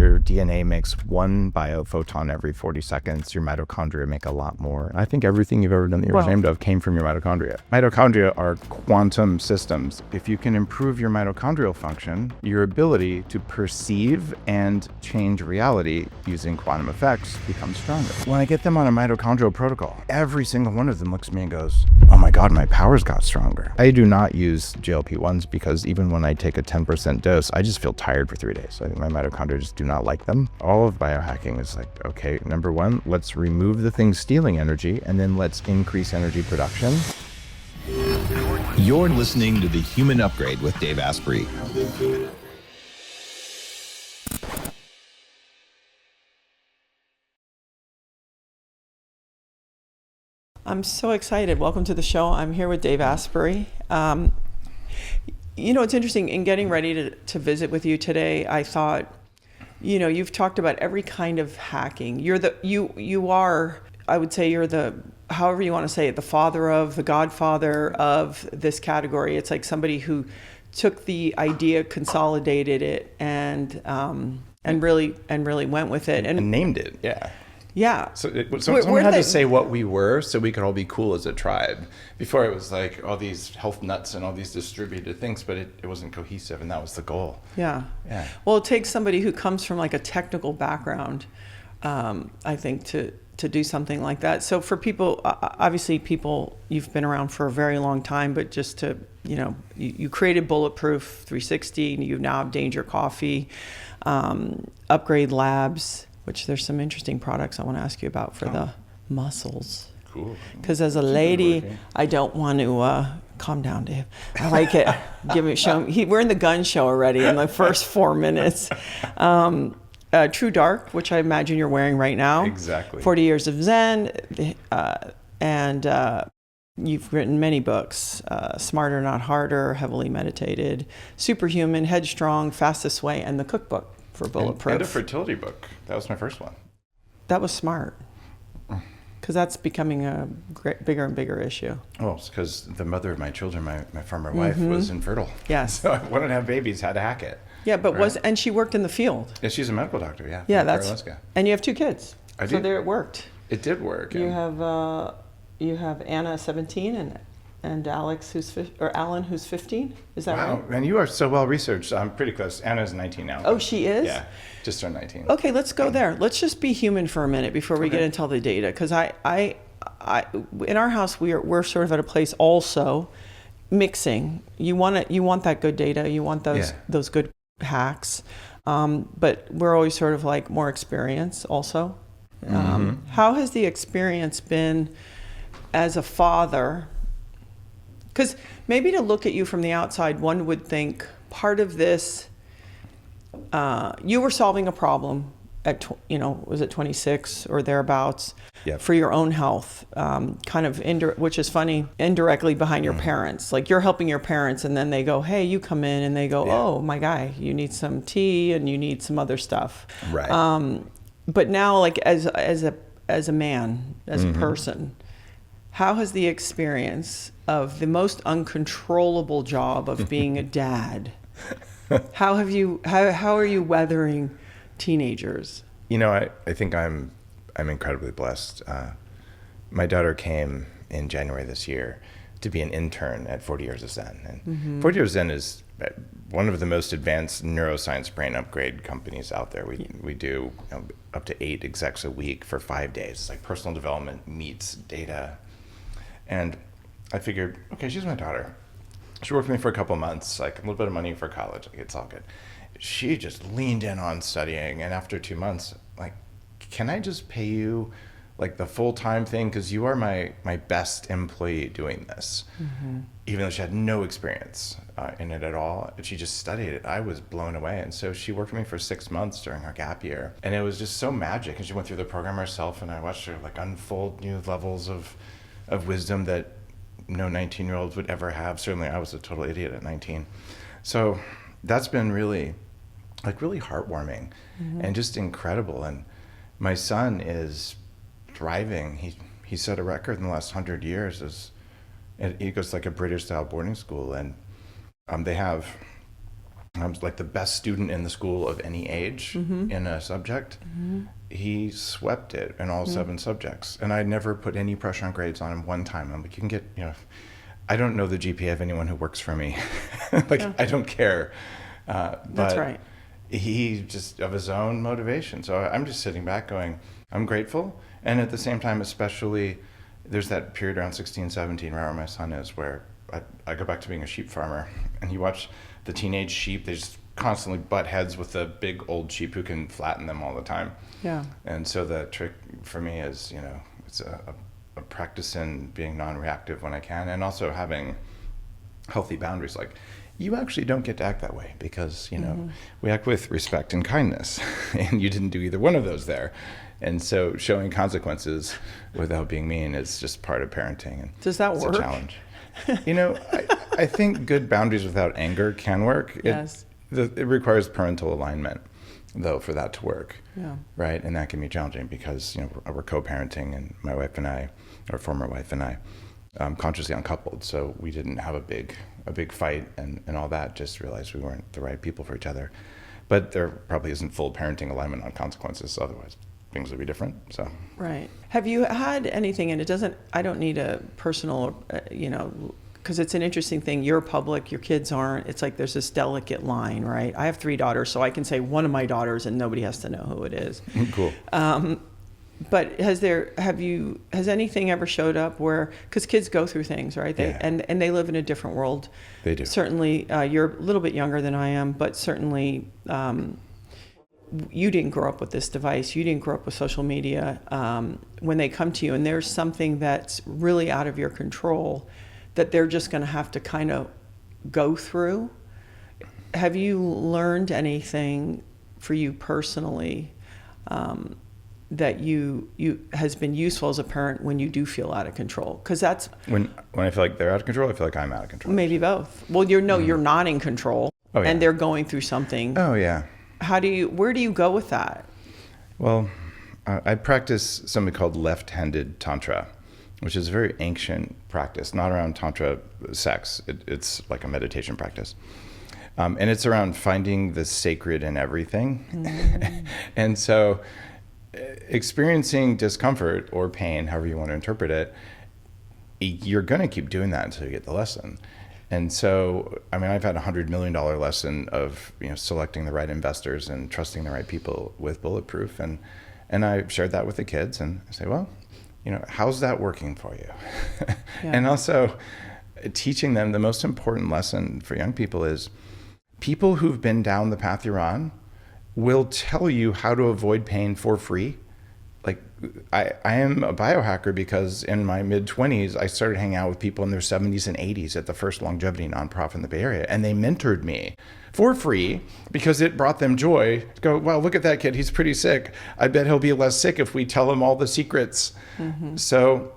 your DNA makes one biophoton every 40 seconds. Your mitochondria make a lot more. I think everything you've ever done that you're ashamed of came from your mitochondria. Mitochondria are quantum systems. If you can improve your mitochondrial function, your ability to perceive and change reality using quantum effects becomes stronger. When I get them on a mitochondrial protocol, every single one of them looks at me and goes, oh my God, my powers got stronger. I do not use GLP-1s because even when I take a 10% dose, I just feel tired for 3 days. I think my mitochondria just do not like them. All of biohacking is like, okay, number one, let's remove the things stealing energy, and then let's increase energy production. You're listening to The Human Upgrade with Dave Asprey. I'm so excited. Welcome to the show. I'm here with Dave Asprey. It's interesting, in getting ready to visit with you today, I thought, you've talked about every kind of hacking. You are, I would say you're the, however you want to say it, the godfather of this category. It's like somebody who took the idea, consolidated it, and really went with it. And named it, yeah. Yeah. So someone had to say what we were so we could all be cool as a tribe. Before it was like all these health nuts and all these distributed things, but it wasn't cohesive, and that was the goal. Yeah. Well, it takes somebody who comes from like a technical background, I think, to do something like that. So for people, obviously you've been around for a very long time, but just to, you created Bulletproof 360, and you now have Danger Coffee, Upgrade Labs, which there's some interesting products I want to ask you about for the muscles. Cool. Because as a lady, I don't want to calm down, Dave. I like it. We're in the gun show already in the first 4 minutes. True Dark, which I imagine you're wearing right now. Exactly. 40 Years of Zen, and you've written many books: Smarter, Not Harder, Heavily Meditated, Superhuman, Headstrong, Fastest Way, and the cookbook for Bulletproof. And a fertility book. That was my first one. That was smart, because that's becoming a bigger and bigger issue. Well, it's because the mother of my children, my former wife, was infertile. Yes. So I wanted to have babies, had to hack it. Yeah, but and she worked in the field. Yeah, she's a medical doctor, yeah. Yeah, and you have 2 kids. I so do. there it worked. It did work. You have Anna 17 and Alan who's 15. Is that right? Wow, and you are so well researched. I'm pretty close. Anna's 19 now. Oh, she is? Yeah, just turned 19. Okay, let's go there. Let's just be human for a minute before we get into all the data, because I in our house we're sort of at a place also mixing. You want that good data. You want those good hacks, but we're always sort of like more experience also. How has the experience been as a father? Because maybe to look at you from the outside, one would think part of this, you were solving a problem at, was it 26 or thereabouts? Yep. For your own health, which is funny, indirectly behind your parents. Like you're helping your parents, and then they go, hey, you come in, and they go, oh, my guy, you need some tea and you need some other stuff. Right. But now, like as a man, as a person, how has the experience of the most uncontrollable job of being a dad, how are you weathering teenagers? I think I'm incredibly blessed. My daughter came in January this year to be an intern at 40 Years of Zen. And 40 Years of Zen is one of the most advanced neuroscience brain upgrade companies out there. We do up to 8 execs a week for 5 days. It's like personal development meets data. And I figured, okay, she's my daughter. She worked with me for a couple months, like a little bit of money for college. Like, it's all good. She just leaned in on studying. And after 2 months, like, can I just pay you like the full-time thing? Because you are my best employee doing this. Even though she had no experience in it at all. She just studied it. I was blown away. And so she worked with me for 6 months during her gap year. And it was just so magic. And she went through the program herself, and I watched her like unfold new levels of wisdom that no 19-year-olds would ever have. Certainly I was a total idiot at 19. So that's been really heartwarming and just incredible. And my son is thriving. He set a record in the last 100 years. He goes to like a British style boarding school, and they have I was like the best student in the school of any age in a subject. He swept it in all 7 subjects. And I never put any pressure on grades on him one time. I'm like, you can get, I don't know the GPA of anyone who works for me. I don't care. But That's right. He just, of his own motivation. So I'm just sitting back going, I'm grateful. And at the same time, especially, there's that period around 16, 17, right where my son is, where I go back to being a sheep farmer. And you watch the teenage sheep, they just constantly butt heads with the big old sheep who can flatten them all the time. Yeah. And so the trick for me is, it's a practice in being non-reactive when I can, and also having healthy boundaries. Like, you actually don't get to act that way because, we act with respect and kindness, and you didn't do either one of those there. And so showing consequences without being mean is just part of parenting. And does that it's work? a challenge. I think good boundaries without anger can work. Yes. It requires parental alignment, though, for that to work. Yeah. Right. And that can be challenging because, we're co-parenting, and my wife and I, our former wife and I, consciously uncoupled. So we didn't have a big fight and all that, just realized we weren't the right people for each other. But there probably isn't full parenting alignment on consequences. Otherwise, things would be different. So. Right. Have you had anything, and I don't need a personal, because it's an interesting thing. You're public, your kids aren't. It's like there's this delicate line, right? I have 3 daughters, so I can say one of my daughters and nobody has to know who it is. Cool. But has anything ever showed up where, because kids go through things, right? And they live in a different world. They do. Certainly, you're a little bit younger than I am, but certainly you didn't grow up with this device. You didn't grow up with social media. When they come to you and there's something that's really out of your control that they're just going to have to kind of go through, have you learned anything for you personally that you has been useful as a parent when you do feel out of control? Because that's when I feel like they're out of control, I feel like I'm out of control. maybe both. Well, you're not in control, Oh, yeah. and they're going through something. Oh yeah. Where do you go with that? Well, I practice something called left-handed tantra, which is a very ancient practice, not around tantra sex. It's like a meditation practice. And it's around finding the sacred in everything. And so experiencing discomfort or pain, however you want to interpret it, you're going to keep doing that until you get the lesson. And so, I've had $100 million lesson of, selecting the right investors and trusting the right people with Bulletproof. And I shared that with the kids, and I say, well, how's that working for you? Yeah. And also teaching them the most important lesson for young people is people who've been down the path you're on will tell you how to avoid pain for free. Like, I am a biohacker because in my mid-20s, I started hanging out with people in their 70s and 80s at the first longevity nonprofit in the Bay Area. And they mentored me for free because it brought them joy to go, wow, look at that kid. He's pretty sick. I bet he'll be less sick if we tell him all the secrets. So,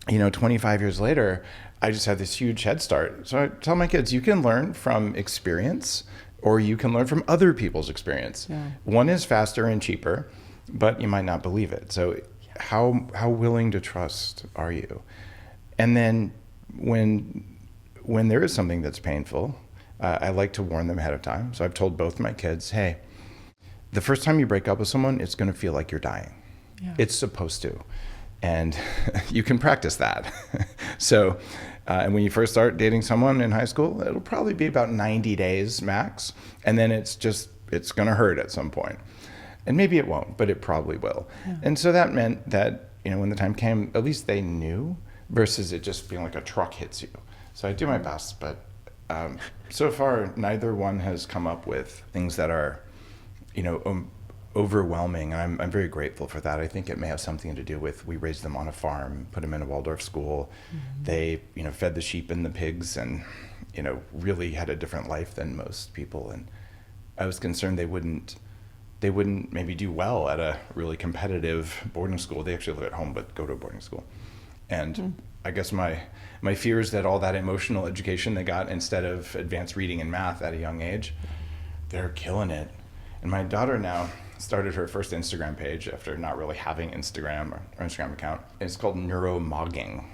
25 years later, I just had this huge head start. So I tell my kids, you can learn from experience or you can learn from other people's experience. Yeah. One is faster and cheaper, but you might not believe it. So how willing to trust are you? And then when there is something that's painful, I like to warn them ahead of time. So I've told both my kids, hey, the first time you break up with someone, it's going to feel like you're dying. Yeah. It's supposed to. And you can practice that. So, and when you first start dating someone in high school, it'll probably be about 90 days max. And then it's going to hurt at some point. And maybe it won't, but it probably will. Yeah. And so that meant that, when the time came, at least they knew versus it just being like a truck hits you. So I do my best, but so far, neither one has come up with things that are, overwhelming. And I'm very grateful for that. I think it may have something to do with, we raised them on a farm, put them in a Waldorf school. Mm-hmm. They, fed the sheep and the pigs and, really had a different life than most people. And I was concerned they wouldn't maybe do well at a really competitive boarding school. They actually live at home, but go to a boarding school. And I guess my fear is that all that emotional education they got instead of advanced reading and math at a young age, they're killing it. And my daughter now started her first Instagram page after not really having Instagram or Instagram account. It's called neuromogging.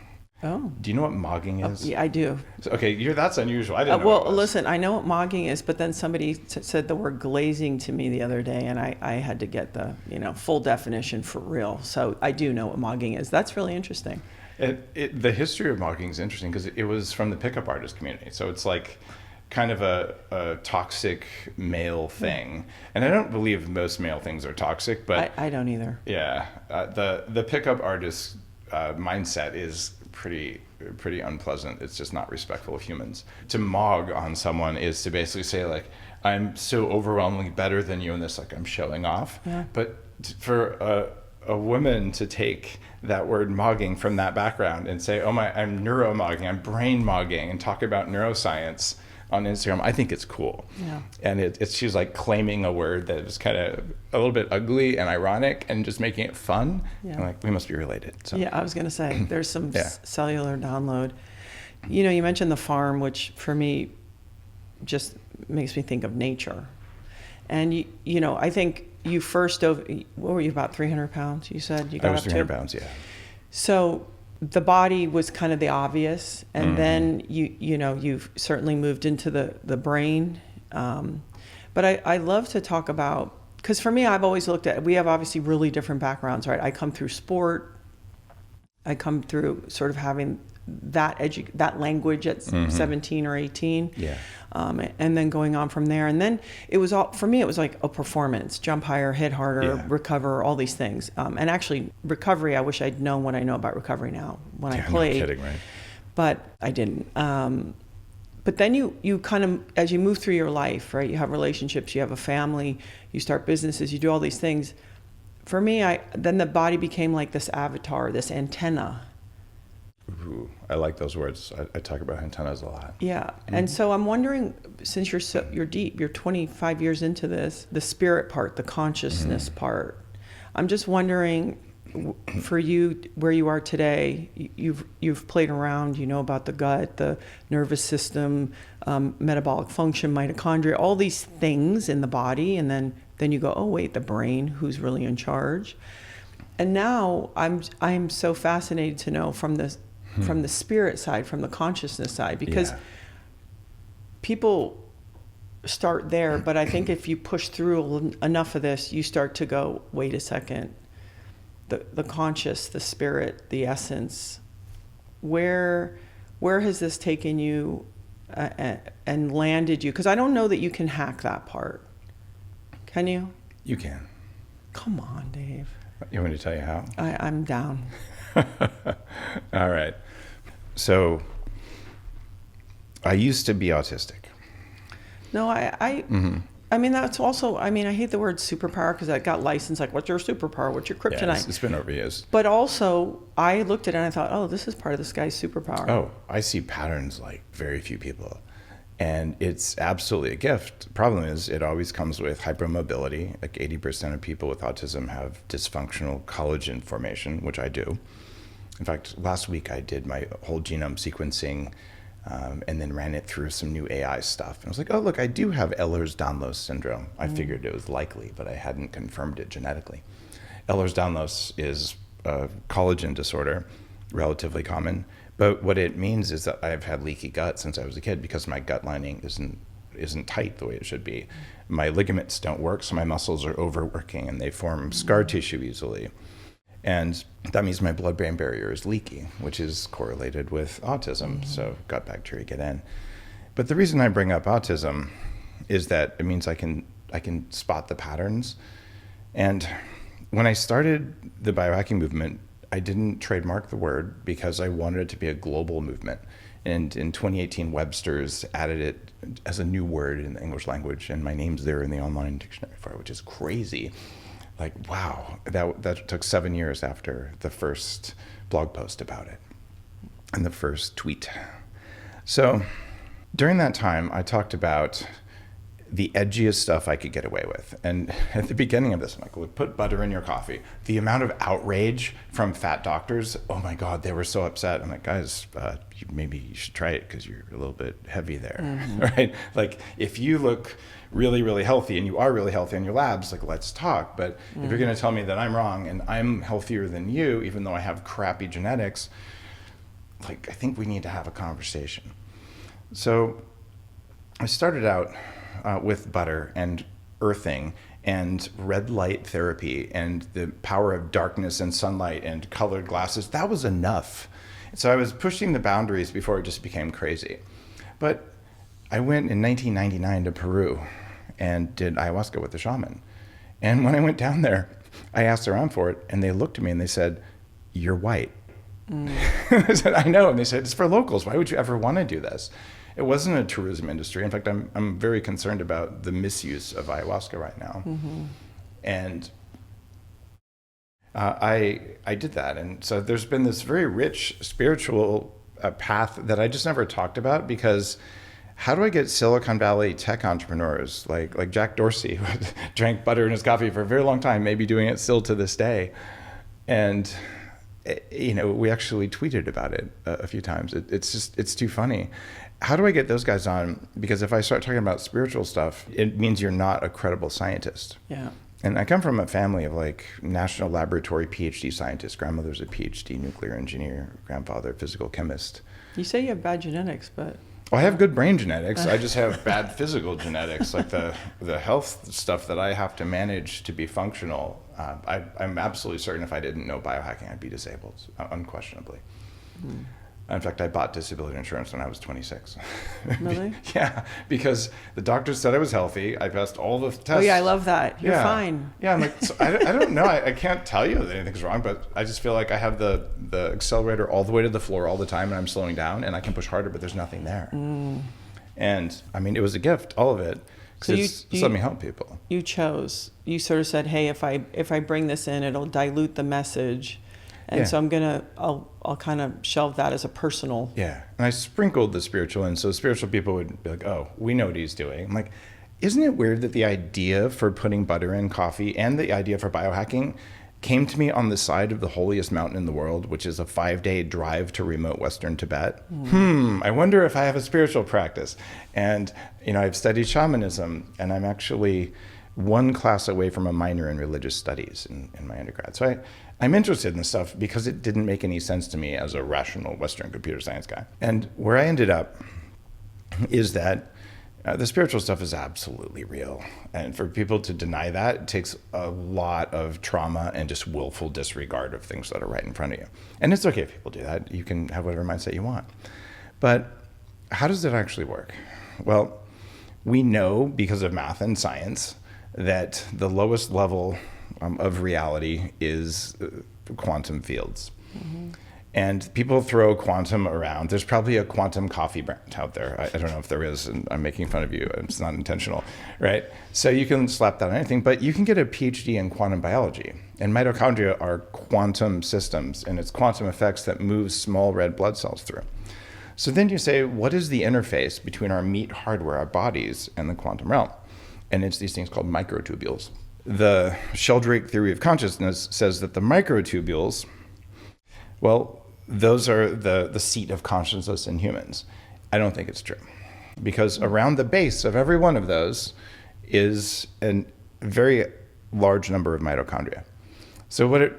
Oh. Do you know what mogging is? Yeah, I do. So, okay, that's unusual. I didn't know Well, what it was. listen, I know what mogging is, but then somebody said the word glazing to me the other day, and I had to get the full definition for real. So I do know what mogging is. That's really interesting. The history of mogging is interesting because it was from the pickup artist community. So it's like kind of a toxic male thing. And I don't believe most male things are toxic, but I don't either. Yeah, the pickup artist mindset is pretty unpleasant. It's just not respectful of humans. To mog on someone is to basically say like, I'm so overwhelmingly better than you in this, like I'm showing off. Yeah. But for a woman to take that word mogging from that background and say, oh my, I'm neuromogging, I'm brain mogging, and talk about neuroscience on Instagram, I think it's cool. Yeah. And she's like claiming a word that is kind of a little bit ugly and ironic and just making it fun. Yeah. And like, we must be related. So. Yeah, I was going to say, there's some Yeah. cellular download. You mentioned the farm, which for me just makes me think of nature. And, I think you first what were you, about 300 pounds, you said? You got I was up to? 300 pounds, yeah. So the body was kind of the obvious, and then you've certainly moved into the brain. But I love to talk about, because for me, I've always looked at, we have obviously really different backgrounds, right? I come through sport. I come through sort of having that language at 17 or 18. Yeah. And then going on from there. And then it was all, for me, it was like a performance, jump higher, hit harder, Yeah. recover, all these things. And actually recovery, I wish I'd known what I know about recovery now when I Yeah, played. no kidding, right? But I didn't. But then you kind of, as you move through your life, right, you have relationships, you have a family, you start businesses, you do all these things. For me, then the body became like this avatar, this antenna. Ooh, I like those words. I talk about antennas a lot. Yeah. And so I'm wondering, since you're deep, you're 25 years into this, the spirit part, the consciousness part. I'm just wondering, for you, where you are today, you've played around, about the gut, the nervous system, metabolic function, mitochondria, all these things in the body, and then you go, oh wait, the brain, who's really in charge? And now I'm so fascinated to know from the spirit side, from the consciousness side, because people start there, but I think if you push through enough of this, you start to go, wait a second, the conscious, the spirit, the essence, where has this taken you and landed you? Because I don't know that you can hack that part. Can you? You can. Come on, Dave. You want me to tell you how? I'm down. All right. So I used to be autistic. No, I mean, that's also, I hate the word superpower because I got licensed, like, what's your superpower? What's your kryptonite? Yeah, it's been overused. But also, I looked at it and I thought, oh, this is part of this guy's superpower. Oh, I see patterns like very few people. And it's absolutely a gift. Problem is, it always comes with hypermobility. Like 80% of people with autism have dysfunctional collagen formation, which I do. In fact, last week I did my whole genome sequencing and then ran it through some new AI stuff. And I was like, oh, look, I do have Ehlers-Danlos syndrome. I figured it was likely, but I hadn't confirmed it genetically. Ehlers-Danlos is a collagen disorder, relatively common. But what it means is that I've had leaky gut since I was a kid because my gut lining isn't tight the way it should be. My ligaments don't work, so my muscles are overworking and they form scar tissue easily. And that means my blood-brain barrier is leaky, which is correlated with autism. So gut bacteria get in. But the reason I bring up autism is that it means I can spot the patterns. And when I started the biohacking movement, I didn't trademark the word because I wanted it to be a global movement. And in 2018, Webster's added it as a new word in the English language, and my name's there in the online dictionary for it, which is crazy. Like, wow, that took 7 years after the first blog post about it and the first tweet. So during that time, I talked about the edgiest stuff I could get away with. And at the beginning of this, I'm like, well, put butter in your coffee. The amount of outrage from fat doctors, oh my God, they were so upset. I'm like, guys, maybe you should try it because you're a little bit heavy there, right? Like, if you look really, really healthy and you are really healthy in your labs, like, let's talk. But if you're gonna tell me that I'm wrong and I'm healthier than you, even though I have crappy genetics, like, I think we need to have a conversation. So I started out with butter and earthing and red light therapy and the power of darkness and sunlight and colored glasses. That was enough. So I was pushing the boundaries before it just became crazy. But I went in 1999 to Peru and did ayahuasca with the shaman. And when I went down there, I asked around for it, and they looked at me and they said, "You're white." I said, "I know." And they said, "It's for locals. Why would you ever want to do this?" It wasn't a tourism industry. In fact, I'm very concerned about the misuse of ayahuasca right now. And I did that. And so there's been this very rich spiritual path that I just never talked about, because how do I get Silicon Valley tech entrepreneurs like Jack Dorsey, who drank butter in his coffee for a very long time, maybe doing it still to this day. And, you know, we actually tweeted about it a few times. It's too funny. How do I get those guys on? Because if I start talking about spiritual stuff, it means you're not a credible scientist. Yeah. And I come from a family of like national laboratory PhD scientists. Grandmother's a PhD nuclear engineer, grandfather physical chemist. You say you have bad genetics, but... Well, I have good brain genetics. I just have bad physical genetics, like the health stuff that I have to manage to be functional. I'm absolutely certain if I didn't know biohacking, I'd be disabled, unquestionably. In fact, I bought disability insurance when I was 26. Really? Yeah, because the doctors said I was healthy. I passed all the tests. Oh yeah, I love that. You're fine. Yeah, I'm like, so I don't know. I can't tell you that anything's wrong, but I just feel like I have the accelerator all the way to the floor all the time, and I'm slowing down, and I can push harder, but there's nothing there. And I mean, it was a gift, all of it. So it's let me help people. You sort of said, hey, if I bring this in, it'll dilute the message. And so I'll kind of shelve that as a personal. Yeah. And I sprinkled the spiritual in. So spiritual people would be like, oh, we know what he's doing. I'm like, isn't it weird that the idea for putting butter in coffee and the idea for biohacking came to me on the side of the holiest mountain in the world, which is a 5-day drive to remote Western Tibet? I wonder if I have a spiritual practice. And, you know, I've studied shamanism, and I'm actually one class away from a minor in religious studies in my undergrad. So I'm interested in this stuff because it didn't make any sense to me as a rational Western computer science guy. And where I ended up is that the spiritual stuff is absolutely real. And for people to deny that, it takes a lot of trauma and just willful disregard of things that are right in front of you. And it's okay if people do that. You can have whatever mindset you want. But how does it actually work? Well, we know because of math and science that the lowest level of reality is quantum fields. And people throw quantum around. There's probably a quantum coffee brand out there. I don't know if there is, and I'm making fun of you. It's not intentional, right? So you can slap that on anything, but you can get a PhD in quantum biology. And mitochondria are quantum systems, and it's quantum effects that move small red blood cells through. So then you say, what is the interface between our meat hardware, our bodies, and the quantum realm? And it's these things called microtubules. The Sheldrake theory of consciousness says that the microtubules, well, those are the seat of consciousness in humans. I don't think it's true, because around the base of every one of those is a very large number of mitochondria. So what it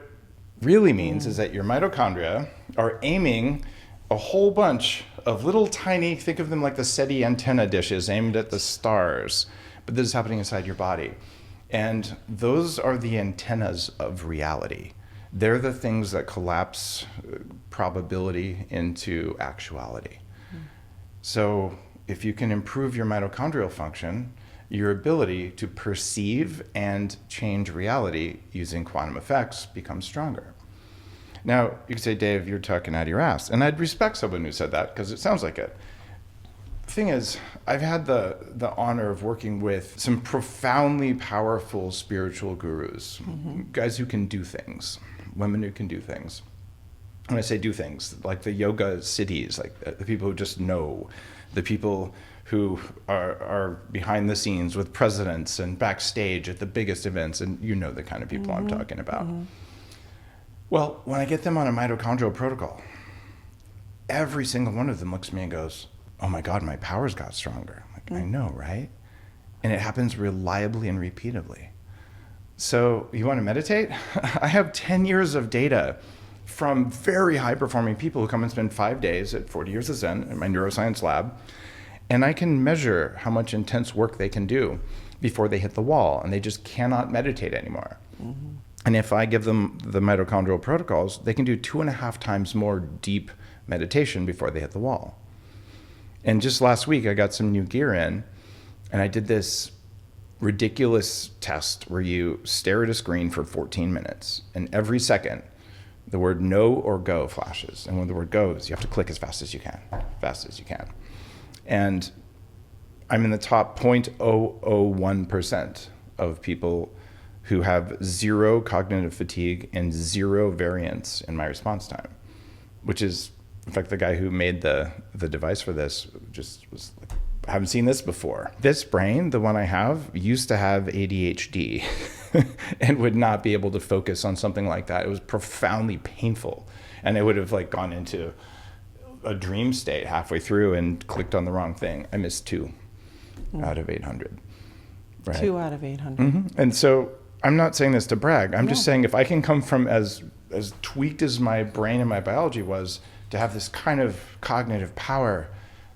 really means is that your mitochondria are aiming a whole bunch of little tiny, think of them like the SETI antenna dishes aimed at the stars, but this is happening inside your body. And those are the antennas of reality. They're the things that collapse probability into actuality. So if you can improve your mitochondrial function, your ability to perceive and change reality using quantum effects becomes stronger. Now, you could say, Dave, you're talking out of your ass. And I'd respect someone who said that, because it sounds like it. The thing is, I've had the honor of working with some profoundly powerful spiritual gurus, guys who can do things, women who can do things. When I say do things, like the yoga cities, like the people who just know, the people who are behind the scenes with presidents and backstage at the biggest events, and you know the kind of people I'm talking about. Well, when I get them on a mitochondrial protocol, every single one of them looks at me and goes, oh my God, my powers got stronger. I'm like, I know, right? And it happens reliably and repeatedly. So you want to meditate? I have 10 years of data from very high performing people who come and spend 5 days at 40 Years of Zen in my neuroscience lab. And I can measure how much intense work they can do before they hit the wall, and they just cannot meditate anymore. Mm-hmm. And if I give them the mitochondrial protocols, they can do 2.5 times more deep meditation before they hit the wall. And just last week, I got some new gear in, and I did this ridiculous test where you stare at a screen for 14 minutes, and every second, the word no or go flashes. And when the word goes, you have to click as fast as you can, And I'm in the top 0.001% of people who have zero cognitive fatigue and zero variance in my response time, which is, in fact, the guy who made the device for this just was like, I haven't seen this before. This brain, the one I have, used to have ADHD and would not be able to focus on something like that. It was profoundly painful. And it would have like gone into a dream state halfway through and clicked on the wrong thing. I missed 2 out of 800. Right? 2 out of 800. Mm-hmm. And so I'm not saying this to brag. I'm just saying if I can come from as tweaked as my brain and my biology was to have this kind of cognitive power,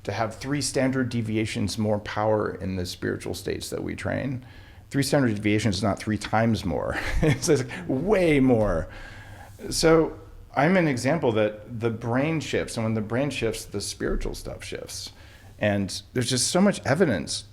to have 3 standard deviations more power in the spiritual states that we train. 3 standard deviations is not 3 times more. It's like way more. So I'm an example that the brain shifts, and when the brain shifts, the spiritual stuff shifts. And there's just so much evidence.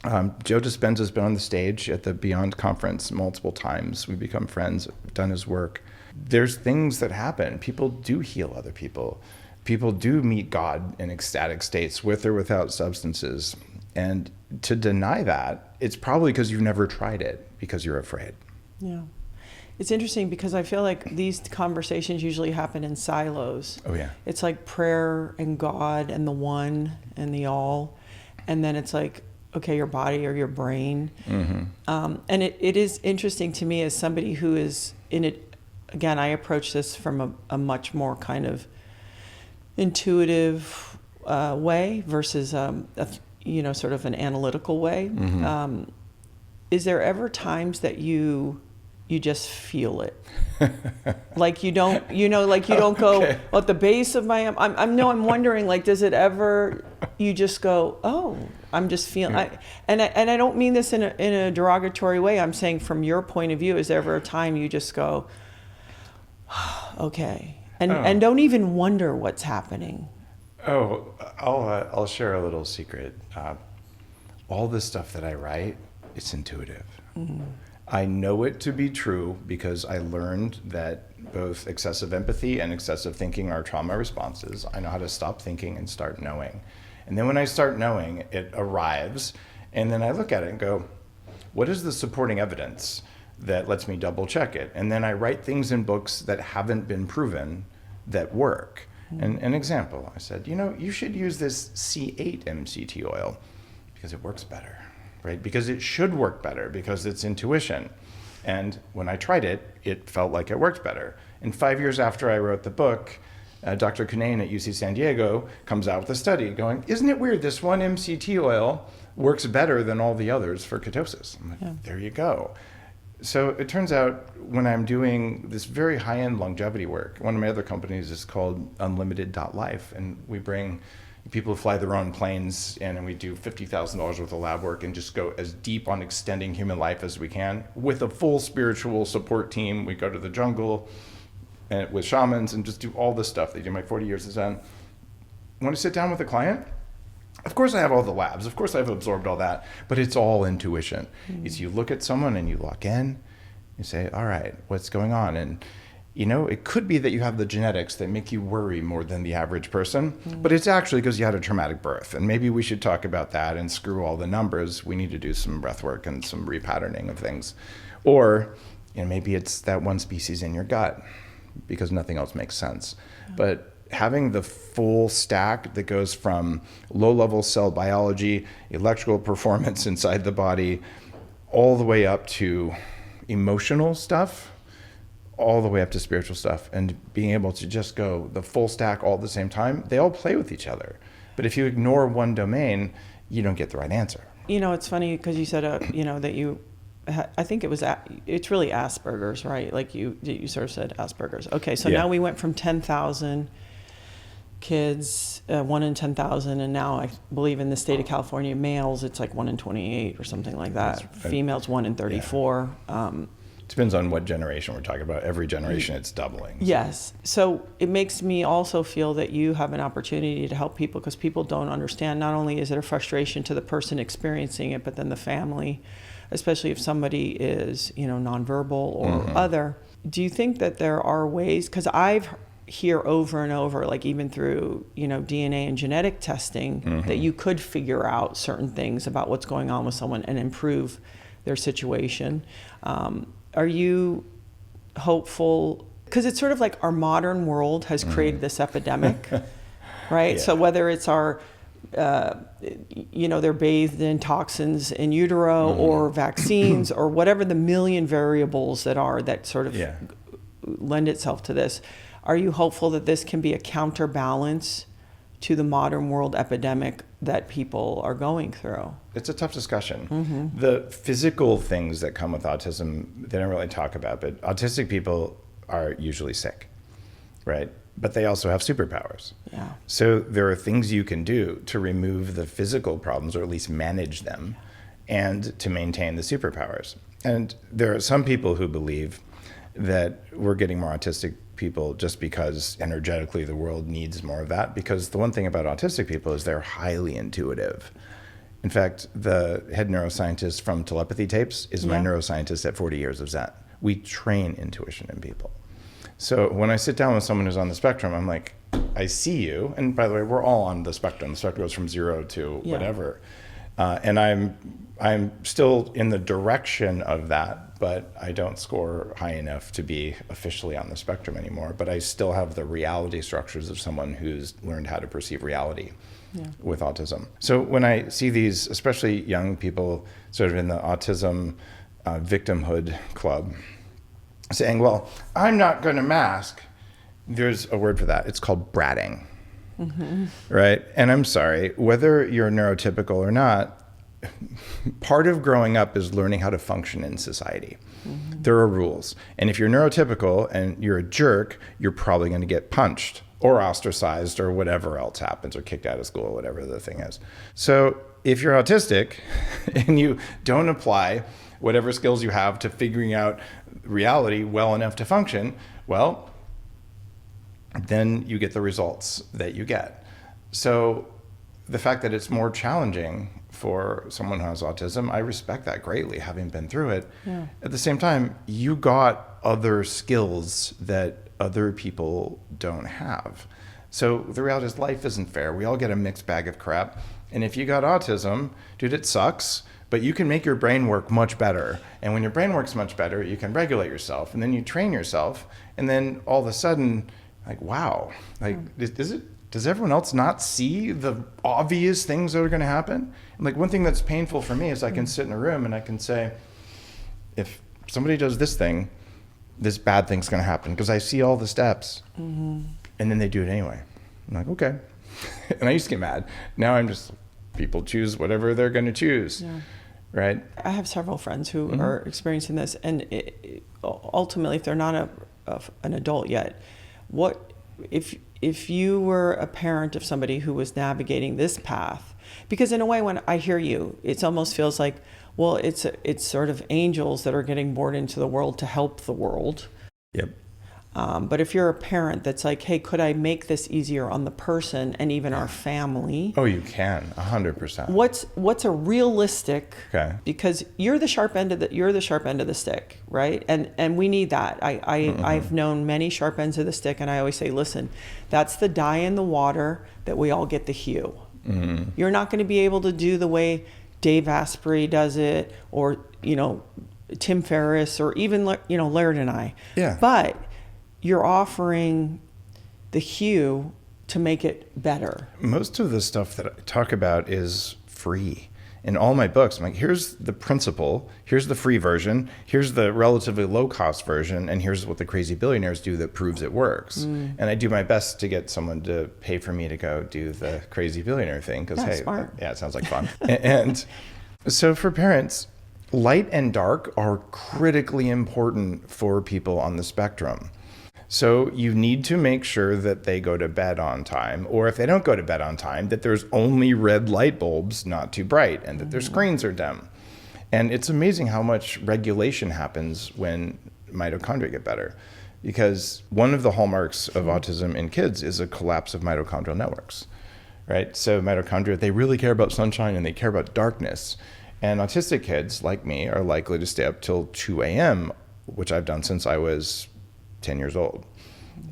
Joe Dispenza's been on the stage at the Beyond conference multiple times. We've become friends, done his work. There's things that happen. People do heal other people. People do meet God in ecstatic states with or without substances. And to deny that, it's probably because you've never tried it, because you're afraid. Yeah. It's interesting because I feel like these conversations usually happen in silos. Oh, yeah. It's like prayer and God and the one and the all. And then it's like, okay, your body or your brain. Mm-hmm. And it is interesting to me as somebody who is in it. Again, I approach this from a much more kind of intuitive way versus sort of an analytical way. Mm-hmm. Is there ever times that you just feel it? Like you don't go at the base of my, I'm wondering, like, does it ever, you just go, oh, I'm just feeling, and I don't mean this in a derogatory way. I'm saying from your point of view, is there ever a time you just go, okay, and don't even wonder what's happening? Oh, I'll share a little secret. All the stuff that I write, it's intuitive. Mm-hmm. I know it to be true because I learned that both excessive empathy and excessive thinking are trauma responses. I know how to stop thinking and start knowing. And then when I start knowing, it arrives, and then I look at it and go, what is the supporting evidence that lets me double check it? And then I write things in books that haven't been proven that work. Mm-hmm. And an example, I said, you should use this C8 MCT oil because it works better. Right? Because it should work better, because it's intuition. And when I tried it, it felt like it worked better. And 5 years after I wrote the book, Dr. Cunnane at UC San Diego comes out with a study going, isn't it weird, this one MCT oil works better than all the others for ketosis? I'm like, There you go. So it turns out when I'm doing this very high-end longevity work, one of my other companies is called Unlimited.life, and we bring people who fly their own planes in, and we do $50,000 worth of lab work and just go as deep on extending human life as we can with a full spiritual support team. We go to the jungle and with shamans and just do all this stuff. They do my 40 years of Zen. When I sit down with a client, of course I have all the labs. Of course I've absorbed all that, but it's all intuition. Mm-hmm. Is you look at someone and you lock in, you say, all right, what's going on? And it could be that you have the genetics that make you worry more than the average person, but it's actually because you had a traumatic birth. And maybe we should talk about that and screw all the numbers. We need to do some breath work and some repatterning of things. Or maybe it's that one species in your gut because nothing else makes sense. Yeah. But having the full stack that goes from low-level cell biology, electrical performance inside the body, all the way up to emotional stuff, all the way up to spiritual stuff, and being able to just go the full stack all at the same time, they all play with each other. But if you ignore one domain, you don't get the right answer. It's funny because you said, that you I think it's really Asperger's, right? Like you sort of said Asperger's. Okay, so Yeah. now we went from 10,000 kids, 1 in 10,000, and now I believe in the state of California, males, it's like 1 in 28 or something like that. Females, 1 in 34. Depends on what generation we're talking about. Every generation, it's doubling. Yes. So it makes me also feel that you have an opportunity to help people, because people don't understand. Not only is it a frustration to the person experiencing it, but then the family, especially if somebody is, nonverbal or other. Do you think that there are ways, because I've hear over and over, like even through, DNA and genetic testing, that you could figure out certain things about what's going on with someone and improve their situation. Are you hopeful? Because it's sort of like our modern world has created this epidemic, right? Yeah. So whether it's our, they're bathed in toxins in utero or vaccines or whatever the million variables that sort of lend itself to this. Are you hopeful that this can be a counterbalance to the modern world epidemic that people are going through? It's a tough discussion. The physical things that come with autism, they don't really talk about, but autistic people are usually sick, right? But they also have superpowers. Yeah. So there are things you can do to remove the physical problems, or at least manage them, and to maintain the superpowers. And there are some people who believe that we're getting more autistic people just because energetically the world needs more of that. Because the one thing about autistic people is they're highly intuitive. In fact, the head neuroscientist from Telepathy Tapes is my neuroscientist at 40 Years of Zen. We train intuition in people. So when I sit down with someone who's on the spectrum, I'm like, I see you. And by the way, we're all on the spectrum. The spectrum goes from 0 to whatever. And I'm still in the direction of that, but I don't score high enough to be officially on the spectrum anymore. But I still have the reality structures of someone who's learned how to perceive reality with autism. So when I see these, especially young people sort of in the autism victimhood club, saying, well, I'm not going to mask, there's a word for that. It's called bratting. Right? And I'm sorry, whether you're neurotypical or not, part of growing up is learning how to function in society. There are rules. And if you're neurotypical and you're a jerk, you're probably going to get punched or ostracized or whatever else happens, or kicked out of school, whatever the thing is. So if you're autistic and you don't apply whatever skills you have to figuring out reality well enough to function, well, then you get the results that you get. So the fact that it's more challenging for someone who has autism, I respect that greatly, having been through it. At the same time, you got other skills that other people don't have. So the reality is life isn't fair. We all get a mixed bag of crap. And if you got autism, dude, it sucks, but you can make your brain work much better. And when your brain works much better, you can regulate yourself, and then you train yourself. And then all of a sudden, like, wow, like, does everyone else not see the obvious things that are going to happen? And like, one thing that's painful for me is I can sit in a room and I can say, if somebody does this thing, this bad thing's going to happen, because I see all the steps. And then they do it anyway. I'm like, okay. And I used to get mad. Now I'm just, people choose whatever they're going to choose. Right? I have several friends who are experiencing this, and ultimately, if they're not an adult yet, what if you were a parent of somebody who was navigating this path? Because in a way, when I hear you, it almost feels like, well, it's sort of angels that are getting born into the world to help the world. Yep. But if you're a parent that's like, hey, could I make this easier on the person and even our family? Oh, you can, 100%. What's a realistic? Okay. Because you're the sharp end of the stick, right? And we need that. I've known many sharp ends of the stick, and I always say, listen, that's the dye in the water that we all get the hue. You're not going to be able to do the way Dave Asprey does it, or Tim Ferriss, or even Laird and I. Yeah. But you're offering the hue to make it better. Most of the stuff that I talk about is free. In all my books, I'm like, here's the principle, here's the free version, here's the relatively low-cost version, and here's what the crazy billionaires do that proves it works. And I do my best to get someone to pay for me to go do the crazy billionaire thing, because, hey, smart. it sounds like fun. And so for parents, light and dark are critically important for people on the spectrum. So you need to make sure that they go to bed on time, or if they don't go to bed on time, that there's only red light bulbs, not too bright, and that their screens are dim. And it's amazing how much regulation happens when mitochondria get better, because one of the hallmarks of autism in kids is a collapse of mitochondrial networks, right? So mitochondria, they really care about sunshine and they care about darkness. And autistic kids like me are likely to stay up till 2 a.m., which I've done since I was 10 years old.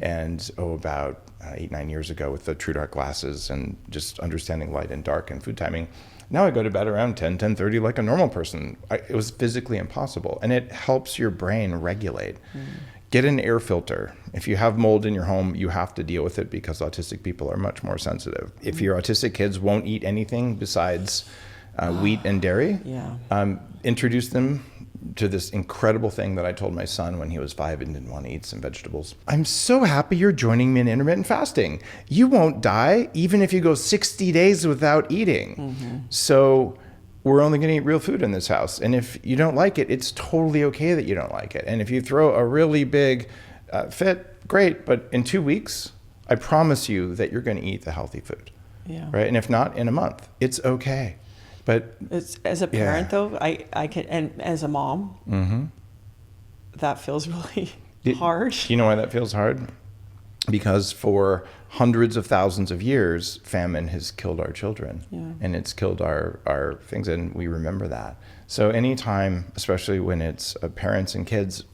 And about 8-9 years ago with the True Dark glasses and just understanding light and dark and food timing, now I go to bed around 10:30 like a normal person. It was physically impossible. And it helps your brain regulate. Get an air filter. If you have mold in your home, you have to deal with it because autistic people are much more sensitive. If your autistic kids won't eat anything besides wheat and dairy, introduce them to this incredible thing that I told my son when he was 5 and didn't want to eat some vegetables. I'm so happy you're joining me in intermittent fasting. You won't die even if you go 60 days without eating. So we're only going to eat real food in this house. And if you don't like it, it's totally okay that you don't like it. And if you throw a really big fit, great. But in 2 weeks, I promise you that you're going to eat the healthy food. Right? And if not, in a month, it's okay. But it's, as a parent though, I can, and as a mom, that feels really hard. You know why that feels hard? Because for hundreds of thousands of years, famine has killed our children, and it's killed our things, and we remember that. So anytime, especially when it's parents and kids,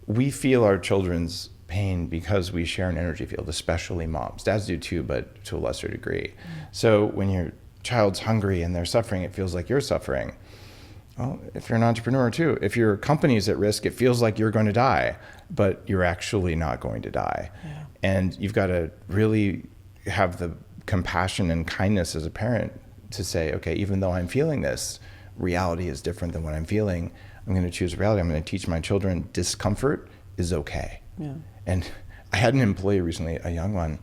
we feel our children's pain because we share an energy field, especially moms. Dads do too, but to a lesser degree. So when your child's hungry and they're suffering, it feels like you're suffering. Well, if you're an entrepreneur too, if your company's at risk, it feels like you're going to die, but you're actually not going to die. And you've got to really have the compassion and kindness as a parent to say, okay, even though I'm feeling this, reality is different than what I'm feeling. I'm going to choose reality. I'm going to teach my children discomfort is okay. And I had an employee recently, a young one.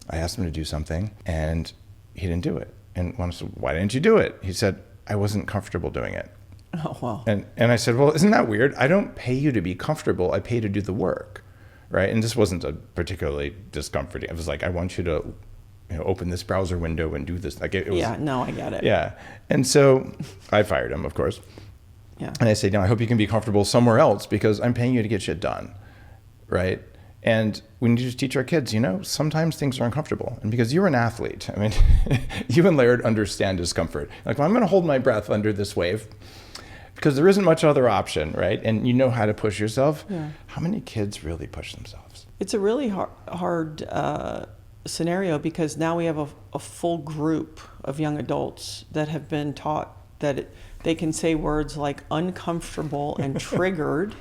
I asked him to do something and he didn't do it. And I said, why didn't you do it? He said, I wasn't comfortable doing it. Oh, wow. And I said, well, isn't that weird? I don't pay you to be comfortable. I pay to do the work, right? And this wasn't a particularly discomforting. I was like, I want you to open this browser window and do this. Like it was, I get it. And so I fired him, of course. And I said, no, I hope you can be comfortable somewhere else because I'm paying you to get shit done, right? And we need to teach our kids, sometimes things are uncomfortable. And because you're an athlete, I mean, you and Laird understand discomfort. Like, well, I'm going to hold my breath under this wave because there isn't much other option, right? And you know how to push yourself. How many kids really push themselves? It's a really hard scenario because now we have a full group of young adults that have been taught that they can say words like uncomfortable and triggered.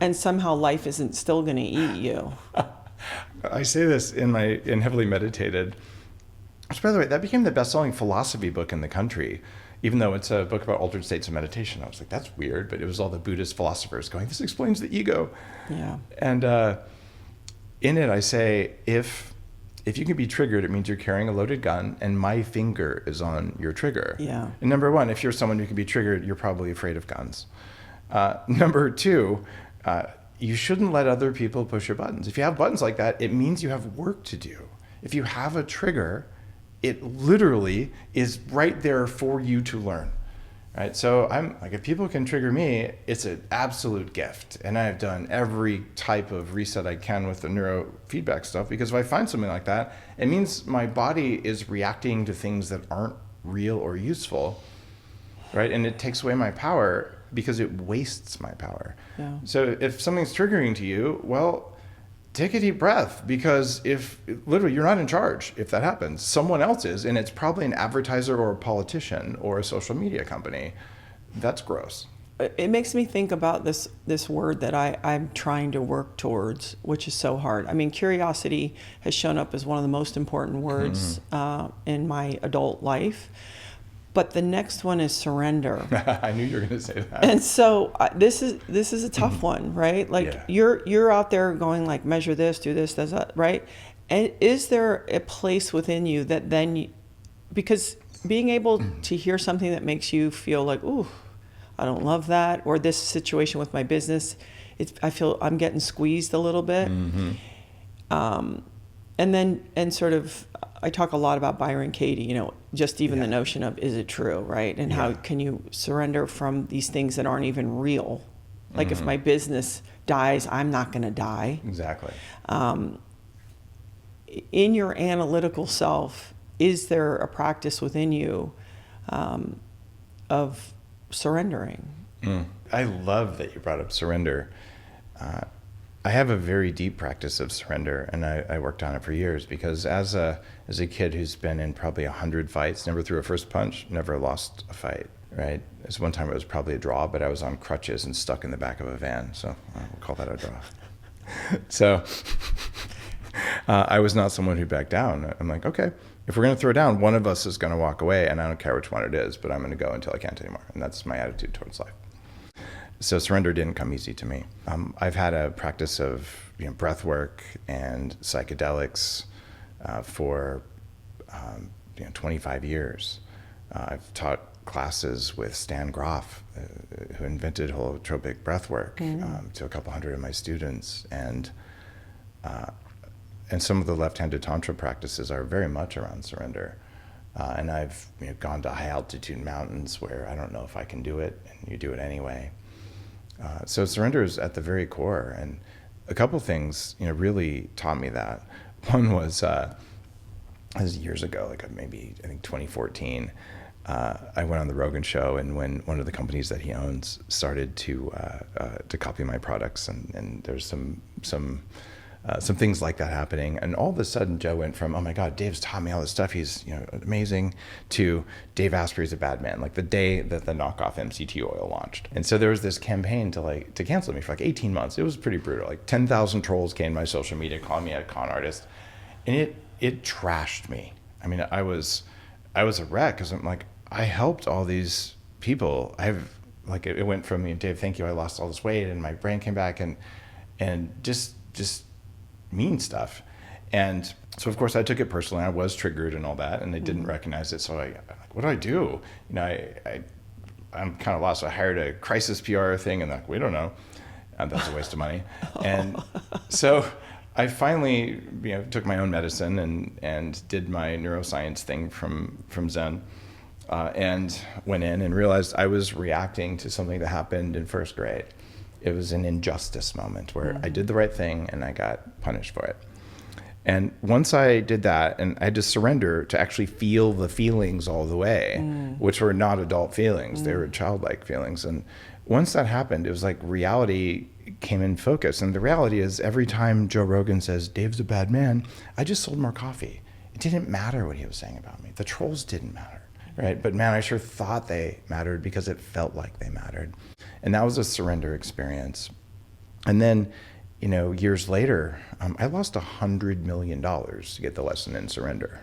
And somehow life isn't still going to eat you. I say this in Heavily Meditated, which, by the way, that became the best-selling philosophy book in the country, even though it's a book about altered states of meditation. I was like, that's weird, but it was all the Buddhist philosophers going, this explains the ego. And in it, I say, if you can be triggered, it means you're carrying a loaded gun, and my finger is on your trigger. And number one, if you're someone who can be triggered, you're probably afraid of guns. Number two, you shouldn't let other people push your buttons. If you have buttons like that, it means you have work to do. If you have a trigger, it literally is right there for you to learn, right? So I'm like, if people can trigger me, it's an absolute gift. And I've done every type of reset I can with the neurofeedback stuff, because if I find something like that, it means my body is reacting to things that aren't real or useful, right? And it takes away my power because it wastes my power. So if something's triggering to you, well, take a deep breath, because if literally you're not in charge, if that happens, someone else is, and it's probably an advertiser or a politician or a social media company. That's gross. It makes me think about this word that I'm trying to work towards, which is so hard. I mean, curiosity has shown up as one of the most important words in my adult life. But the next one is surrender. I knew you were going to say that. And so this is a tough one, right? Like you're out there going like, measure this, do this, does that, right? And is there a place within you that then, because being able to hear something that makes you feel like, ooh, I don't love that. Or this situation with my business, I feel I'm getting squeezed a little bit. And sort of, I talk a lot about Byron Katie, you know, just even the notion of, is it true, right? And how can you surrender from these things that aren't even real? Like if my business dies, I'm not going to die. Exactly. In your analytical self, is there a practice within you of surrendering? I love that you brought up surrender. I have a very deep practice of surrender, and I worked on it for years because as a kid who's been in probably 100 fights, never threw a first punch, never lost a fight, right? This one time it was probably a draw, but I was on crutches and stuck in the back of a van, so we'll call that a draw. So I was not someone who backed down. I'm like, okay, if we're going to throw down, one of us is going to walk away, and I don't care which one it is, but I'm going to go until I can't anymore, and that's my attitude towards life. So surrender didn't come easy to me. I've had a practice of breath work and psychedelics for 25 years. I've taught classes with Stan Groff, who invented holotropic breath work, to a couple hundred of my students. And some of the left-handed tantra practices are very much around surrender. And I've gone to high altitude mountains where I don't know if I can do it, and you do it anyway. So surrender is at the very core, and a couple things really taught me that. One was years ago, like maybe I think 2014. I went on the Rogan Show, and when one of the companies that he owns started to copy my products, and there's some things like that happening, and all of a sudden Joe went from, oh my God, Dave's taught me all this stuff, he's amazing, to Dave Asprey's a bad man, like the day that the knockoff MCT oil launched. And so there was this campaign to cancel me for like 18 months. It was pretty brutal. Like 10,000 trolls came to my social media calling me a con artist, and it trashed me. I mean, I was a wreck, because I'm like, I helped all these people. It went from, Dave, thank you, I lost all this weight and my brain came back, and just mean stuff. And so of course I took it personally. I was triggered and all that, and they didn't recognize it. So what do I do? I'm kind of lost. So I hired a crisis PR thing, and we don't know. That's a waste of money. And so I finally took my own medicine and did my neuroscience thing from Zen, and went in and realized I was reacting to something that happened in first grade. It was an injustice moment where I did the right thing and I got punished for it. And once I did that, and I had to surrender to actually feel the feelings all the way, which were not adult feelings, they were childlike feelings. And once that happened, it was like reality came in focus. And the reality is, every time Joe Rogan says, Dave's a bad man, I just sold more coffee. It didn't matter what he was saying about me. The trolls didn't matter, right? But man, I sure thought they mattered because it felt like they mattered. And that was a surrender experience. And then, years later, I lost $100 million to get the lesson in surrender.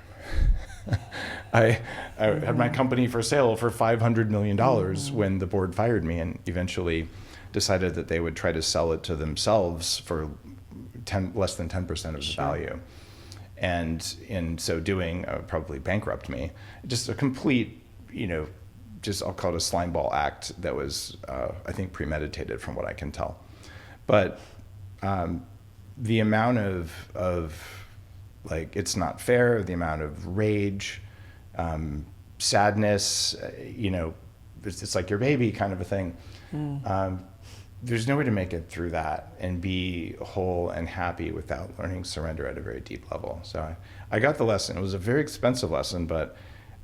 I had my company for sale for $500 million when the board fired me, and eventually decided that they would try to sell it to themselves for less than 10% of the value. And in so doing, probably bankrupt me. Just a complete, I'll call it a slime ball act that was, I think, premeditated from what I can tell. But the amount of like, it's not fair, the amount of rage, sadness, it's like your baby kind of a thing. There's no way to make it through that and be whole and happy without learning surrender at a very deep level. So I got the lesson. It was a very expensive lesson, but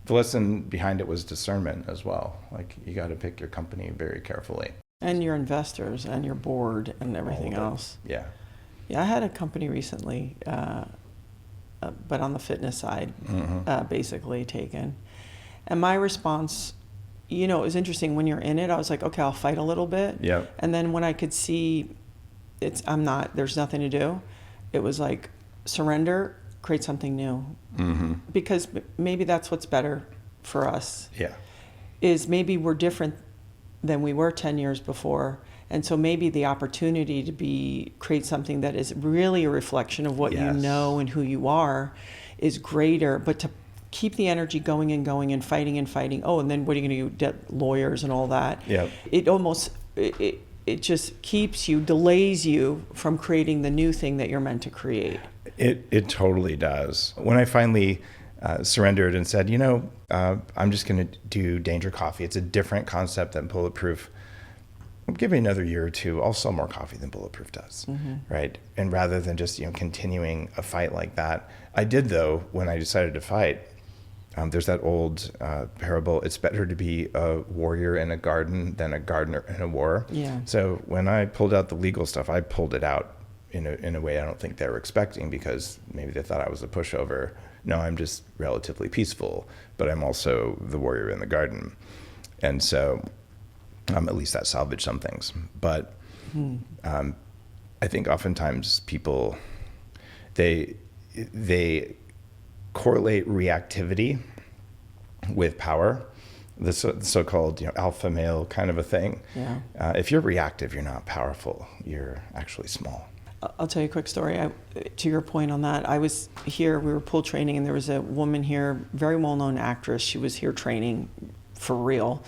the lesson behind it was discernment as well. Like, you got to pick your company very carefully. And your investors and your board and everything else. Yeah. Yeah, I had a company recently, but on the fitness side, basically taken. And my response, it was interesting when you're in it. I was like, okay, I'll fight a little bit. Yeah. And then when I could see there's nothing to do, it was like, surrender, create something new. Because maybe that's what's better for us. Yeah. Is maybe we're different than we were 10 years before. And so maybe the opportunity to create something that is really a reflection of what you know and who you are is greater. But keep the energy going and going and fighting and fighting. Oh, and then what are you going to do? Get lawyers and all that. Yep. It just keeps you, delays you from creating the new thing that you're meant to create. It totally does. When I finally surrendered and said, I'm just going to do Danger Coffee. It's a different concept than Bulletproof. Give me another year or two, I'll sell more coffee than Bulletproof does, right? And rather than just continuing a fight like that, I did though when I decided to fight. There's that old parable: it's better to be a warrior in a garden than a gardener in a war. Yeah. So when I pulled out the legal stuff, I pulled it out in a way I don't think they were expecting, because maybe they thought I was a pushover. No, I'm just relatively peaceful, but I'm also the warrior in the garden, and so. At least that salvaged some things. But I think oftentimes people, they correlate reactivity with power, the so-called alpha male kind of a thing. Yeah. If you're reactive, you're not powerful. You're actually small. I'll tell you a quick story. To your point on that, I was here, we were pool training, and there was a woman here, very well-known actress. She was here training for real.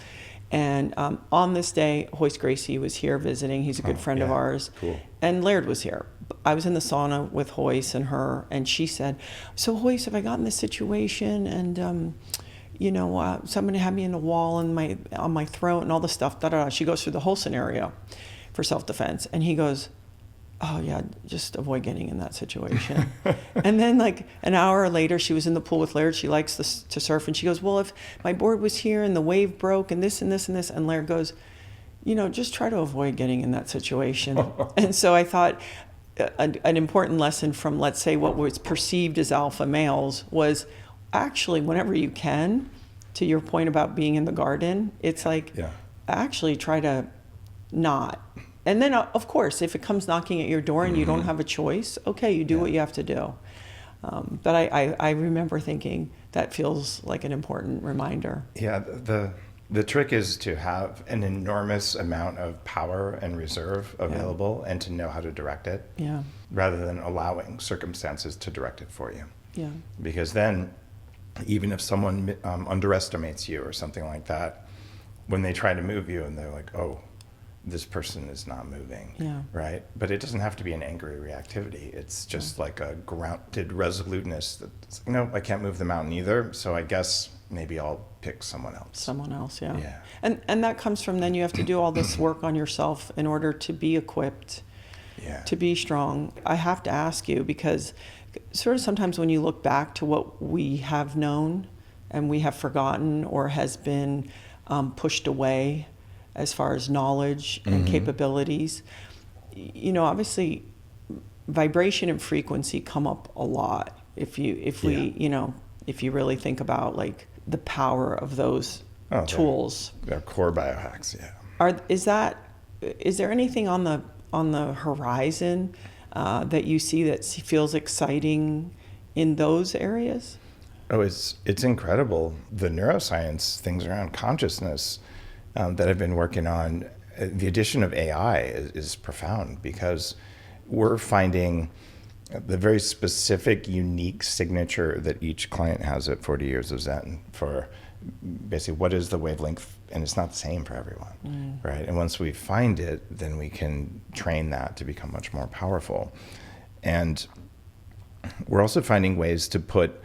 And on this day, Hoist Gracie was here visiting. He's a good friend of ours. Cool. And Laird was here. I was in the sauna with Hoist and her, and she said, so Hoist, have I gotten this situation? And, somebody had me in the wall on my throat and all the stuff. She goes through the whole scenario for self-defense. And he goes, oh yeah, just avoid getting in that situation. And then like an hour later, she was in the pool with Laird. She likes to surf, and she goes, well, if my board was here and the wave broke and this and this and this, and Laird goes, just try to avoid getting in that situation. And so I thought an important lesson from, let's say, what was perceived as alpha males was actually, whenever you can, to your point about being in the garden, it's like, actually try to not. And then, of course, if it comes knocking at your door and you don't have a choice, okay, you do what you have to do. But I remember thinking that feels like an important reminder. Yeah, the trick is to have an enormous amount of power and reserve available and to know how to direct it, rather than allowing circumstances to direct it for you. Yeah. Because then, even if someone underestimates you or something like that, when they try to move you and they're like, oh, this person is not moving, right? But it doesn't have to be an angry reactivity. It's just like a grounded resoluteness that, I can't move the mountain either, so I guess maybe I'll pick someone else. Someone else, yeah. And that comes from, then you have to do all this work on yourself in order to be equipped, to be strong. I have to ask you, because sort of sometimes when you look back to what we have known and we have forgotten or has been pushed away, as far as knowledge and capabilities, obviously vibration and frequency come up a lot if you really think about like the power of those tools. They're core biohacks, Is there anything on the horizon that you see that feels exciting in those areas? Oh, it's incredible. The neuroscience things around consciousness that I've been working on, the addition of AI is profound, because we're finding the very specific, unique signature that each client has at 40 Years of Zen for basically what is the wavelength, and it's not the same for everyone, right? And once we find it, then we can train that to become much more powerful. And we're also finding ways to put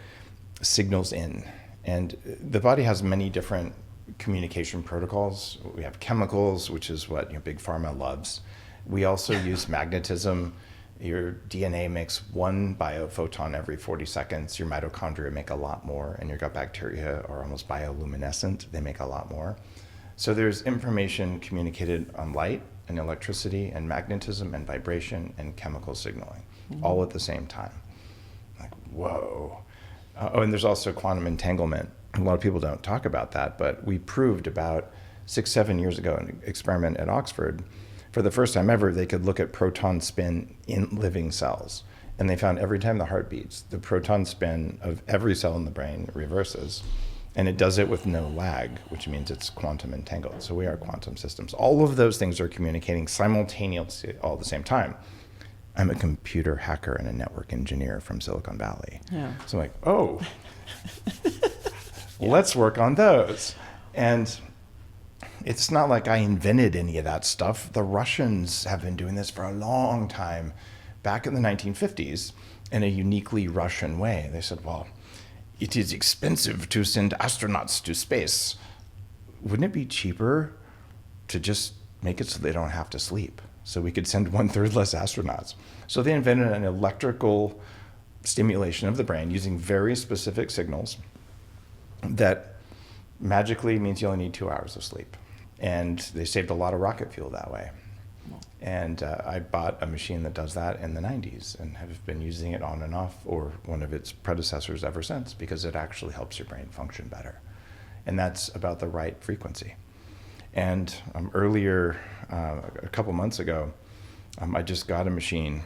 signals in. And the body has many different communication protocols. We have chemicals, which is what Big Pharma loves. We also use magnetism. Your DNA makes one biophoton every 40 seconds. Your mitochondria make a lot more, and your gut bacteria are almost bioluminescent. They make a lot more. So there's information communicated on light and electricity and magnetism and vibration and chemical signaling, all at the same time. Like, whoa. And there's also quantum entanglement. A lot of people don't talk about that, but we proved about 6-7 years ago in an experiment at Oxford, for the first time ever, they could look at proton spin in living cells. And they found every time the heart beats, the proton spin of every cell in the brain reverses. And it does it with no lag, which means it's quantum entangled. So we are quantum systems. All of those things are communicating simultaneously all at the same time. I'm a computer hacker and a network engineer from Silicon Valley. Yeah. So I'm like, oh. Let's work on those. And it's not like I invented any of that stuff. The Russians have been doing this for a long time, back in the 1950s, in a uniquely Russian way. They said, well, it is expensive to send astronauts to space. Wouldn't it be cheaper to just make it so they don't have to sleep? So we could send 1/3 less astronauts. So they invented an electrical stimulation of the brain using very specific signals that magically means you only need 2 hours of sleep. And they saved a lot of rocket fuel that way. And I bought a machine that does that in the 90s and have been using it on and off, or one of its predecessors, ever since, because it actually helps your brain function better. And that's about the right frequency. And earlier, a couple months ago, I just got a machine,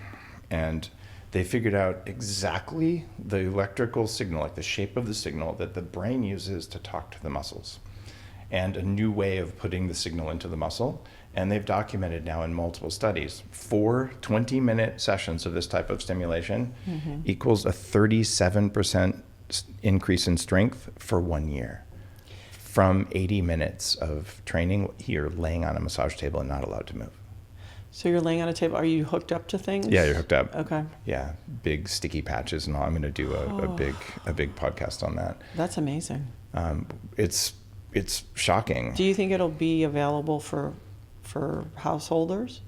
and they figured out exactly the electrical signal, like the shape of the signal that the brain uses to talk to the muscles, and a new way of putting the signal into the muscle. And they've documented now in multiple studies, 4 20-minute sessions of this type of stimulation equals a 37% increase in strength for 1 year. From 80 minutes of training, you're laying on a massage table and not allowed to move. So you're laying on a table. Are you hooked up to things? Yeah, you're hooked up. Okay. Yeah, big sticky patches and all. I'm going to do a big podcast on that. That's amazing. It's shocking. Do you think it'll be available for householders?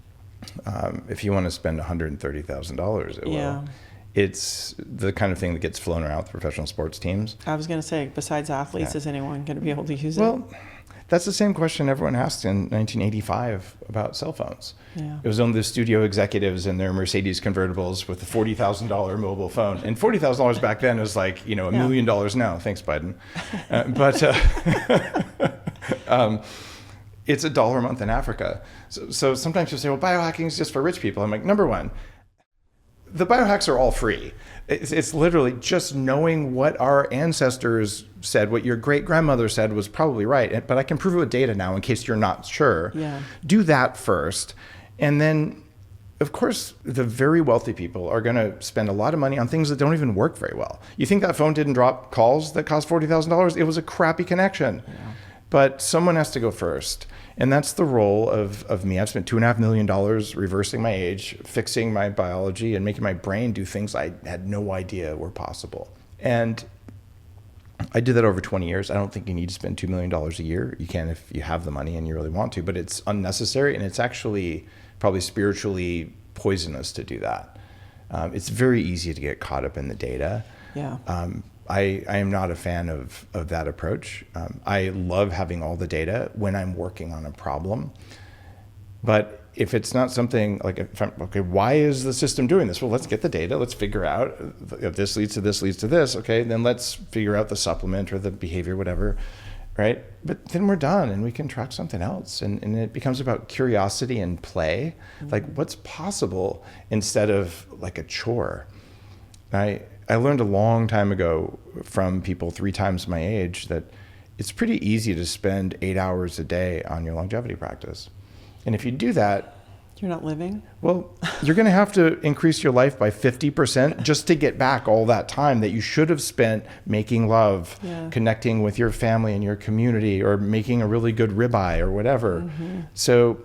If you want to spend $130,000, it will. It's the kind of thing that gets flown around with professional sports teams. I was going to say, besides athletes, is anyone going to be able to use it? Well, that's the same question everyone asked in 1985 about cell phones. Yeah. It was only the studio executives in their Mercedes convertibles with a $40,000 mobile phone. And $40,000 back then was like, $1 million now. Thanks, Biden. It's $1 a month in Africa. So sometimes you'll say, well, biohacking is just for rich people. I'm like, number one, the biohacks are all free. It's literally just knowing what our ancestors said, what your great grandmother said was probably right. But I can prove it with data now in case you're not sure. Yeah. Do that first. And then, of course, the very wealthy people are going to spend a lot of money on things that don't even work very well. You think that phone didn't drop calls that cost $40,000? It was a crappy connection. Yeah. But someone has to go first. And that's the role of me. I've spent $2.5 million reversing my age, fixing my biology, and making my brain do things I had no idea were possible. And I did that over 20 years. I don't think you need to spend $2 million a year. You can if you have the money and you really want to, but it's unnecessary, and it's actually probably spiritually poisonous to do that. It's very easy to get caught up in the data. Yeah. I am not a fan of that approach. I love having all the data when I'm working on a problem. But if it's not something like, okay, why is the system doing this? Well, let's get the data. Let's figure out if this leads to this, leads to this. Okay, then let's figure out the supplement or the behavior, whatever, right? But then we're done and we can track something else. And it becomes about curiosity and play, like what's possible instead of like a chore. I learned a long time ago from people 3 times my age that it's pretty easy to spend 8 hours a day on your longevity practice. And if you do that, you're not living? Well, you're going to have to increase your life by 50% just to get back all that time that you should have spent making love, connecting with your family and your community, or making a really good ribeye or whatever. Mm-hmm. So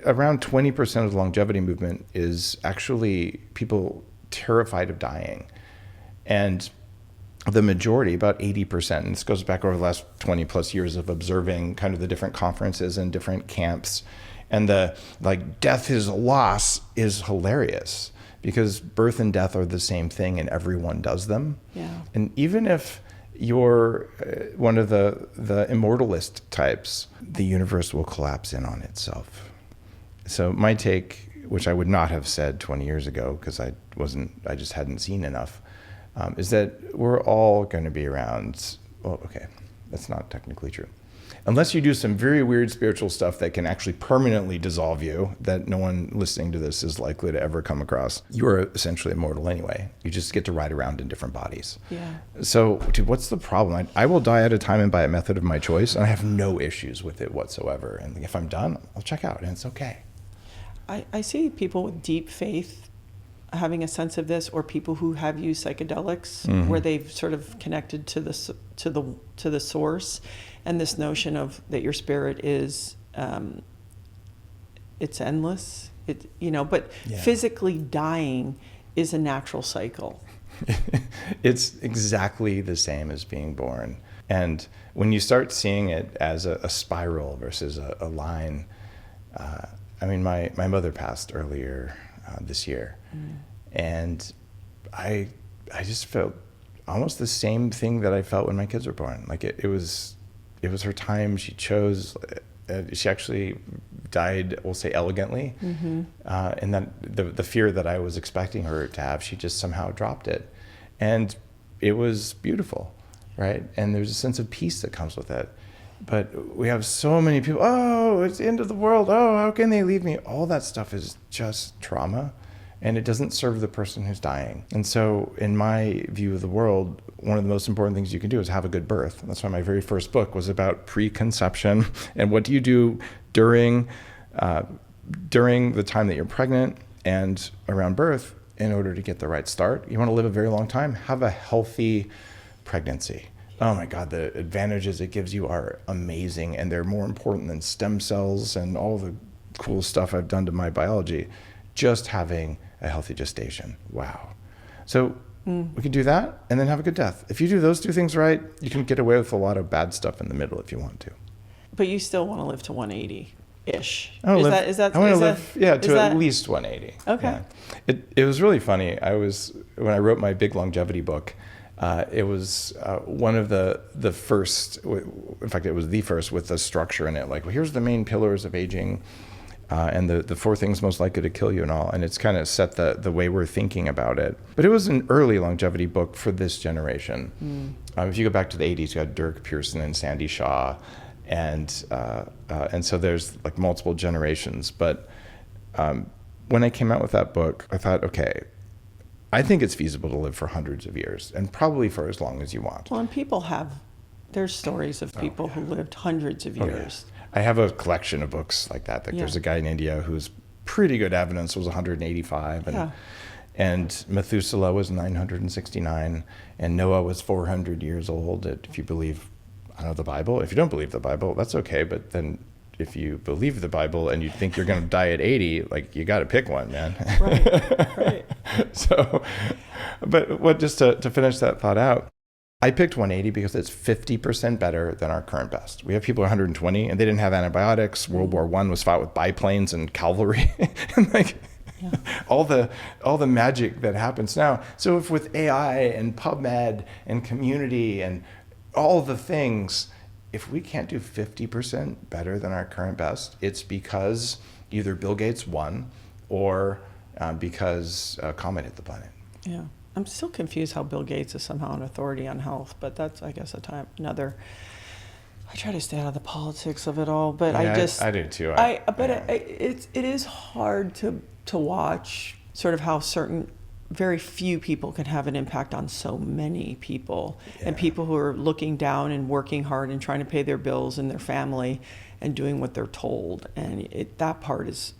around 20% of the longevity movement is actually people terrified of dying. And the majority, about 80%, and this goes back over the last 20 plus years of observing kind of the different conferences and different camps, and the like death is a loss is hilarious because birth and death are the same thing and everyone does them. Yeah. And even if you're one of the immortalist types, the universe will collapse in on itself. So my take, which I would not have said 20 years ago because I just hadn't seen enough, is that we're all going to be around. Well, okay, that's not technically true. Unless you do some very weird spiritual stuff that can actually permanently dissolve you, that no one listening to this is likely to ever come across, you are essentially immortal anyway. You just get to ride around in different bodies. Yeah. So, dude, what's the problem? I will die at a time and by a method of my choice, and I have no issues with it whatsoever. And if I'm done, I'll check out, and it's okay. I see people with deep faith having a sense of this, or people who have used psychedelics, where they've sort of connected to the source, and this notion of that your spirit is it's endless. But physically dying is a natural cycle. It's exactly the same as being born. And when you start seeing it as a spiral versus a line, my mother passed earlier this year, and I just felt almost the same thing that I felt when my kids were born. Like it was her time. She chose. She actually died, we'll say, elegantly, and that the fear that I was expecting her to have, she just somehow dropped it, and it was beautiful, right? And there's a sense of peace that comes with it. But we have so many people, oh, it's the end of the world, oh, how can they leave me? All that stuff is just trauma, and it doesn't serve the person who's dying. And so in my view of the world, one of the most important things you can do is have a good birth. And that's why my very first book was about preconception and what do you do during the time that you're pregnant and around birth in order to get the right start. You want to live a very long time, have a healthy pregnancy. Oh my God, the advantages it gives you are amazing, and they're more important than stem cells and all the cool stuff I've done to my biology. Just having a healthy gestation. Wow. So we can do that and then have a good death. If you do those two things right, you can get away with a lot of bad stuff in the middle if you want to. But you still want to live to 180-ish. I want to live to at least 180. Okay. Yeah. It was really funny. When I wrote my big longevity book, it was one of the first, in fact, it was the first with the structure in it. Like, well, here's the main pillars of aging, and the 4 things most likely to kill you and all. And it's kind of set the way we're thinking about it. But it was an early longevity book for this generation. If you go back to the 80s, you had Dirk Pearson and Sandy Shaw. And so there's like multiple generations. But when I came out with that book, I thought, okay, I think it's feasible to live for hundreds of years, and probably for as long as you want. Well, and there's stories of people who lived hundreds of years. Yeah. I have a collection of books like that. There's a guy in India who's pretty good evidence was 185, and Methuselah was 969, and Noah was 400 years old, if you believe, the Bible. If you don't believe the Bible, that's okay, but then if you believe the Bible and you think you're going to die at 80, like, you got to pick one, man. Right. So, but just to finish that thought out, I picked 180 because it's 50% better than our current best. We have people 120 and they didn't have antibiotics. World War I was fought with biplanes and cavalry. And all the magic that happens now. So if with AI and PubMed and community and all the things, if we can't do 50% better than our current best, it's because either Bill Gates won or because a comet hit the planet. Yeah. I'm still confused how Bill Gates is somehow an authority on health, but that's, I guess, I try to stay out of the politics of it all, but yeah, I do too. It is hard to watch sort of how very few people can have an impact on so many people, and people who are looking down and working hard and trying to pay their bills and their family and doing what they're told. And that part is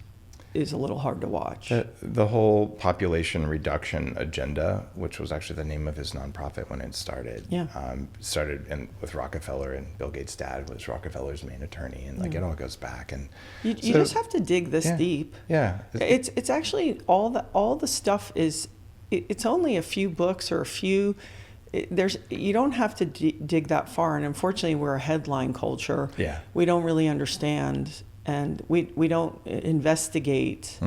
a little hard to watch. The whole population reduction agenda, which was actually the name of his nonprofit when it started, started with Rockefeller, and Bill Gates' dad was Rockefeller's main attorney, and it all goes back. And you just have to dig this deep. Yeah, it's actually all the stuff is. It's only a few books or a few. You don't have to dig that far, and unfortunately, we're a headline culture. Yeah, we don't really understand, and we don't investigate.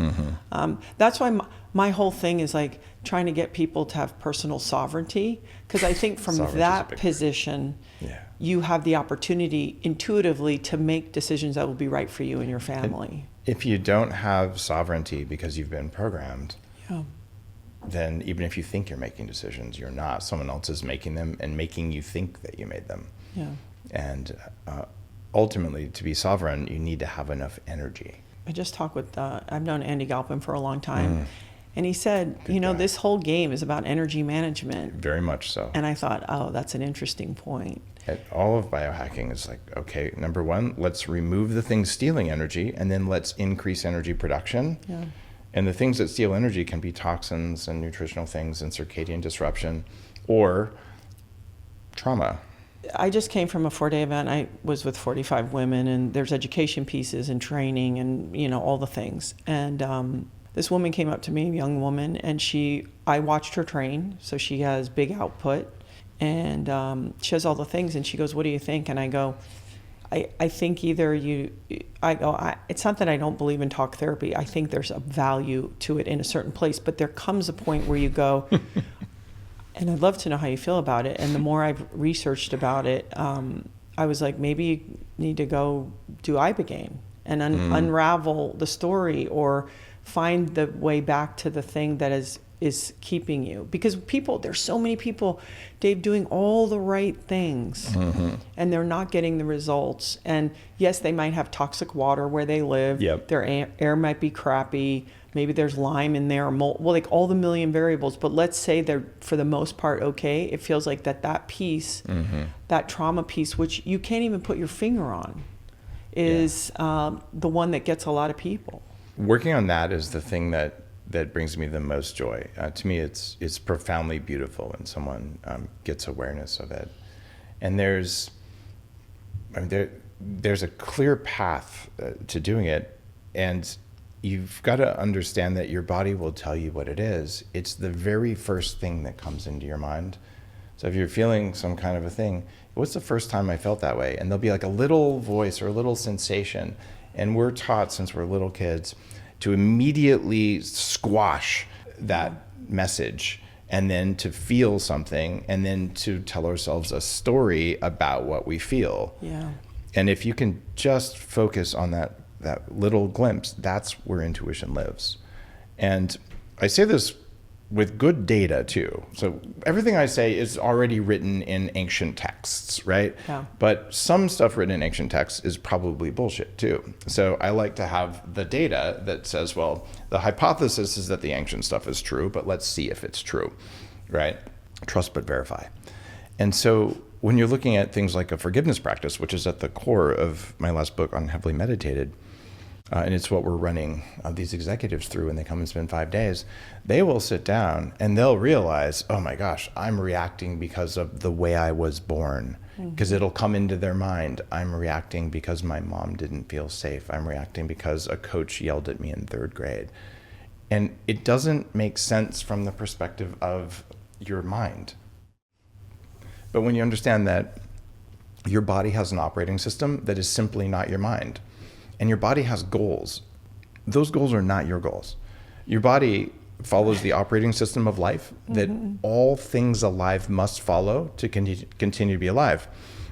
That's why my whole thing is like trying to get people to have personal sovereignty, because I think from that position, you have the opportunity intuitively to make decisions that will be right for you and your family. And if you don't have sovereignty because you've been programmed, then even if you think you're making decisions, you're not. Someone else is making them and making you think that you made them. Yeah. And ultimately, to be sovereign, you need to have enough energy. I just talked with, I've known Andy Galpin for a long time. And he said, this whole game is about energy management. Very much so. And I thought, oh, that's an interesting point. All of biohacking is like, okay, number one, let's remove the things stealing energy, and then let's increase energy production. Yeah. And the things that steal energy can be toxins and nutritional things and circadian disruption or trauma. I just came from a 4-day event. I was with 45 women, and there's education pieces and training and, you know, all the things. And this woman came up to me, a young woman, and I watched her train. So she has big output, and she has all the things. And she goes, "What do you think?" And I go, I think it's not that I don't believe in talk therapy. I think there's a value to it in a certain place, but there comes a point where you go, and I'd love to know how you feel about it. And the more I've researched about it, I was like, maybe you need to go do Ibogaine and unravel the story, or find the way back to the thing that is keeping you. Because there's so many people, Dave, doing all the right things, and they're not getting the results. And yes, they might have toxic water where they live. Yep. Their air might be crappy. Maybe there's Lyme in there, like all the million variables. But let's say they're, for the most part, okay. It feels like that piece, that trauma piece, which you can't even put your finger on, is the one that gets a lot of people. Working on that is the thing that brings me the most joy. To me, it's profoundly beautiful when someone gets awareness of it. And there's a clear path to doing it. And you've got to understand that your body will tell you what it is. It's the very first thing that comes into your mind. So if you're feeling some kind of a thing, what's the first time I felt that way? And there'll be like a little voice or a little sensation. And we're taught since we're little kids to immediately squash that message, and then to feel something, and then to tell ourselves a story about what we feel. Yeah. And if you can just focus on that little glimpse, that's where intuition lives. And I say this with good data too. So everything I say is already written in ancient texts, right? Yeah. But some stuff written in ancient texts is probably bullshit too. So I like to have the data that says, well, the hypothesis is that the ancient stuff is true, but let's see if it's true, right? Trust but verify. And so when you're looking at things like a forgiveness practice, which is at the core of my last book on Heavily Meditated, and it's what we're running these executives through when they come and spend 5 days, they will sit down and they'll realize, oh my gosh, I'm reacting because of the way I was born. Because it'll come into their mind, I'm reacting because my mom didn't feel safe. I'm reacting because a coach yelled at me in 3rd grade. And it doesn't make sense from the perspective of your mind. But when you understand that your body has an operating system that is simply not your mind, and your body has goals. Those goals are not your goals. Your body follows the operating system of life that all things alive must follow to continue to be alive.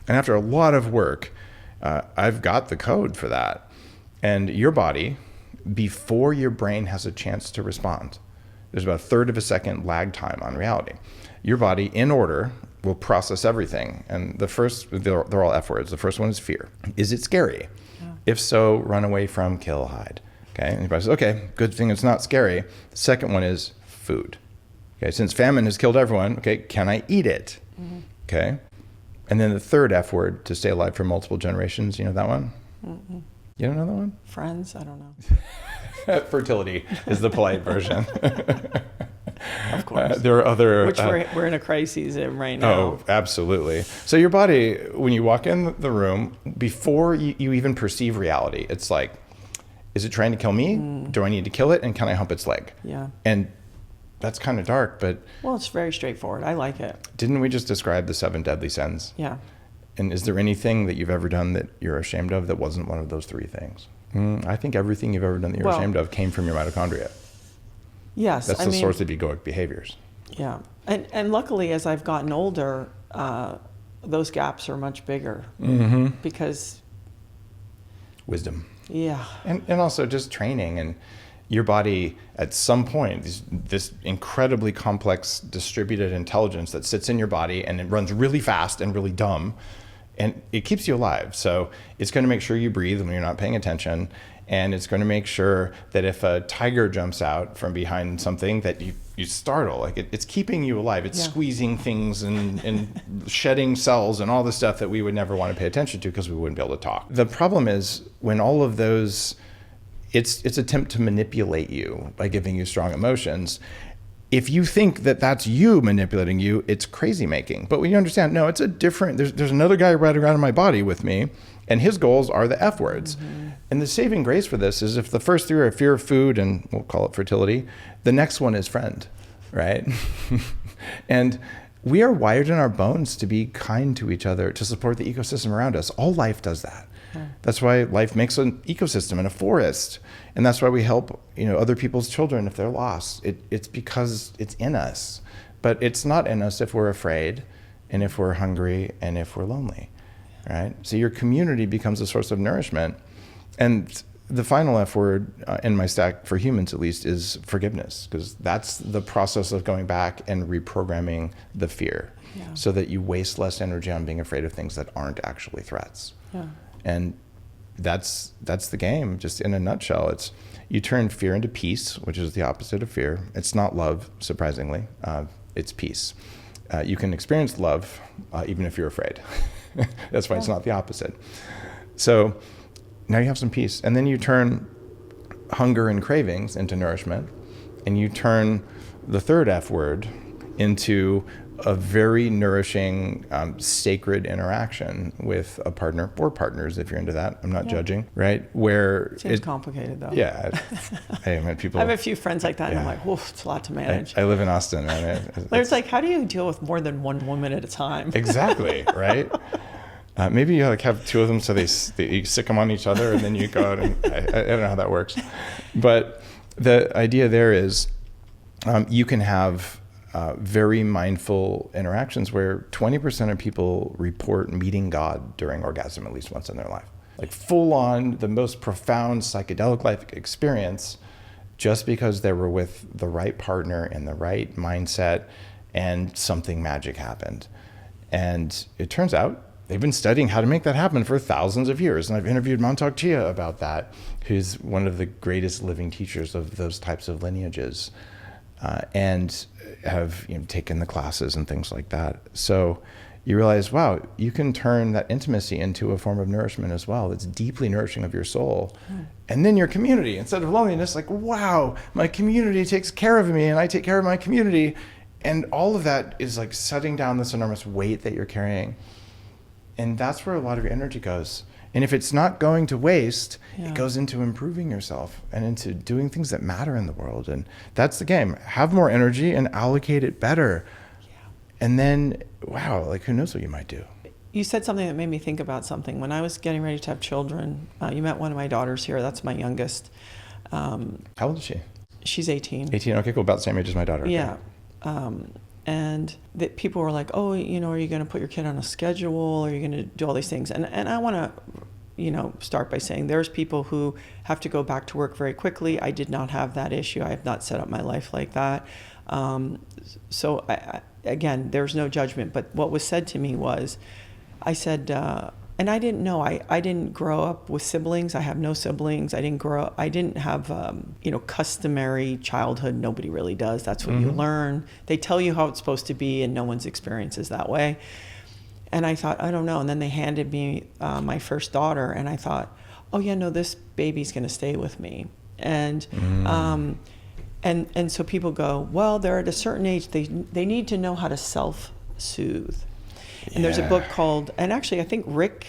And after a lot of work, I've got the code for that. And your body, before your brain has a chance to respond, there's about 1/3 of a second lag time on reality. Your body, in order, will process everything. And the first, they're all F words. The first one is fear. Is it scary? If so, run away from, kill, hide. Okay, and your body says, okay, good thing it's not scary. The second one is food. Okay, since famine has killed everyone, okay, can I eat it? Okay, and then the third F word, to stay alive for multiple generations, you know that one? You don't know that one? Friends? I don't know. Fertility is the polite version. Of course. There are other... Which we're in a crisis right now. Oh, absolutely. So your body, when you walk in the room, before you even perceive reality, it's like, is it trying to kill me? Do I need to kill it? And can I hump its leg? Yeah. And that's kind of dark, but... Well, it's very straightforward. I like it. Didn't we just describe the 7 deadly sins? Yeah. And is there anything that you've ever done that you're ashamed of that wasn't one of those 3 things? I think everything you've ever done that you're ashamed of came from your mitochondria. Yes. That's the source of egoic behaviors. Yeah. And luckily, as I've gotten older, those gaps are much bigger because... Wisdom. Yeah. And also just training, and your body at some point, this incredibly complex distributed intelligence that sits in your body, and it runs really fast and really dumb, and it keeps you alive. So it's going to make sure you breathe when you're not paying attention. And it's going to make sure that if a tiger jumps out from behind something that you startle, like it's keeping you alive. It's squeezing things and shedding cells and all the stuff that we would never want to pay attention to because we wouldn't be able to talk. The problem is when all of those it's attempt to manipulate you by giving you strong emotions. If you think that that's you manipulating you, it's crazy making. But when you understand, no, it's a different, there's another guy riding around in my body with me, and his goals are the F words. And the saving grace for this is if the first three are fear of food, and we'll call it fertility, the next one is friend, right? And we are wired in our bones to be kind to each other, to support the ecosystem around us. All life does that. That's why life makes an ecosystem and a forest. And that's why we help, other people's children if they're lost. It's because it's in us. But it's not in us if we're afraid, and if we're hungry, and if we're lonely, right? So your community becomes a source of nourishment. And the final F word in my stack, for humans at least, is forgiveness, because that's the process of going back and reprogramming the fear so that you waste less energy on being afraid of things that aren't actually threats. And that's the game, just in a nutshell. It's you turn fear into peace, which is the opposite of fear. It's not love, surprisingly. It's peace. You can experience love even if you're afraid. That's why it's not the opposite. So now you have some peace. And then you turn hunger and cravings into nourishment. And you turn the third F word into a very nourishing, sacred interaction with a partner or partners, if you're into that. I'm not judging, right? Where Seems complicated, though. Yeah. Hey, man, people. I have a few friends like that, and I'm like, woof, it's a lot to manage. I live in Austin, man. It's like, how do you deal with more than one woman at a time? Exactly, right? Maybe you have two of them, so you sick them on each other, and then you go out and I don't know how that works. But the idea there is you can have very mindful interactions where 20% of people report meeting God during orgasm at least once in their life. Like full on, the most profound psychedelic life experience, just because they were with the right partner in the right mindset and something magic happened. And it turns out they've been studying how to make that happen for thousands of years. And I've interviewed Montauk Chia about that, who's one of the greatest living teachers of those types of lineages. And have taken the classes and things like that. So you realize, wow, you can turn that intimacy into a form of nourishment as well. It's deeply nourishing of your soul. And then your community, instead of loneliness, like, wow, my community takes care of me and I take care of my community. And all of that is like setting down this enormous weight that you're carrying. And that's where a lot of your energy goes. And if it's not going to waste, it goes into improving yourself and into doing things that matter in the world. And that's the game. Have more energy and allocate it better. And then, wow, like who knows what you might do. You said something that made me think about something. When I was getting ready to have children, you met one of my daughters here. That's my youngest. How old is she? She's 18. 18, okay, cool. About the same age as my daughter. Okay. Yeah. And that people were like, oh, are you going to put your kid on a schedule? Are you going to do all these things? And I want to, start by saying there's people who have to go back to work very quickly. I did not have that issue. I have not set up my life like that. So again, there's no judgment. But what was said to me was, I said, and I didn't know, I didn't grow up with siblings. I have no siblings. I didn't have, customary childhood. Nobody really does. That's what you learn. They tell you how it's supposed to be and no one's experience is that way. And I thought, I don't know. And then they handed me my first daughter and I thought, oh yeah, no, this baby's going to stay with me. And, and so people go, well, they're at a certain age, they need to know how to self-soothe. And there's a book called, and actually I think Rick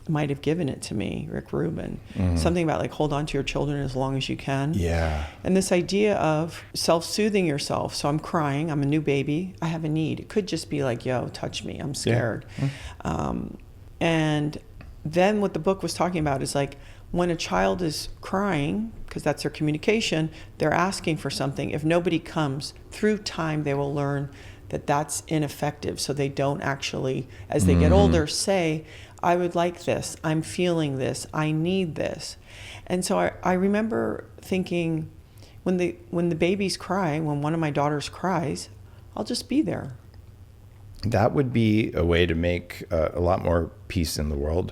might have given it to me, Rick Rubin, something about like hold on to your children as long as you can. Yeah. And this idea of self-soothing yourself. So I'm crying, I'm a new baby, I have a need. It could just be like, yo, touch me, I'm scared. Yeah. And then what the book was talking about is like when a child is crying, because that's their communication, they're asking for something. If nobody comes, through time they will learn that that's ineffective. So they don't actually, as they get older, say, I would like this, I'm feeling this, I need this. And so I remember thinking, when the baby's crying, when one of my daughters cries, I'll just be there. That would be a way to make a lot more peace in the world.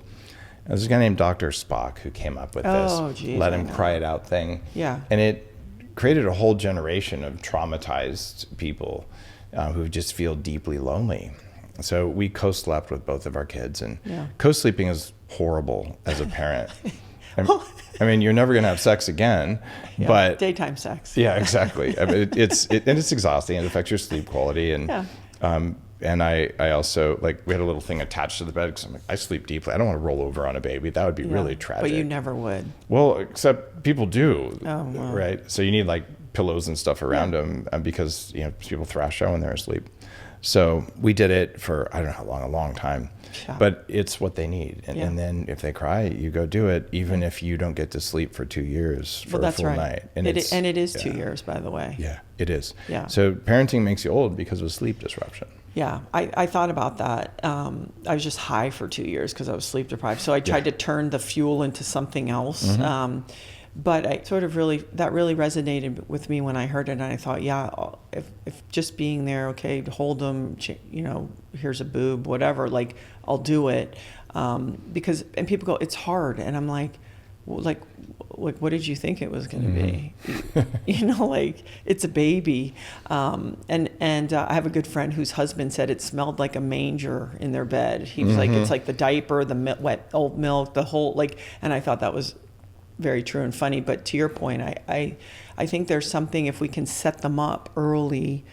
There's a guy named Dr. Spock who came up with this let him cry it out thing. Yeah. And it created a whole generation of traumatized people who just feel deeply lonely. So we co-slept with both of our kids, and co-sleeping is horrible as a parent. I mean, you're never going to have sex again, but daytime sex. Yeah, exactly. I mean, it's exhausting. It affects your sleep quality. And, and I also, like, we had a little thing attached to the bed because I'm like, I sleep deeply. I don't want to roll over on a baby. That would be really tragic. But you never would. Well, except people do, wow. right? So you need like pillows and stuff around them because, you know, people thrash out when they're asleep. So we did it for, I don't know how long, a long time, but it's what they need. And then if they cry, you go do it, even if you don't get to sleep for 2 years for a full night. And it is 2 years, by the way. Yeah, it is. Yeah. So parenting makes you old because of sleep disruption. Yeah, I thought about that. I was just high for 2 years because I was sleep deprived. So I tried to turn the fuel into something else. But I sort of that really resonated with me when I heard it. And I thought, if just being there, okay, hold them, you know, here's a boob, whatever, like I'll do it. Because, and people go, it's hard. And I'm like, what did you think it was going to be? You know, like it's a baby. And I have a good friend whose husband said it smelled like a manger in their bed. He was like, it's like the diaper, the wet old milk, the whole, like, and I thought that was very true and funny. But to your point, I think there's something, if we can set them up early,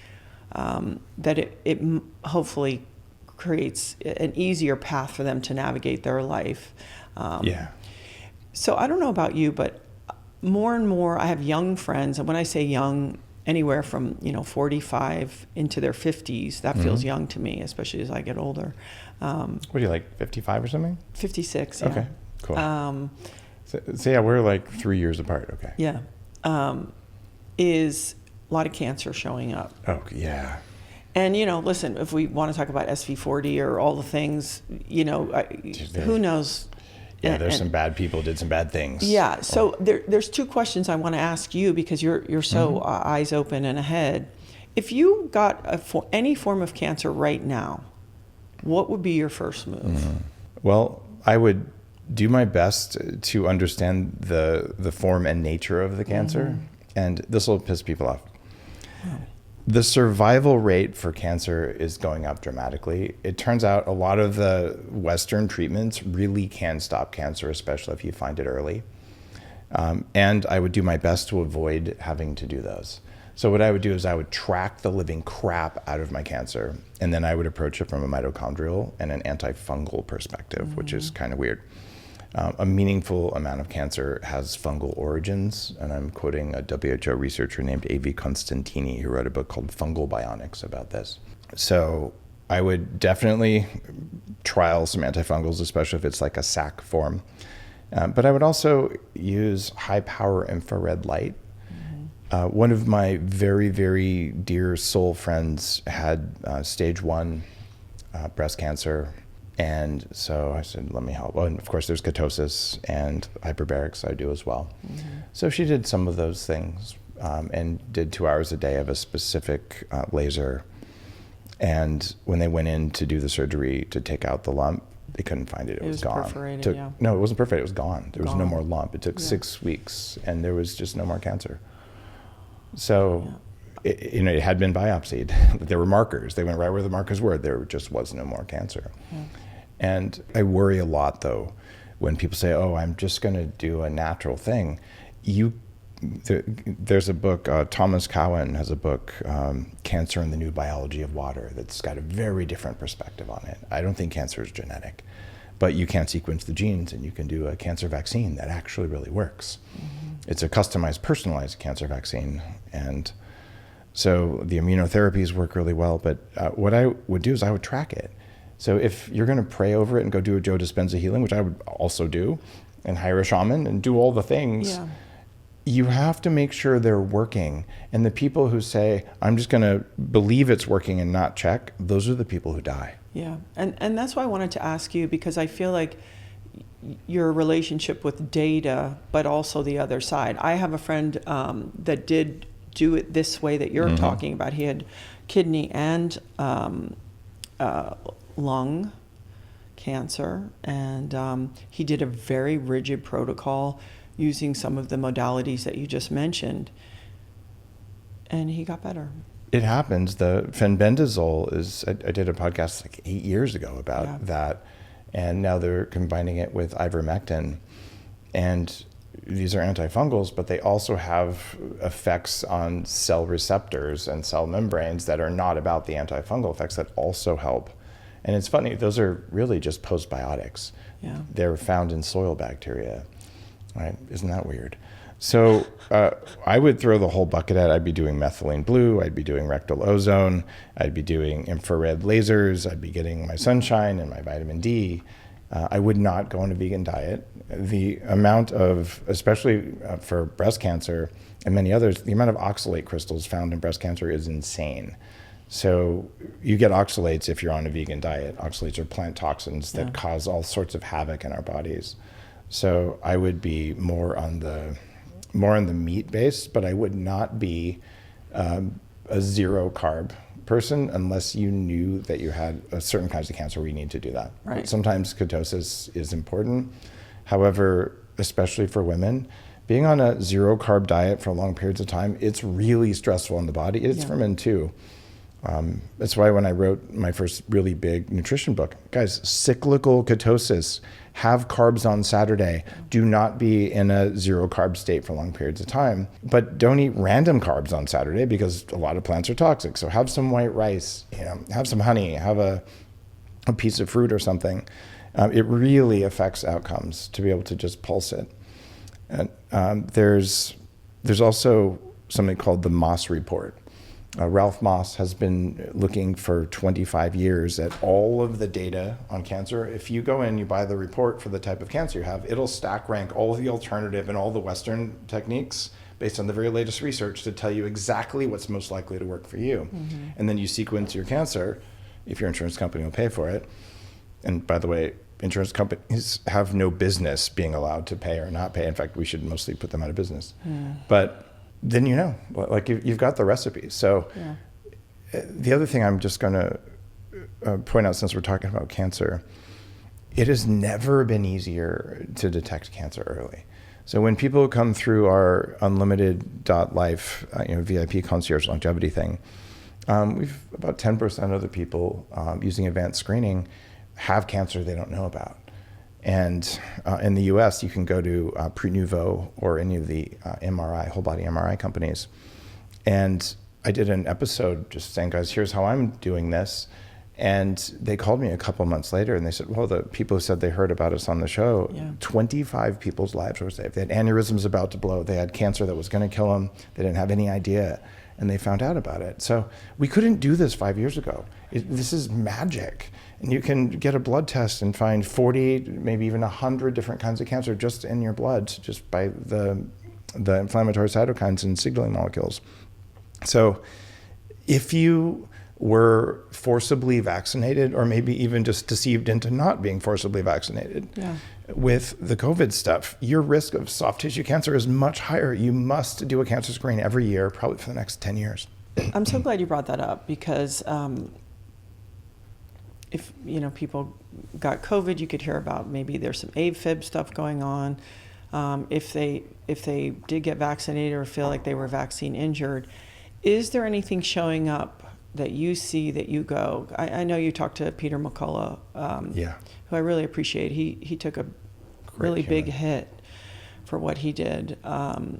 that it hopefully creates an easier path for them to navigate their life. So I don't know about you, but more and more I have young friends, and when I say young, anywhere from 45 into their 50s, that feels young to me, especially as I get older. What are you, like 55 or something? 56. Yeah. Okay, cool. So yeah, we're like 3 years apart. Okay. Yeah. Is a lot of cancer showing up. Oh, yeah. And, listen, if we want to talk about SV40 or all the things, who knows? Yeah, there's some bad people did some bad things. Yeah. So there's two questions I want to ask you because you're so eyes open and ahead. If you got any form of cancer right now, what would be your first move? Well, I would do my best to understand the form and nature of the cancer. And this will piss people off. The survival rate for cancer is going up dramatically. It turns out a lot of the Western treatments really can stop cancer, especially if you find it early. And I would do my best to avoid having to do those. So what I would do is I would track the living crap out of my cancer, and then I would approach it from a mitochondrial and an antifungal perspective, which is kind of weird. A meaningful amount of cancer has fungal origins, and I'm quoting a WHO researcher named A.V. Constantini, who wrote a book called Fungal Bionics about this. So I would definitely trial some antifungals, especially if it's like a SAC form. But I would also use high power infrared light. One of my very, very dear soul friends had stage 1 breast cancer. And so I said, let me help. Well, and of course, there's ketosis and hyperbarics I do as well. So she did some of those things and did 2 hours a day of a specific laser. And when they went in to do the surgery to take out the lump, they couldn't find it. It was gone. Perforated, No, it wasn't perforated. It was gone. There was no more lump. It took 6 weeks, and there was just no more cancer. So, it had been biopsied. There were markers. They went right where the markers were. There just was no more cancer. And I worry a lot, though, when people say, oh, I'm just going to do a natural thing. There's a book, Thomas Cowan has a book, Cancer and the New Biology of Water, that's got a very different perspective on it. I don't think cancer is genetic, but you can sequence the genes and you can do a cancer vaccine that actually really works. It's a customized, personalized cancer vaccine. And so the immunotherapies work really well, but what I would do is I would track it. So if you're going to pray over it and go do a Joe Dispenza healing, which I would also do, and hire a shaman and do all the things, you have to make sure they're working. And the people who say, I'm just going to believe it's working and not check, those are the people who die. Yeah, and that's why I wanted to ask you, because I feel like your relationship with data, but also the other side. I have a friend that did do it this way that you're talking about. He had kidney and lung cancer, and he did a very rigid protocol using some of the modalities that you just mentioned, and he got better. It happens. The fenbendazole is, I did a podcast like 8 years ago about that, and now they're combining it with ivermectin. And these are antifungals, but they also have effects on cell receptors and cell membranes that are not about the antifungal effects that also help. And it's funny, those are really just postbiotics. Yeah. They're found in soil bacteria, right? Isn't that weird? So I would throw the whole bucket at. I'd be doing methylene blue, I'd be doing rectal ozone, I'd be doing infrared lasers, I'd be getting my sunshine and my vitamin D. I would not go on a vegan diet. The amount of, especially for breast cancer and many others, the amount of oxalate crystals found in breast cancer is insane. So you get oxalates if you're on a vegan diet. Oxalates are plant toxins that cause all sorts of havoc in our bodies. So I would be more on the meat base, but I would not be a zero carb person unless you knew that you had certain kinds of cancer where you need to do that. Right. Sometimes ketosis is important. However, especially for women, being on a zero carb diet for long periods of time, it's really stressful on the body. It's for men too. That's why when I wrote my first really big nutrition book, guys, cyclical ketosis, have carbs on Saturday, do not be in a zero carb state for long periods of time, but don't eat random carbs on Saturday because a lot of plants are toxic. So have some white rice, have some honey, have a piece of fruit or something. It really affects outcomes to be able to just pulse it. And there's also something called the Moss Report. Ralph Moss has been looking for 25 years at all of the data on cancer. If you go in, you buy the report for the type of cancer you have, it'll stack rank all of the alternative and all the Western techniques based on the very latest research to tell you exactly what's most likely to work for you. Mm-hmm. And then you sequence your cancer, if your insurance company will pay for it. And by the way, insurance companies have no business being allowed to pay or not pay. In fact, we should mostly put them out of business. But then like you've got the recipe. So the other thing I'm just going to point out, since we're talking about cancer, it has never been easier to detect cancer early. So when people come through our unlimited.life, VIP concierge longevity thing, we've about 10% of the people using advanced screening have cancer they don't know about. And in the US, you can go to Prenuvo or any of the MRI, whole body MRI companies. And I did an episode just saying, guys, here's how I'm doing this. And they called me a couple months later and they said, well, the people who said they heard about us on the show, 25 people's lives were saved. They had aneurysms about to blow. They had cancer that was going to kill them. They didn't have any idea. And they found out about it. So we couldn't do this 5 years ago. This is magic. And you can get a blood test and find 40, maybe even 100 different kinds of cancer just in your blood, just by the inflammatory cytokines and signaling molecules. So if you were forcibly vaccinated, or maybe even just deceived into not being forcibly vaccinated with the COVID stuff, your risk of soft tissue cancer is much higher. You must do a cancer screen every year, probably for the next 10 years. I'm so glad you brought that up, because if people got COVID, you could hear about maybe there's some AFib stuff going on. If they did get vaccinated or feel like they were vaccine injured, is there anything showing up that you see that you go? I know you talked to Peter McCullough, who I really appreciate. He took a really big hit for what he did. Are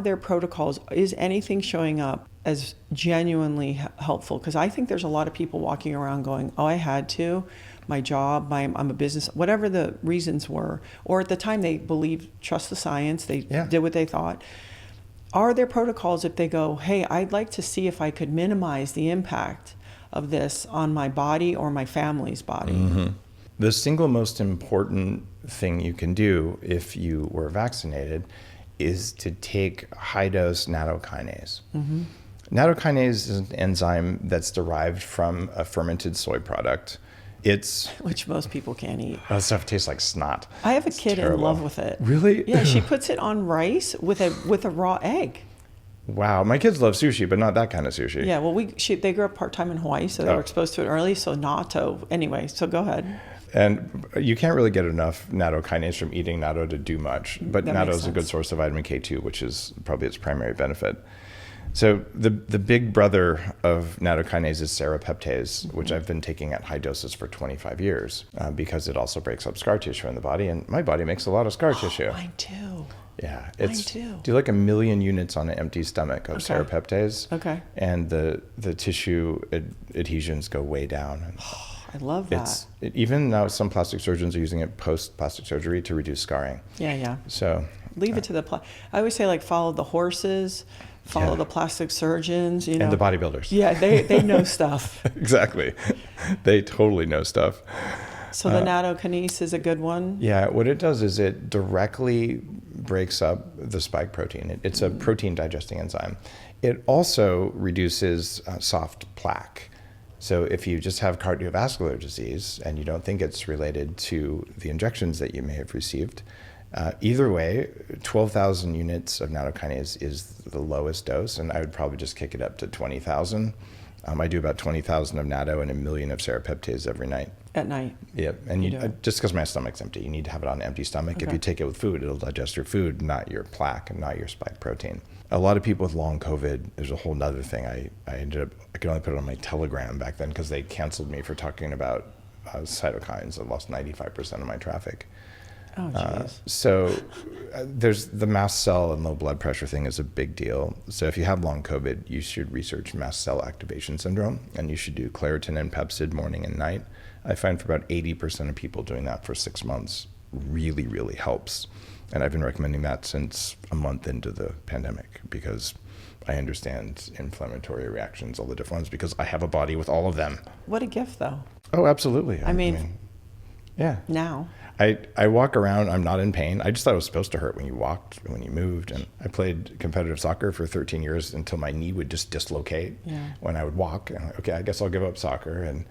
there protocols? Is anything showing up as genuinely helpful? Because I think there's a lot of people walking around going, oh, I had to, my job, I'm a business, whatever the reasons were, or at the time they trust the science, they did what they thought. Are there protocols if they go, hey, I'd like to see if I could minimize the impact of this on my body or my family's body? Mm-hmm. The single most important thing you can do if you were vaccinated is to take high-dose nattokinase. Mm-hmm. Nattokinase is an enzyme that's derived from a fermented soy product. Which most people can't eat. That stuff tastes like snot. I have a kid in love with it. Really? Yeah, she puts it on rice with a raw egg. Wow, my kids love sushi, but not that kind of sushi. Yeah, well, they grew up part-time in Hawaii, so they were exposed to it early, so natto. Anyway, so go ahead. And you can't really get enough nattokinase from eating natto to do much, but natto is a good source of vitamin K2, which is probably its primary benefit. So the big brother of nattokinase is serrapeptase, which I've been taking at high doses for 25 years because it also breaks up scar tissue in the body, and my body makes a lot of scar tissue. Mine too. Yeah, Mine too. Do like 1 million units on an empty stomach of serrapeptase. Okay. And the tissue adhesions go way down. I love that. Even now, some plastic surgeons are using it post plastic surgery to reduce scarring. Yeah. So leave it to the. I always say, like, follow the horses, follow the plastic surgeons, you know. And the bodybuilders. Yeah, they know stuff. Exactly. They totally know stuff. So the nattokinase is a good one? Yeah, what it does is it directly breaks up the spike protein. It's a protein digesting enzyme. It also reduces soft plaque. So if you just have cardiovascular disease and you don't think it's related to the injections that you may have received, either way, 12,000 units of nattokinase is the lowest dose, and I would probably just kick it up to 20,000. I do about 20,000 of natto and 1 million of serrapeptase every night. At night? Yep. And just because my stomach's empty, you need to have it on an empty stomach. Okay. If you take it with food, it'll digest your food, not your plaque and not your spike protein. A lot of people with long COVID, there's a whole nother thing. I could only put it on my Telegram back then because they canceled me for talking about cytokines. I lost 95% of my traffic. Oh, geez. There's the mast cell and low blood pressure thing is a big deal. So if you have long COVID, you should research mast cell activation syndrome, and you should do Claritin and Pepsid morning and night. I find for about 80% of people doing that for 6 months really, really helps. And I've been recommending that since a month into the pandemic because I understand inflammatory reactions, all the different ones, because I have a body with all of them. What a gift, though. Oh, absolutely. I mean, yeah. Now. I walk around, I'm not in pain. I just thought it was supposed to hurt when you walked, when you moved. And I played competitive soccer for 13 years until my knee would just dislocate when I would walk. And I'm like, okay, I guess I'll give up soccer. And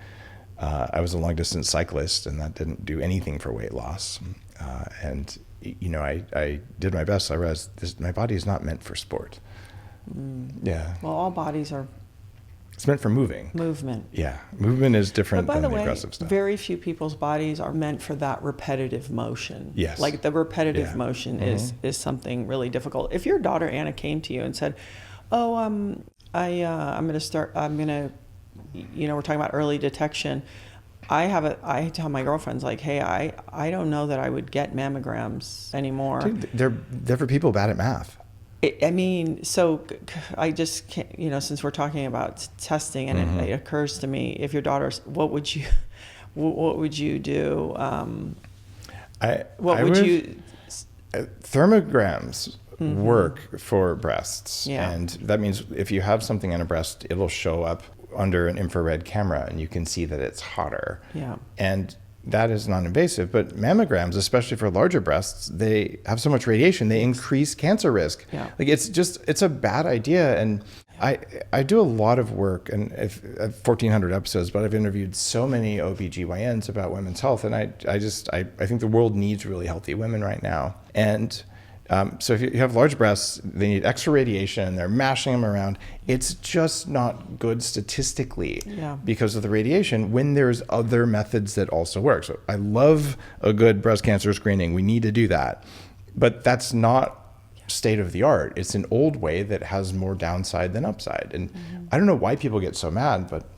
I was a long distance cyclist, and that didn't do anything for weight loss. And, you know, I did my best. I realized my body is not meant for sport. Yeah. Well, all bodies are. It's meant for moving. Movement. Yeah. Movement is different than the aggressive stuff. Very few people's bodies are meant for that repetitive motion. Yes. Like the repetitive motion is something really difficult. If your daughter Anna came to you and said, "Oh, I'm going to start. I'm going to, you know, we're talking about early detection." I tell my girlfriends, like, "Hey, I don't know that I would get mammograms anymore." Dude, they're for people bad at math. I mean, so I just can't, you know, since we're talking about testing, and it occurs to me, if your daughter's, what would you do? Thermograms work for breasts, and that means if you have something in a breast, it'll show up under an infrared camera, and you can see that it's hotter. Yeah, and that is non-invasive, but mammograms, especially for larger breasts, they have so much radiation, they increase cancer risk. Yeah. Like it's a bad idea. And I do a lot of work, and I've 1,400 episodes, but I've interviewed so many OBGYNs about women's health. And I think the world needs really healthy women right now. And so if you have large breasts, they need extra radiation, they're mashing them around. It's just not good statistically because of the radiation when there's other methods that also work. So I love a good breast cancer screening. We need to do that. But that's not state of the art. It's an old way that has more downside than upside. And I don't know why people get so mad, but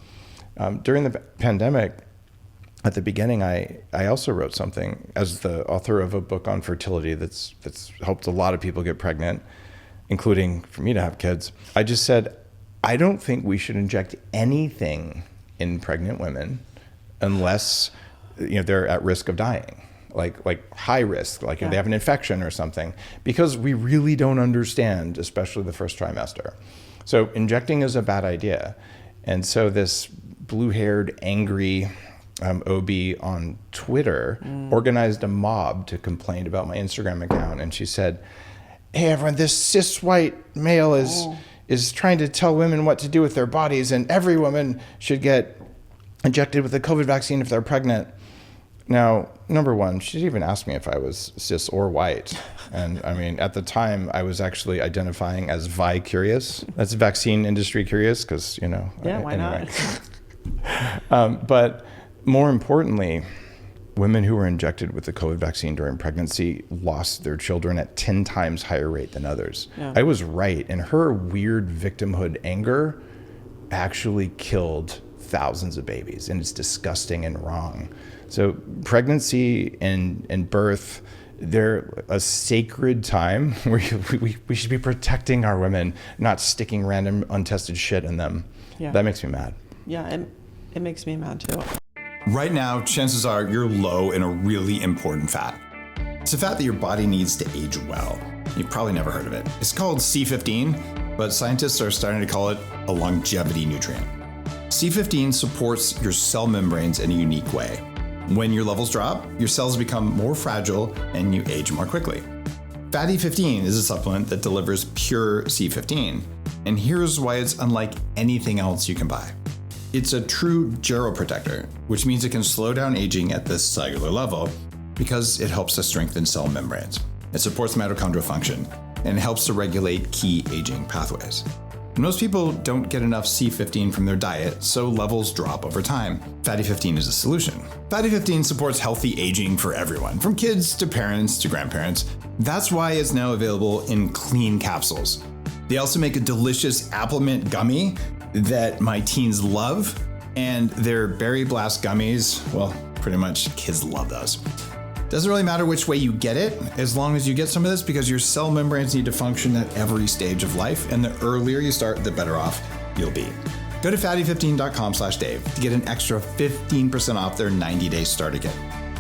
during the pandemic, at the beginning, I also wrote something as the author of a book on fertility that's helped a lot of people get pregnant, including for me to have kids. I just said, I don't think we should inject anything in pregnant women unless, you know, they're at risk of dying, like high risk, like if they have an infection or something, because we really don't understand, especially the first trimester. So injecting is a bad idea. And so this blue-haired, angry OB on Twitter organized a mob to complain about my Instagram account, and she said, "Hey everyone, this cis white male is trying to tell women what to do with their bodies, and every woman should get injected with a COVID vaccine if they're pregnant." Now, number one, she didn't even ask me if I was cis or white. And I mean, at the time, I was actually identifying as vi-curious. That's vaccine industry curious, because, you know. Yeah, why not? But more importantly, women who were injected with the COVID vaccine during pregnancy lost their children at 10 times higher rate than others. Yeah. I was right. And her weird victimhood anger actually killed thousands of babies, and it's disgusting and wrong. So pregnancy and birth, they're a sacred time where we should be protecting our women, not sticking random untested shit in them. Yeah. That makes me mad. Yeah, it makes me mad too. Right now, chances are you're low in a really important fat. It's a fat that your body needs to age well. You've probably never heard of it. It's called C15, but scientists are starting to call it a longevity nutrient. C15 supports your cell membranes in a unique way. When your levels drop, your cells become more fragile and you age more quickly. Fatty 15 is a supplement that delivers pure C15, and here's why it's unlike anything else you can buy. It's a true geroprotector, which means it can slow down aging at the cellular level because it helps to strengthen cell membranes. It supports mitochondrial function and helps to regulate key aging pathways. Most people don't get enough C15 from their diet, so levels drop over time. Fatty 15 is a solution. Fatty 15 supports healthy aging for everyone, from kids to parents to grandparents. That's why it's now available in clean capsules. They also make a delicious apple mint gummy that my teens love, and their berry blast gummies, well, pretty much kids love those. Doesn't really matter which way you get it, as long as you get some of this, because your cell membranes need to function at every stage of life, and the earlier you start, the better off you'll be. Go to fatty15.com/Dave to get an extra 15% off their 90-day starter kit.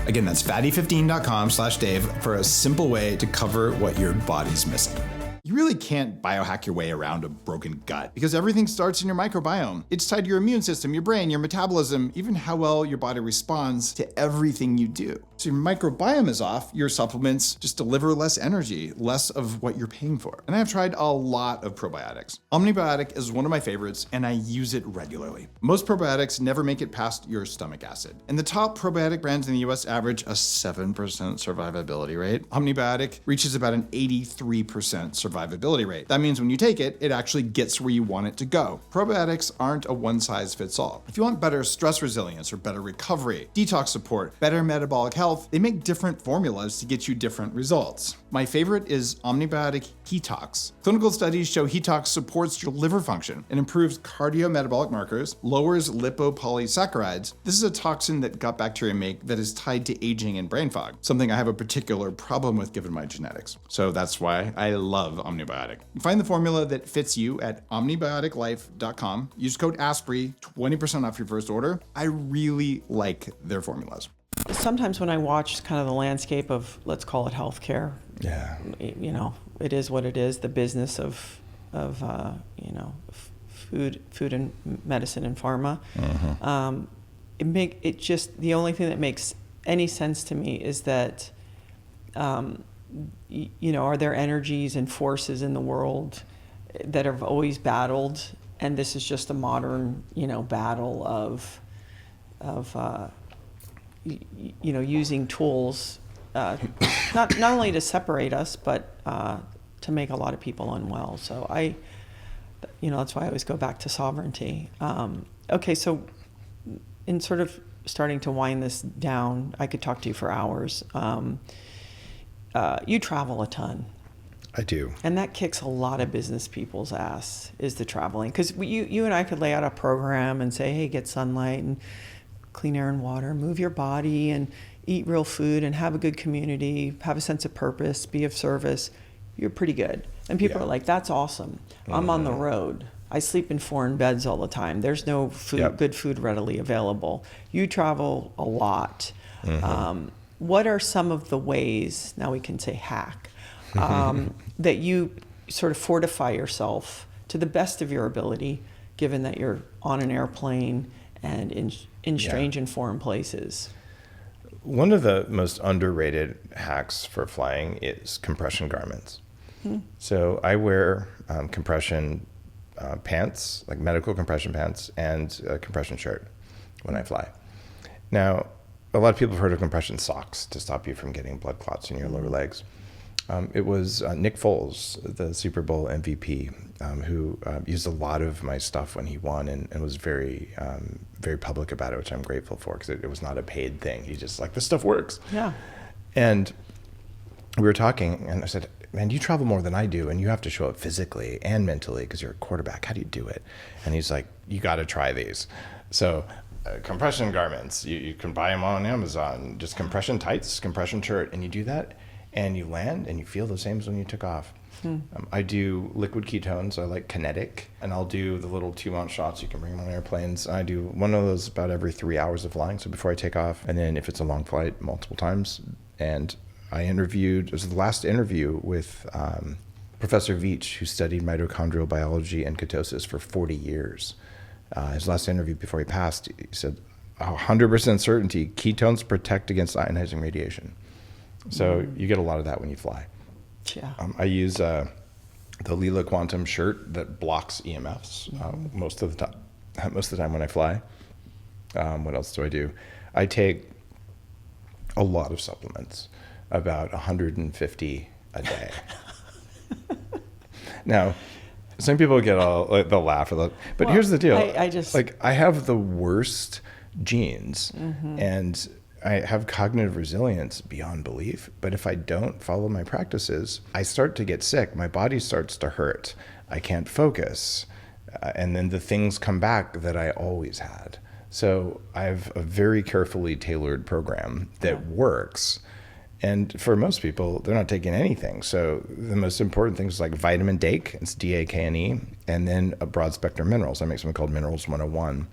Again, that's fatty15.com/Dave for a simple way to cover what your body's missing. You really can't biohack your way around a broken gut because everything starts in your microbiome. It's tied to your immune system, your brain, your metabolism, even how well your body responds to everything you do. So your microbiome is off, your supplements just deliver less energy, less of what you're paying for. And I've tried a lot of probiotics. Omnibiotic is one of my favorites, and I use it regularly. Most probiotics never make it past your stomach acid. And the top probiotic brands in the US average a 7% survivability rate. Omnibiotic reaches about an 83% survivability rate. That means when you take it, it actually gets where you want it to go. Probiotics aren't a one-size-fits-all. If you want better stress resilience or better recovery, detox support, better metabolic health, they make different formulas to get you different results. My favorite is Omnibiotic HIGHX. Clinical studies show HIGHX supports your liver function and improves cardiometabolic markers, lowers lipopolysaccharides. This is a toxin that gut bacteria make that is tied to aging and brain fog, something I have a particular problem with given my genetics. So that's why I love Omnibiotic. Find the formula that fits you at omnibioticlife.com. Use code Asprey, 20% off your first order. I really like their formulas. Sometimes when I watch kind of the landscape of, let's call it healthcare, Yeah. you know, it is what it is, the business of you know, food and medicine and pharma. Mm-hmm. It just, the only thing that makes any sense to me is that, you know, are there energies and forces in the world that have always battled, and this is just a modern, you know, battle of you know, using tools, not only to separate us, but to make a lot of people unwell. So you know, that's why I always go back to sovereignty. Okay, so in sort of starting to wind this down, I could talk to you for hours. You travel a ton. I do. And that kicks a lot of business people's ass, is the traveling. Because you and I could lay out a program and say, hey, get sunlight and clean air and water, move your body and eat real food and have a good community, have a sense of purpose, be of service. You're pretty good. And people are like, that's awesome. I'm on the road. I sleep in foreign beds all the time. There's no food, good food readily available. You travel a lot. Mm-hmm. What are some of the ways, now we can say hack, that you sort of fortify yourself to the best of your ability, given that you're on an airplane and in strange and foreign places? One of the most underrated hacks for flying is compression garments. So I wear compression pants, like medical compression pants, and a compression shirt when I fly. Now, a lot of people have heard of compression socks to stop you from getting blood clots in your lower legs. It was Nick Foles, the Super Bowl MVP, who used a lot of my stuff when he won and was very, very public about it, which I'm grateful for, because it was not a paid thing. He just like, this stuff works. Yeah. And we were talking, and I said, man, you travel more than I do, and you have to show up physically and mentally because you're a quarterback. How do you do it? And he's like, you got to try these. So compression garments, you can buy them on Amazon, just compression tights, compression shirt, and you do that, and you land, and you feel the same as when you took off. I do liquid ketones. I like Kinetic, and I'll do the little 2-ounce shots. You can bring them on airplanes. I do one of those about every 3 hours of flying, so before I take off, and then if it's a long flight, multiple times. And I interviewed, it was the last interview with Professor Veach, who studied mitochondrial biology and ketosis for 40 years. His last interview before he passed, he said, 100% certainty, ketones protect against ionizing radiation. So you get a lot of that when you fly. Yeah. I use the Lila Quantum shirt that blocks EMFs most of the time when I fly. What else do I do? I take a lot of supplements, about 150 a day. Now, some people get all, like, they'll laugh, but well, here's the deal. I just like, I have the worst genes, and I have cognitive resilience beyond belief. But if I don't follow my practices, I start to get sick. My body starts to hurt. I can't focus. And then the things come back that I always had. So I have a very carefully tailored program that works. And for most people, they're not taking anything. So the most important things like vitamin DAKE, it's D-A-K-N-E, and then a broad spectrum minerals. I make something called Minerals 101.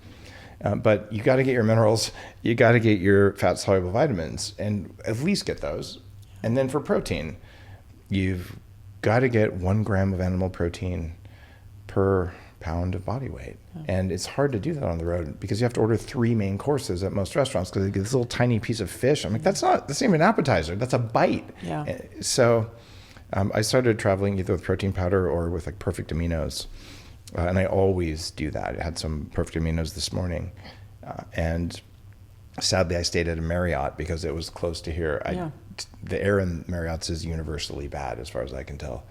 But you got to get your minerals, you got to get your fat soluble vitamins, and at least get those. And then for protein, you've got to get 1 gram of animal protein per pound of body weight. And it's hard to do that on the road because you have to order 3 main courses at most restaurants because they get this little tiny piece of fish. I'm like, that's not even an appetizer, that's a bite. Yeah. So I started traveling either with protein powder or with like perfect aminos. And I always do that. I had some perfect aminos this morning. And sadly, I stayed at a Marriott because it was close to here. The air in Marriott's is universally bad as far as I can tell.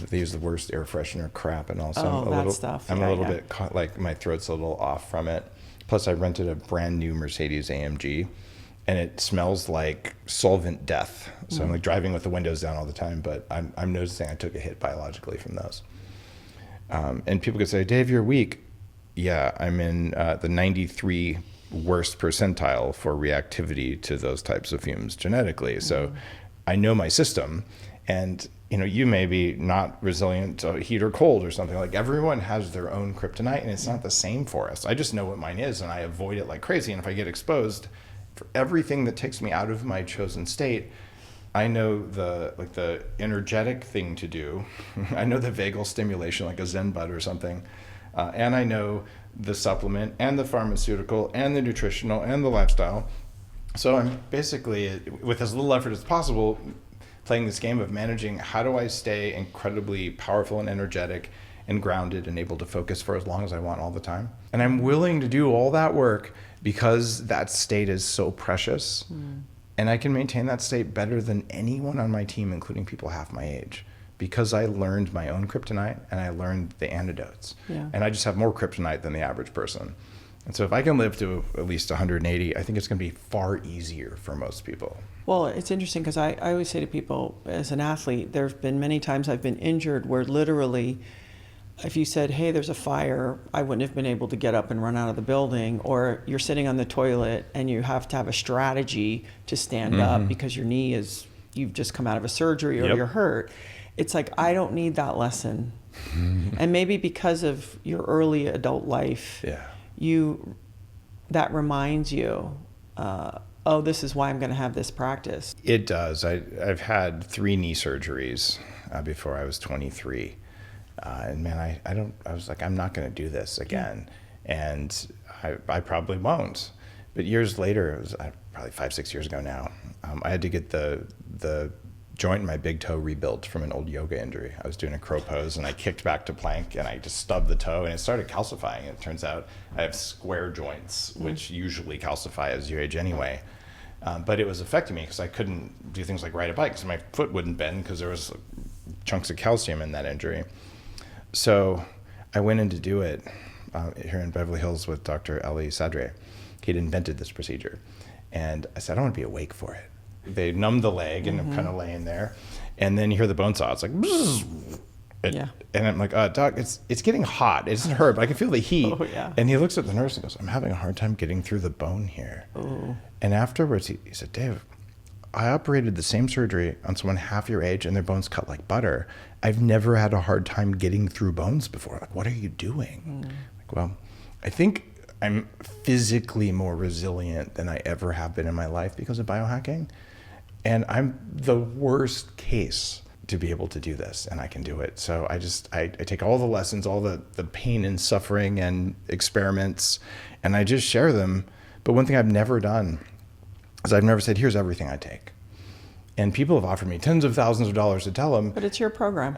They use the worst air freshener crap, and also I'm a little bit like my throat's a little off from it. Plus, I rented a brand new Mercedes AMG, and it smells like solvent death. So I'm like driving with the windows down all the time. But I'm noticing I took a hit biologically from those. And people could say, Dave, you're weak. Yeah, I'm in the 93 worst percentile for reactivity to those types of fumes genetically. So I know my system, and you may be not resilient to heat or cold or something. Like, everyone has their own kryptonite, and it's not the same for us. I just know what mine is, and I avoid it like crazy. And if I get exposed for everything that takes me out of my chosen state, I know the energetic thing to do. I know the vagal stimulation, like a Zen bud or something. And I know the supplement and the pharmaceutical and the nutritional and the lifestyle. So I'm basically, with as little effort as possible, playing this game of managing how do I stay incredibly powerful and energetic and grounded and able to focus for as long as I want all the time. And I'm willing to do all that work because that state is so precious. And I can maintain that state better than anyone on my team, including people half my age, because I learned my own kryptonite and I learned the antidotes. Yeah. And I just have more kryptonite than the average person. And so if I can live to at least 180, I think it's going to be far easier for most people. Well, it's interesting because I always say to people, as an athlete, there's been many times I've been injured where literally, if you said, hey, there's a fire, I wouldn't have been able to get up and run out of the building. Or you're sitting on the toilet and you have to have a strategy to stand up because your knee is, you've just come out of a surgery or you're hurt. It's like, I don't need that lesson. And maybe because of your early adult life, that reminds you, oh, this is why I'm going to have this practice. It does. I've had 3 knee surgeries before I was 23. And man, I was like, I'm not going to do this again. And I probably won't. But years later, it was probably 5-6 years ago now, I had to get the joint in my big toe rebuilt from an old yoga injury. I was doing a crow pose and I kicked back to plank and I just stubbed the toe and it started calcifying. It turns out I have square joints, which usually calcify as you age anyway. But it was affecting me because I couldn't do things like ride a bike because my foot wouldn't bend because there was chunks of calcium in that injury. So I went in to do it here in Beverly Hills with Dr. Elie Sadre. He'd invented this procedure. And I said, I don't want to be awake for it. They numb the leg and I'm kind of laying there. And then you hear the bone saw. It's like, and I'm like, Doc, it's getting hot. It doesn't hurt, but I can feel the heat. Oh, yeah. And he looks at the nurse and goes, I'm having a hard time getting through the bone here. Oh. And afterwards, he said, Dave, I operated the same surgery on someone half your age and their bones cut like butter. I've never had a hard time getting through bones before. Like, what are you doing? Like, well, I think I'm physically more resilient than I ever have been in my life because of biohacking. And I'm the worst case to be able to do this, and I can do it. So I take all the lessons, all the pain and suffering and experiments, and I just share them. But one thing I've never done is I've never said, here's everything I take. And people have offered me tens of thousands of dollars to tell them. But it's your program.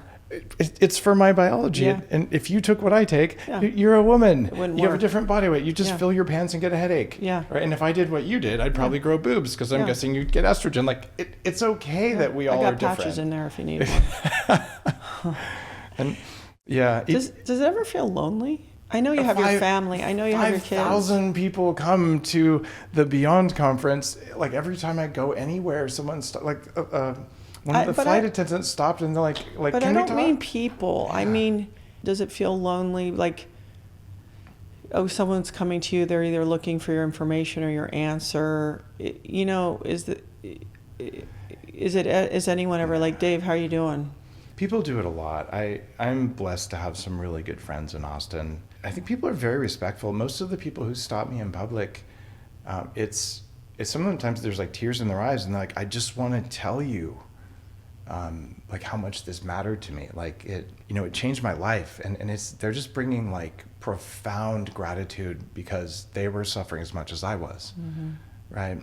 It's for my biology. Yeah. And if you took what I take, you're a woman. You have a work. different body weight. You just fill your pants and get a headache. Yeah. Right. And if I did what you did, I'd probably grow boobs because I'm guessing you'd get estrogen. Like it's okay that we all are different. I got patches in there if you need one. And does it ever feel lonely? I know you have your family. I know you have your kids. 5,000 people come to the Beyond conference. Like every time I go anywhere, someone's one of the flight attendants stopped and they're like, but can I we don't mean people. I mean, does it feel lonely? Like, someone's coming to you. They're either looking for your information or your answer. Is anyone ever like, Dave, how are you doing? People do it a lot. I'm blessed to have some really good friends in Austin. I think people are very respectful. Most of the people who stop me in public, it's sometimes there's like tears in their eyes and they're like, I just want to tell you like how much this mattered to me. Like it changed my life. And they're just bringing like profound gratitude because they were suffering as much as I was. Mm-hmm. Right.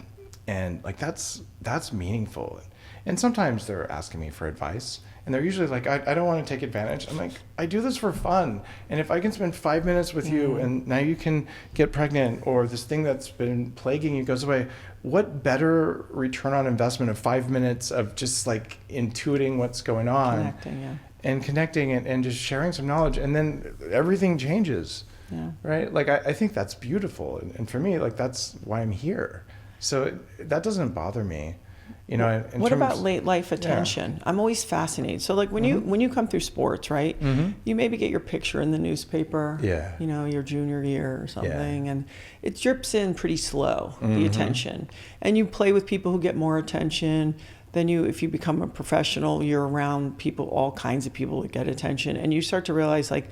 And like, that's meaningful. And sometimes they're asking me for advice and they're usually like, I don't want to take advantage. I'm like, I do this for fun. And if I can spend 5 minutes with you and now you can get pregnant or this thing that's been plaguing you goes away, what better return on investment of 5 minutes of just like intuiting what's going on connecting and just sharing some knowledge. And then everything changes, right? Like, I think that's beautiful. And for me, like, that's why I'm here. So that doesn't bother me. What about late life attention? I'm always fascinated. So like when you come through sports, right? You maybe get your picture in the newspaper, your junior year or something, and it drips in pretty slow, the attention. And you play with people who get more attention. Then if you become a professional, you're around people, all kinds of people that get attention, and you start to realize like,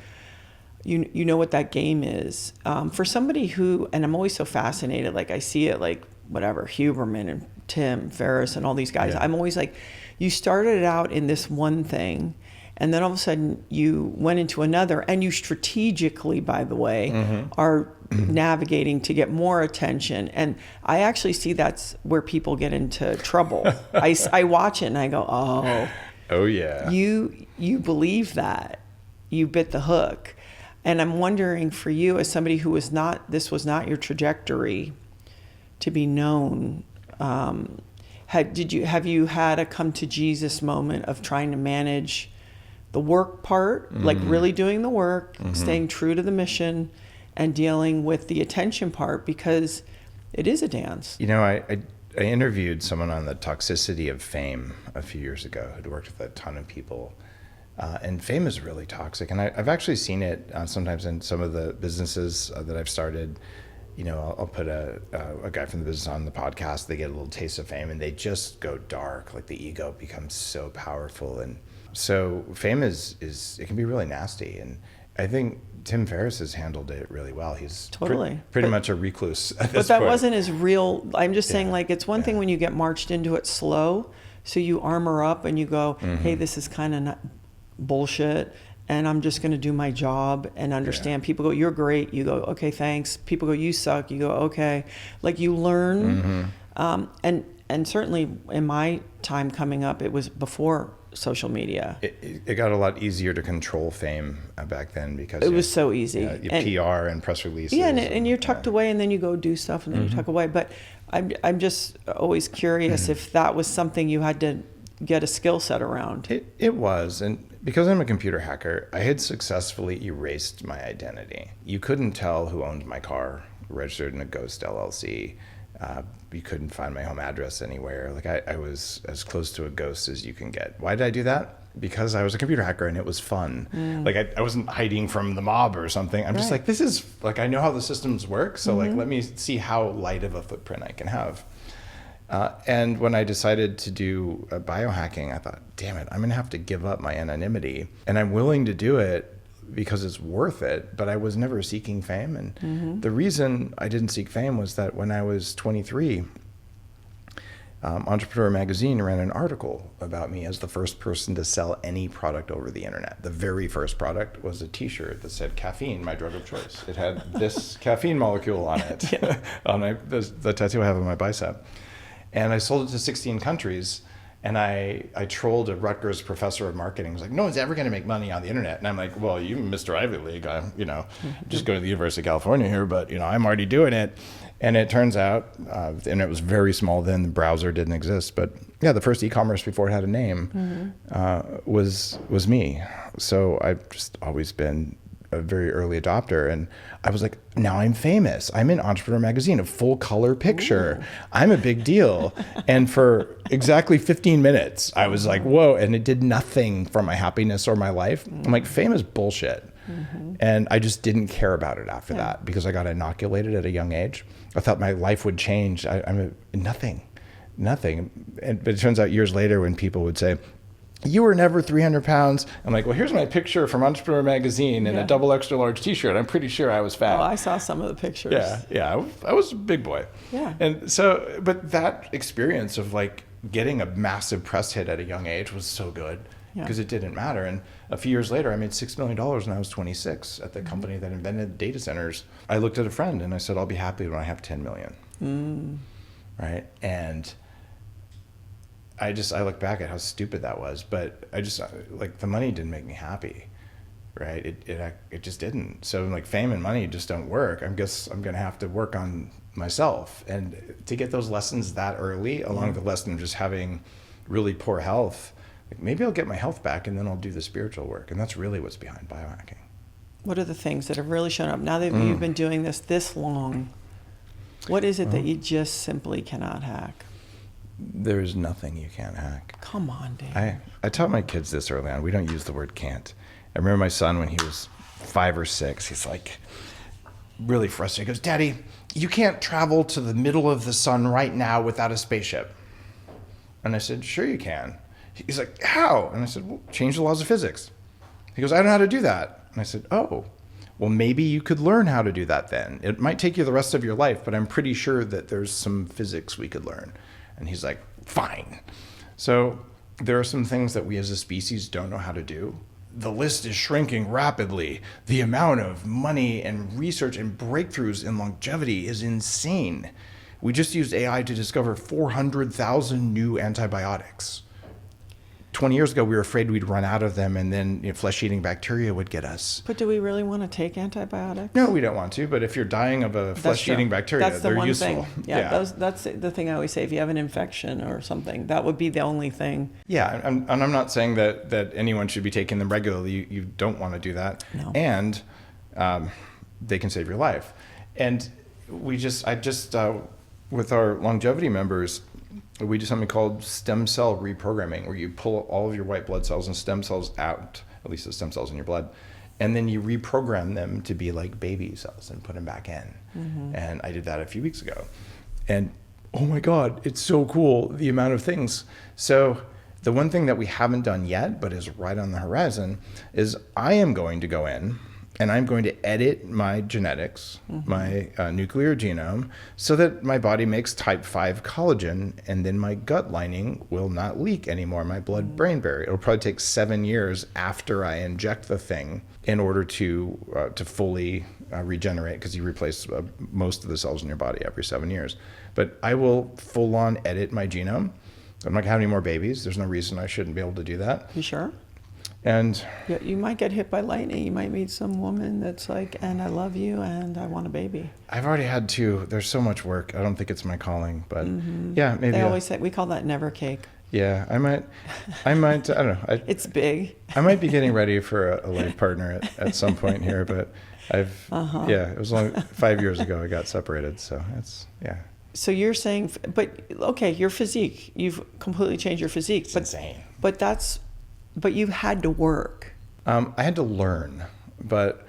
you know what that game is. For somebody who, and I'm always so fascinated, like I see it like whatever, Huberman and Tim Ferriss and all these guys. I'm always like, you started out in this one thing and then all of a sudden you went into another and you strategically, by the way, are navigating to get more attention. And I actually see that's where people get into trouble. I watch it and I go, oh yeah, you believe that, you bit the hook. And I'm wondering for you as somebody who this was not your trajectory to be known, have you had a come to Jesus moment of trying to manage the work part, like really doing the work, staying true to the mission, and dealing with the attention part, because it is a dance. I interviewed someone on the toxicity of fame a few years ago who'd worked with a ton of people. And fame is really toxic. And I've actually seen it sometimes in some of the businesses that I've started. I'll put a guy from the business on the podcast, they get a little taste of fame and they just go dark. Like the ego becomes so powerful. And so fame is it can be really nasty. And I think Tim Ferriss has handled it really well. He's pretty much a recluse at this But that point. Wasn't his real, I'm just saying like, it's one thing when you get marched into it slow. So you armor up and you go, hey, this is kind of not bullshit. And I'm just going to do my job and understand. People go, you're great. You go, okay, thanks. People go, you suck. You go, okay. Like you learn. And certainly in my time coming up, it was before social media. It got a lot easier to control fame back then because it was so easy. PR and press releases. Yeah, and you're tucked away, and then you go do stuff, and then you tuck away. But I'm just always curious if that was something you had to get a skill set around. It was, and because I'm a computer hacker, I had successfully erased my identity. You couldn't tell who owned my car, registered in a ghost LLC. You couldn't find my home address anywhere. Like I was as close to a ghost as you can get. Why did I do that? Because I was a computer hacker and it was fun. Like I wasn't hiding from the mob or something. I'm just like, this is like, I know how the systems work. So like, let me see how light of a footprint I can have. And when I decided to do biohacking, I thought, damn it, I'm going to have to give up my anonymity. And I'm willing to do it because it's worth it, but I was never seeking fame. And the reason I didn't seek fame was that when I was 23, Entrepreneur Magazine ran an article about me as the first person to sell any product over the internet. The very first product was a t-shirt that said caffeine, my drug of choice. It had this caffeine molecule on it, on the tattoo I have on my bicep. And I sold it to 16 countries. And I trolled a Rutgers professor of marketing. He was like, no one's ever going to make money on the internet. And I'm like, well, you Mr. Ivy League, I'm, just going to the University of California here, but, I'm already doing it. And it turns out, and it was very small then, the browser didn't exist. But yeah, the first e-commerce before it had a name was me. So I've just always been a very early adopter, and I was like, now I'm famous. I'm in Entrepreneur Magazine, a full color picture. Ooh. I'm a big deal. And for exactly 15 minutes, I was like, whoa, and it did nothing for my happiness or my life. I'm like, fame is bullshit. And I just didn't care about it after that because I got inoculated at a young age. I thought my life would change. Nothing. But it turns out years later when people would say, you were never 300 pounds. I'm like, well, here's my picture from Entrepreneur Magazine in a double extra large t-shirt. I'm pretty sure I was fat. Oh, I saw some of the pictures. Yeah. I was a big boy. Yeah. And so, but that experience of like getting a massive press hit at a young age was so good because it didn't matter. And a few years later, I made $6 million when I was 26 at the company that invented data centers. I looked at a friend and I said, I'll be happy when I have 10 million. Right. And I look back at how stupid that was, but I just like the money didn't make me happy, right? It just didn't. So like fame and money just don't work. I guess I'm gonna have to work on myself, and to get those lessons that early, along with the lesson of just having really poor health, like maybe I'll get my health back, and then I'll do the spiritual work, and that's really what's behind biohacking. What are the things that have really shown up now that you've been doing this long? What is it that you just simply cannot hack? There's nothing you can't hack. Come on, Dave. I taught my kids this early on. We don't use the word can't. I remember my son when he was 5 or 6, he's like really frustrated. He goes, Daddy, you can't travel to the middle of the sun right now without a spaceship. And I said, sure you can. He's like, how? And I said, well, change the laws of physics. He goes, I don't know how to do that. And I said, oh, well, maybe you could learn how to do that then. It might take you the rest of your life, but I'm pretty sure that there's some physics we could learn. And he's like, fine. So there are some things that we as a species don't know how to do. The list is shrinking rapidly. The amount of money and research and breakthroughs in longevity is insane. We just used AI to discover 400,000 new antibiotics. 20 years ago, we were afraid we'd run out of them, and then flesh-eating bacteria would get us. But do we really want to take antibiotics? No, we don't want to. But if you're dying of a flesh-eating bacteria, they're useful. Thing. Yeah. That's the thing I always say. If you have an infection or something, that would be the only thing. Yeah, and I'm not saying that anyone should be taking them regularly. You don't want to do that. No. And they can save your life. And I just with our longevity members, we do something called stem cell reprogramming, where you pull all of your white blood cells and stem cells out, at least the stem cells in your blood, and then you reprogram them to be like baby cells and put them back in. And I did that a few weeks ago. And oh my God, it's so cool, the amount of things. So the one thing that we haven't done yet, but is right on the horizon, is I am going to go in and I'm going to edit my genetics, my nuclear genome, so that my body makes type 5 collagen, and then my gut lining will not leak anymore, my blood-brain barrier. It'll probably take 7 years after I inject the thing in order to fully regenerate, because you replace most of the cells in your body every 7 years. But I will full-on edit my genome I'm not gonna have any more babies. There's no reason I shouldn't be able to do that. You sure? And Yeah, you might get hit by lightning. You might meet some woman that's like, and I love you and I want a baby. I've already had 2. There's so much work. I don't think it's my calling, but yeah, maybe. They always say, we call that never cake. Yeah, I might, I don't know. It's big. I might be getting ready for a life partner at some point here, but it was only 5 years ago I got separated. So yeah. So you're saying, but okay, your physique, you've completely changed your physique. It's insane. But you've had to work. I had to learn, but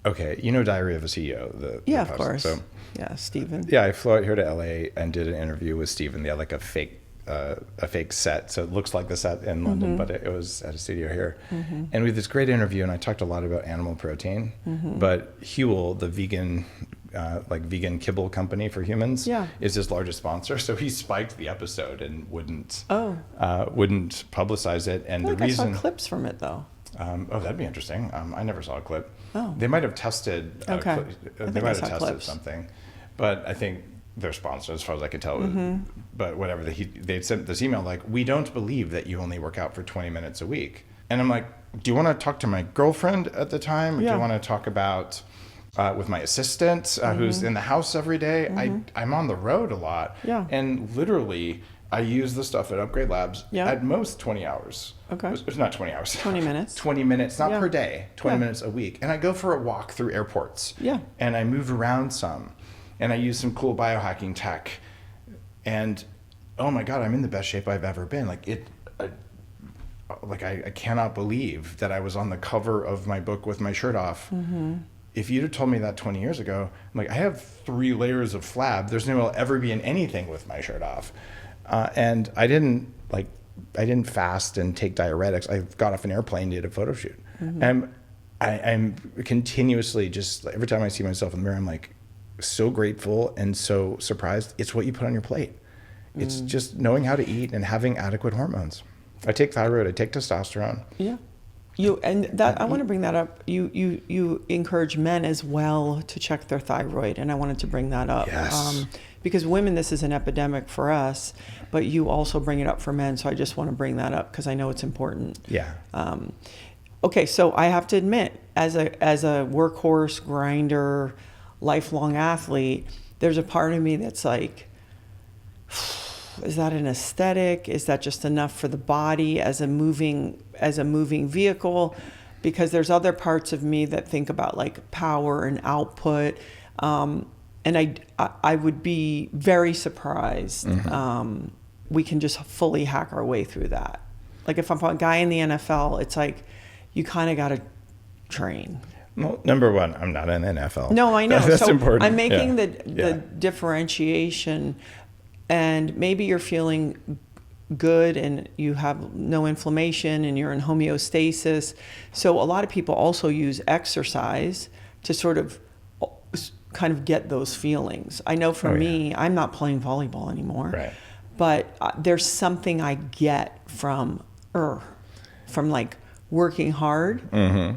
okay, Diary of a CEO. Yeah, the of course. So, yeah, Stephen. yeah, I flew out here to LA and did an interview with Stephen. They had like a fake set, so it looks like the set in London, but it was at a studio here. And we had this great interview, and I talked a lot about animal protein. But Huel, the vegan kibble company for humans, is his largest sponsor. So he spiked the episode and wouldn't publicize it. And I the reason I saw clips from it though. That'd be interesting. I never saw a clip. Oh. They might have tested. Okay. They might have tested something, but I think they're sponsored as far as I can tell. But whatever, they'd sent this email like, we don't believe that you only work out for 20 minutes a week. And I'm like, do you want to talk to my girlfriend at the time? Or do you want to talk about with my assistant who's in the house every day? I'm on the road a lot. Yeah. And literally, I use the stuff at Upgrade Labs at most 20 hours. Okay. It's not 20 hours. 20 minutes. 20 minutes, not per day, 20 minutes a week. And I go for a walk through airports. Yeah. And I move around some. And I use some cool biohacking tech. And oh my God, I'm in the best shape I've ever been. I cannot believe that I was on the cover of my book with my shirt off. If you'd have told me that 20 years ago, I'm like, I have 3 layers of flab. There's no way I'll ever be in anything with my shirt off. And I didn't fast and take diuretics. I got off an airplane, did a photo shoot. And I'm continuously just, every time I see myself in the mirror, I'm like, so grateful and so surprised. It's what you put on your plate. It's just knowing how to eat and having adequate hormones. I take thyroid, I take testosterone. Yeah. I want to bring that up. You encourage men as well to check their thyroid, and I wanted to bring that up. Yes. Because women, this is an epidemic for us, but you also bring it up for men. So I just want to bring that up because I know it's important. Yeah. Okay, so I have to admit, as a workhorse grinder, lifelong athlete, there's a part of me that's like, is that an aesthetic? Is that just enough for the body as a moving vehicle? Because there's other parts of me that think about like power and output. And I would be very surprised. We can just fully hack our way through that. Like if I'm a guy in the NFL, it's like, you kind of got to train. Well, number one, I'm not an NFL. No, I know. That's so important. I'm making the differentiation, and maybe you're feeling good and you have no inflammation and you're in homeostasis. So a lot of people also use exercise to sort of kind of get those feelings. I know for me, I'm not playing volleyball anymore, Right. but there's something I get from like working hard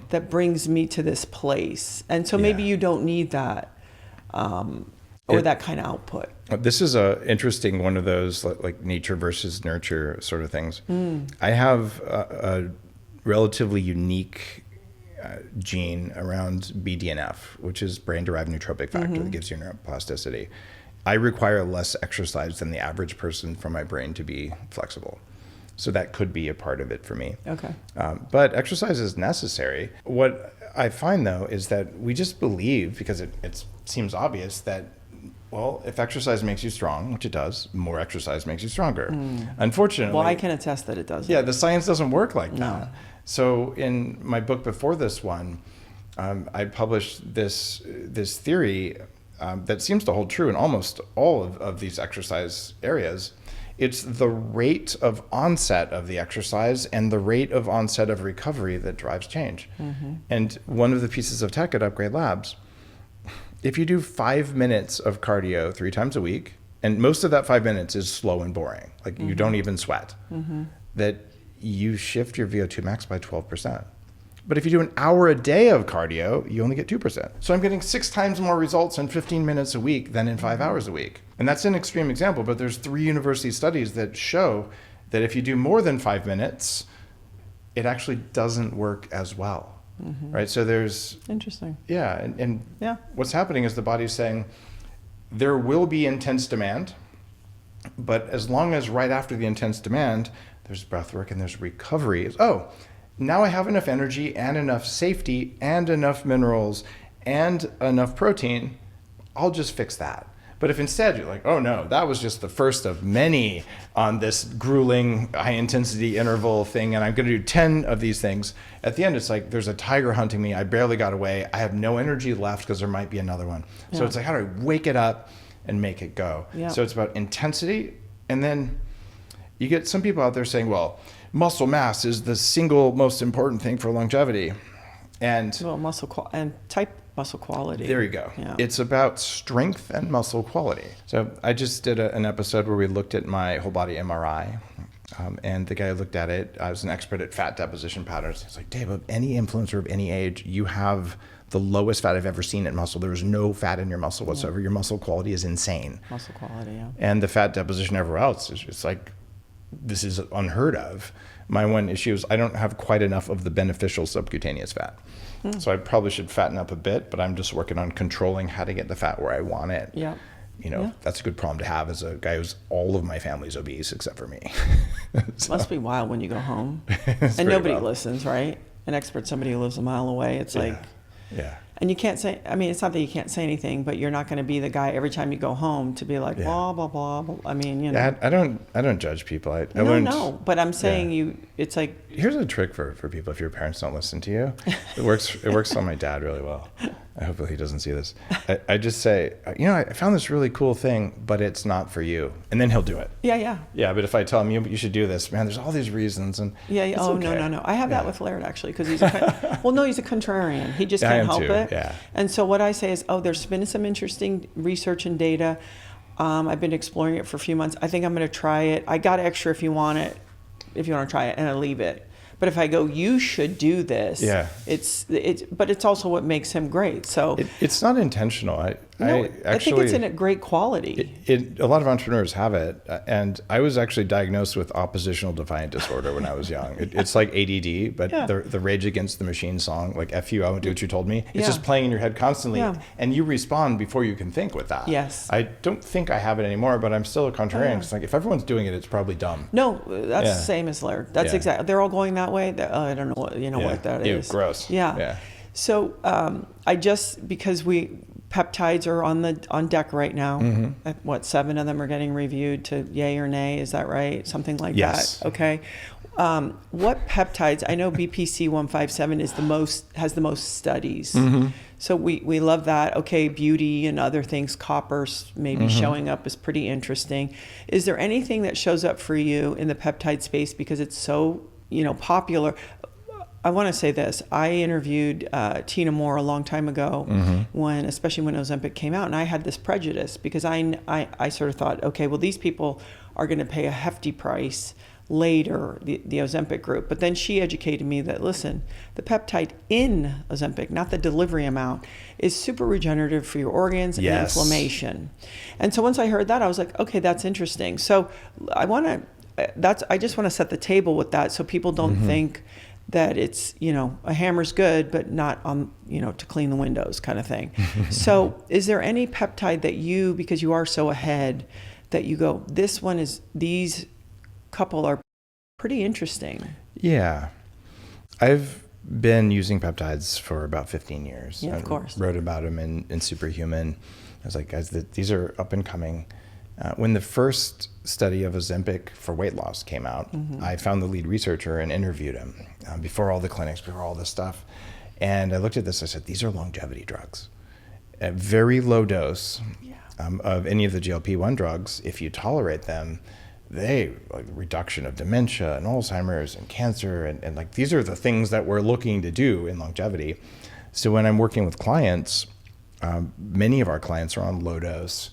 that brings me to this place. And so maybe you don't need that or that kind of output. This is a interesting one of those like nature versus nurture sort of things. I have a relatively unique gene around BDNF, which is brain-derived nootropic factor that gives you neuroplasticity. I require less exercise than the average person for my brain to be flexible. So that could be a part of it for me. Okay. But exercise is necessary. What I find, though, is that we just believe, because it seems obvious, that, well, if exercise makes you strong, which it does, more exercise makes you stronger. Unfortunately... Well, I can attest that it doesn't. Yeah, the science doesn't work like that. So in my book before this one, I published this theory that seems to hold true in almost all of these exercise areas. It's the rate of onset of the exercise and the rate of onset of recovery that drives change. And one of the pieces of tech at Upgrade Labs, if you do 5 minutes of cardio 3 times a week, and most of that 5 minutes is slow and boring, like you don't even sweat, that you shift your VO2 max by 12%. But if you do an hour a day of cardio, you only get 2%. So I'm getting 6 times more results in 15 minutes a week than in 5 hours a week. And that's an extreme example, but there's 3 university studies that show that if you do more than 5 minutes, it actually doesn't work as well, right? So there's... Interesting. Yeah, and Yeah. what's happening is the body's saying, there will be intense demand, but as long as right after the intense demand, there's breath work and there's recovery. Oh, now I have enough energy and enough safety and enough minerals and enough protein, I'll just fix that. But if instead you're like, oh no, that was just the first of many on this grueling high intensity interval thing, and I'm going to do 10 of these things, at the end it's like there's a tiger hunting me, I barely got away, I have no energy left because there might be another one. So it's like, how do I wake it up and make it go? So it's about intensity, and then you get some people out there saying, well, muscle mass is the single most important thing for longevity. And type muscle quality. There you go. Yeah. It's about strength and muscle quality. So I just did an episode where we looked at my whole body MRI. And the guy who looked at it, I was an expert at fat deposition patterns. He's like, Dave, of any influencer of any age, you have the lowest fat I've ever seen in muscle. There's no fat in your muscle whatsoever. Your muscle quality is insane. Muscle quality, yeah. And the fat deposition everywhere else is just like, this is unheard of. My one issue is I don't have quite enough of the beneficial subcutaneous fat. So I probably should fatten up a bit, but I'm just working on controlling how to get the fat where I want it. Yeah. That's a good problem to have as a guy who's all of my family's obese except for me. So, must be wild when you go home and nobody listens, right? An expert, somebody who lives a mile away. It's like, yeah. And you can't say, I mean, it's not that you can't say anything, but you're not going to be the guy every time you go home to be like, blah, blah, blah, blah. I mean, I don't judge people. I no, but I'm saying it's like. Here's a trick for people if your parents don't listen to you. It works on my dad really well. I hope he doesn't see this. I just say, I found this really cool thing, but it's not for you. And then he'll do it. Yeah. Yeah, but if I tell him, you should do this, man, there's all these reasons. And yeah. Oh, okay. No. I have that with Laird, actually, because he's he's a contrarian. He just can't help it. Yeah. And so what I say is, there's been some interesting research and data. I've been exploring it for a few months. I think I'm going to try it. I got extra if you want to try it, and I leave it. But if I go, you should do this. Yeah. But it's also what makes him great. So it's not intentional. I think it's in a great quality. A lot of entrepreneurs have it, and I was actually diagnosed with oppositional defiant disorder when I was young. It's like ADD, but the Rage Against the Machine song, like "F you, I won't do what you told me." It's just playing in your head constantly, and you respond before you can think with that. Yes. I don't think I have it anymore, but I'm still a contrarian. It's like if everyone's doing it, it's probably dumb. No, that's the same as Laird. That's exactly. They're all going that way. I don't know what what that is. Gross. Yeah. So because peptides are on deck right now. What, 7 of them are getting reviewed to yay or nay? Is that right? Something like that. Okay. What peptides? I know BPC 157 has the most studies. So we love that. Okay, beauty and other things, copper maybe showing up is pretty interesting. Is there anything that shows up for you in the peptide space because it's so popular? I want to say this. I interviewed Tina Moore a long time ago, especially when Ozempic came out, and I had this prejudice because I sort of thought, okay, well, these people are going to pay a hefty price later, the Ozempic group. But then she educated me that, listen, the peptide in Ozempic, not the delivery amount, is super regenerative for your organs and inflammation. And so once I heard that, I was like, okay, that's interesting. So I just want to set the table with that so people don't think that it's, a hammer's good, but not on, to clean the windows kind of thing. So is there any peptide that because you are so ahead, that you go, these couple are pretty interesting? Yeah. I've been using peptides for about 15 years. Yeah, of course. Wrote about them in Superhuman. I was like, guys, these are up and coming. When the first study of Ozempic for weight loss came out, I found the lead researcher and interviewed him before all the clinics, before all this stuff. And I looked at this, I said, these are longevity drugs. At very low dose of any of the GLP-1 drugs, if you tolerate them, reduction of dementia and Alzheimer's and cancer. And like, these are the things that we're looking to do in longevity. So when I'm working with clients, many of our clients are on low dose,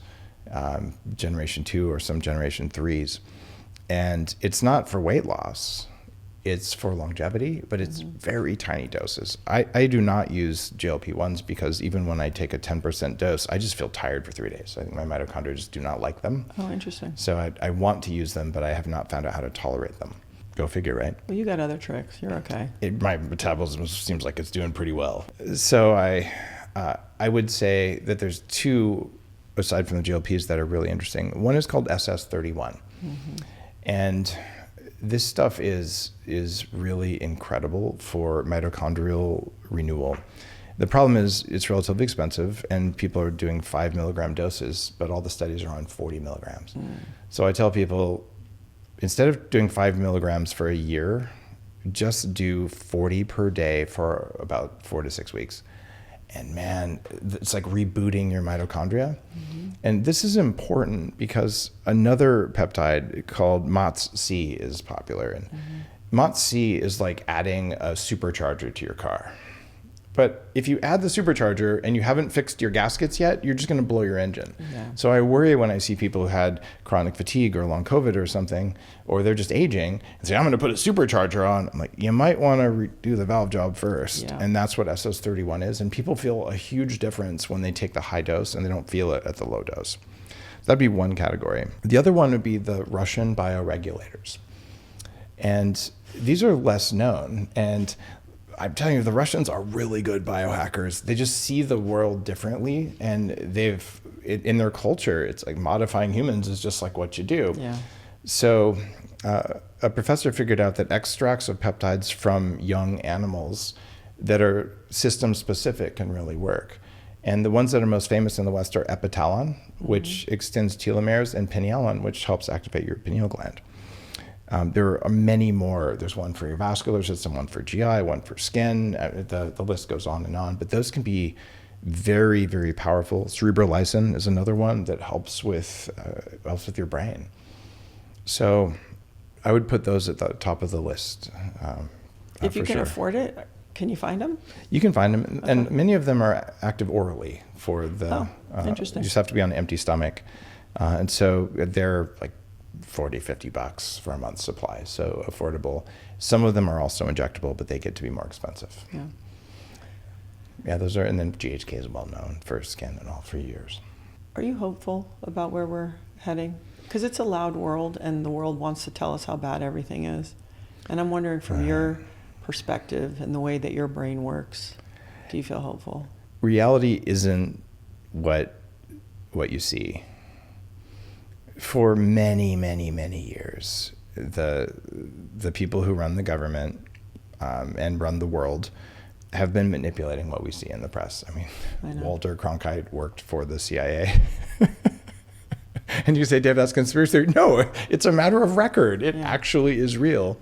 generation 2 or some generation 3s. And it's not for weight loss. It's for longevity, but it's very tiny doses. I do not use GLP-1s because even when I take a 10% dose, I just feel tired for 3 days. I think my mitochondria just do not like them. Oh, interesting. So I want to use them, but I have not found out how to tolerate them. Go figure, right? Well, you got other tricks. You're okay. My metabolism seems like it's doing pretty well. So I would say that there's two, aside from the GLPs, that are really interesting. One is called SS31. And this stuff is really incredible for mitochondrial renewal. The problem is it's relatively expensive, and people are doing 5 milligram doses, but all the studies are on 40 milligrams. So I tell people, instead of doing 5 milligrams for a year, just do 40 per day for about 4 to 6 weeks. And man, it's like rebooting your mitochondria. And this is important because another peptide called MOTS-C is popular. And MOTS-C is like adding a supercharger to your car. But if you add the supercharger and you haven't fixed your gaskets yet, you're just going to blow your engine. So I worry when I see people who had chronic fatigue or long COVID or something, or they're just aging, and say, I'm going to put a supercharger on. I'm like, you might want to do the valve job first. And that's what SS31 is. And people feel a huge difference when they take the high dose and they don't feel it at the low dose. That'd be one category. The other one would be the Russian bioregulators. And these are less known. And I'm telling you, the Russians are really good biohackers. They just see the world differently, and in their culture, it's like modifying humans is just like what you do. So a professor figured out that extracts of peptides from young animals that are system specific can really work. And the ones that are most famous in the West are epitalon, which extends telomeres, and pinealon, which helps activate your pineal gland. There are many more. There's one for your vascular system, one for GI, one for skin. The list goes on, but those can be very, very powerful. Cerebrolysin is another one that helps with your brain. So I would put those at the top of the list. If you can afford it, can you find them? You can find them, and many of them are active orally for the. Interesting. You just have to be on an empty stomach, and so they're like $40-$50 for a month's supply, so affordable. Some of them are also injectable, but they get to be more expensive. Yeah, those are, and then GHK is well known for skin and all for years. Are you hopeful about where we're heading? Because it's a loud world, and the world wants to tell us how bad everything is. And I'm wondering, from your perspective and the way that your brain works, do you feel hopeful? Reality isn't what you see. For many, many, many years, the people who run the government and run the world have been manipulating what we see in the press. I mean, Walter Cronkite worked for the CIA. And you say, Dave, that's conspiracy theory. No, it's a matter of record. It actually is real.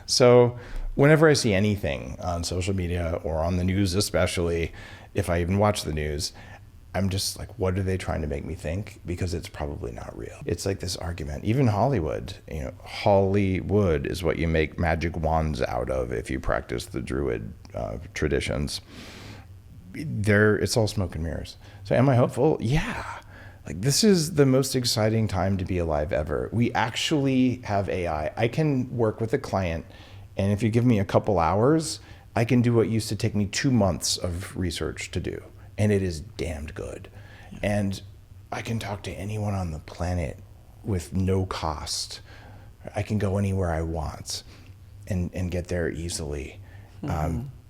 So whenever I see anything on social media or on the news, especially if I even watch the news, I'm just like, what are they trying to make me think? Because it's probably not real. It's like this argument, even Hollywood, Hollywood is what you make magic wands out of if you practice the Druid traditions. It's all smoke and mirrors. So am I hopeful? Yeah. Like, this is the most exciting time to be alive ever. We actually have AI. I can work with a client, and if you give me a couple hours, I can do what used to take me 2 months of research to do. And it is damned good. And I can talk to anyone on the planet with no cost. I can go anywhere I want and get there easily.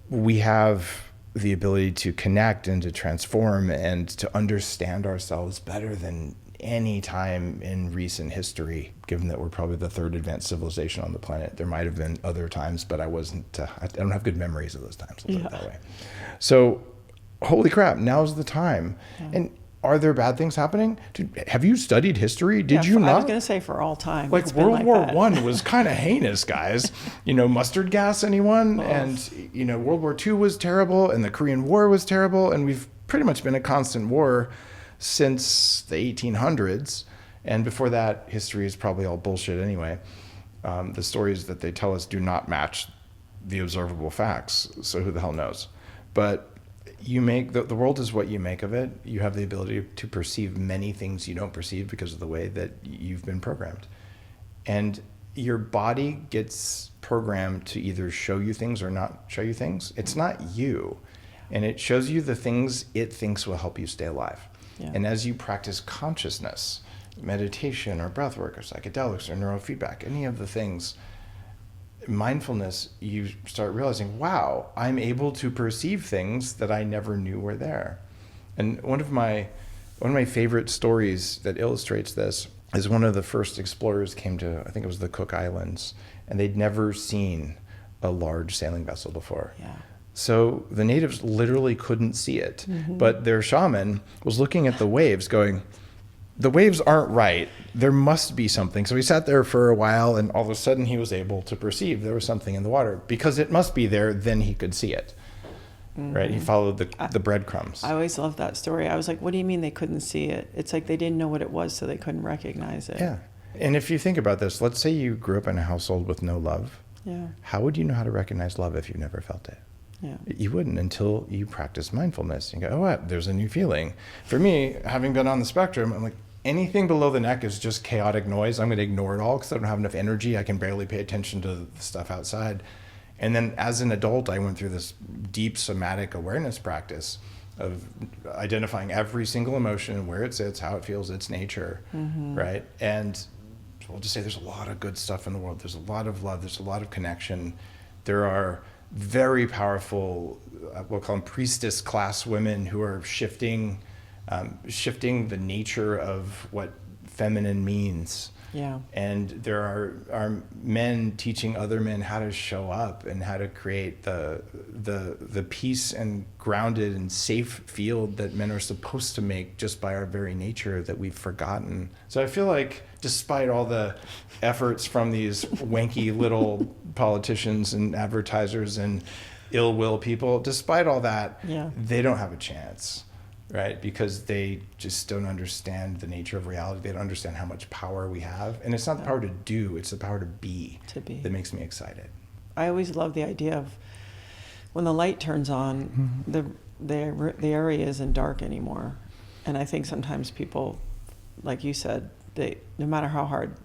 We have the ability to connect and to transform and to understand ourselves better than any time in recent history, given that we're probably the third advanced civilization on the planet. There might have been other times, but I don't have good memories of those times, let's put it that way. So, holy crap, now's the time. And are there bad things happening? Dude, have you studied history? Did you not? I was going to say for all time. Like, World War I was kind of heinous, guys. Mustard gas, anyone? And, World War II was terrible, and the Korean War was terrible, and we've pretty much been a constant war since the 1800s. And before that, history is probably all bullshit anyway. The stories that they tell us do not match the observable facts, so who the hell knows? But you make the world is what you make of it. You have the ability to perceive many things you don't perceive because of the way that you've been programmed. And your body gets programmed to either show you things or not show you things. It's not you. And it shows you the things it thinks will help you stay alive. Yeah. And as you practice consciousness, meditation or breath work or psychedelics or neurofeedback, any of the things, mindfulness, you start realizing, wow, I'm able to perceive things that I never knew were there. And one of my favorite stories that illustrates this is one of the first explorers came to, I think it was the Cook Islands, and they'd never seen a large sailing vessel before. Yeah. So the natives literally couldn't see it, but their shaman was looking at the waves going, the waves aren't right. There must be something. So he sat there for a while, and all of a sudden he was able to perceive there was something in the water. Because it must be there, then he could see it. Right? He followed the breadcrumbs. I always loved that story. I was like, what do you mean they couldn't see it? It's like they didn't know what it was, so they couldn't recognize it. Yeah. And if you think about this, let's say you grew up in a household with no love. Yeah. How would you know how to recognize love if you never felt it? Yeah. You wouldn't until you practice mindfulness. You go, oh, what? There's a new feeling. For me, having been on the spectrum, I'm like, anything below the neck is just chaotic noise. I'm going to ignore it all because I don't have enough energy. I can barely pay attention to the stuff outside. And then as an adult, I went through this deep somatic awareness practice of identifying every single emotion, where it sits, how it feels, its nature, right? And we'll just say there's a lot of good stuff in the world. There's a lot of love. There's a lot of connection. There are very powerful, we'll call them priestess class women who are shifting the nature of what feminine means. Yeah. And there are men teaching other men how to show up and how to create the peace and grounded and safe field that men are supposed to make just by our very nature that we've forgotten. So I feel like despite all the efforts from these wanky little politicians and advertisers and ill will people, despite all that, they don't have a chance. Right? Because they just don't understand the nature of reality. They don't understand how much power we have. And it's not the power to do, it's the power to be. That makes me excited. I always love the idea of when the light turns on, the area isn't dark anymore. And I think sometimes people, like you said, no matter how hard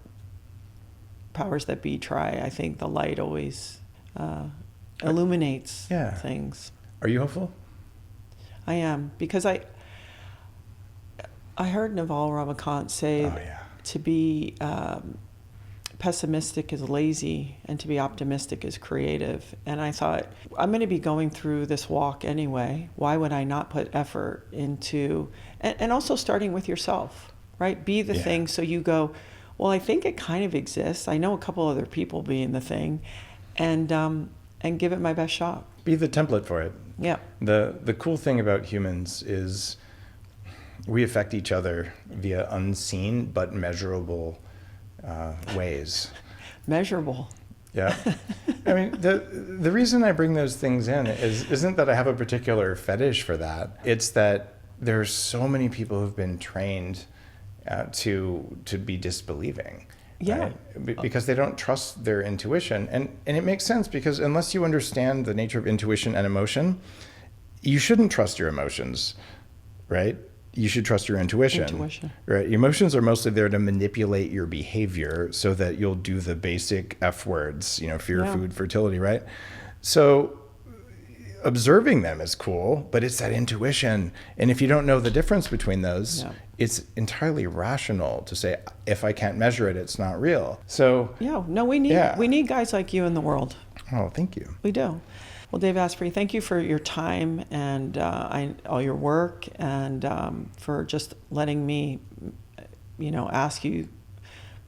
powers that be try, I think the light always illuminates things. Are you hopeful? I am, because I heard Naval Ravikant say to be pessimistic is lazy and to be optimistic is creative. And I thought, I'm going to be going through this walk anyway. Why would I not put effort into, and also starting with yourself, right? Be the thing. So you go, well, I think it kind of exists. I know a couple other people being the thing, and give it my best shot. Be the template for it. Yeah. The cool thing about humans is we affect each other via unseen but measurable ways. Measurable. Yeah. I mean, the reason I bring those things in isn't that I have a particular fetish for that. It's that there's so many people who've been trained to be disbelieving. Yeah. Right? Because they don't trust their intuition. And it makes sense, because unless you understand the nature of intuition and emotion, you shouldn't trust your emotions, right? You should trust your intuition. Right? Emotions are mostly there to manipulate your behavior so that you'll do the basic F words, fear, food, fertility, right? So observing them is cool, but it's that intuition. And if you don't know the difference between those, it's entirely rational to say, if I can't measure it, it's not real. So we need guys like you in the world. Oh, thank you. We do. Well, Dave Asprey, thank you for your time and all your work, and for just letting me, ask you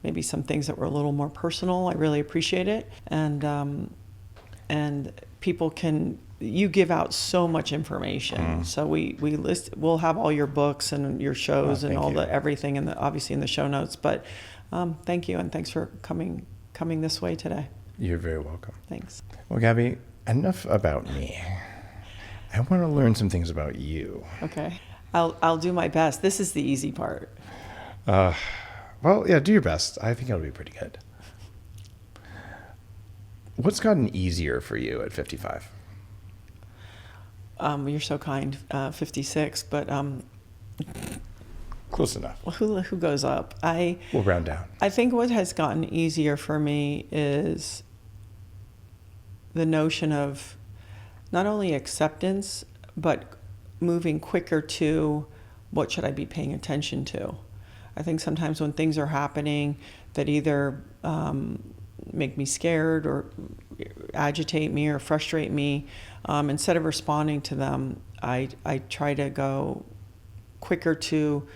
maybe some things that were a little more personal. I really appreciate it. And people you give out so much information. So we'll have all your books and your shows and all everything, and obviously in the show notes. But thank you, and thanks for coming this way today. You're very welcome. Thanks. Well, Gabby, enough about me. I want to learn some things about you. Okay. I'll do my best. This is the easy part. Well, yeah, do your best. I think it'll be pretty good. What's gotten easier for you at 55? You're so kind. 56, but close enough. Who goes up? We'll round down. I think what has gotten easier for me is the notion of not only acceptance, but moving quicker to what should I be paying attention to. I think sometimes when things are happening that either make me scared or agitate me or frustrate me, instead of responding to them, I try to go quicker to,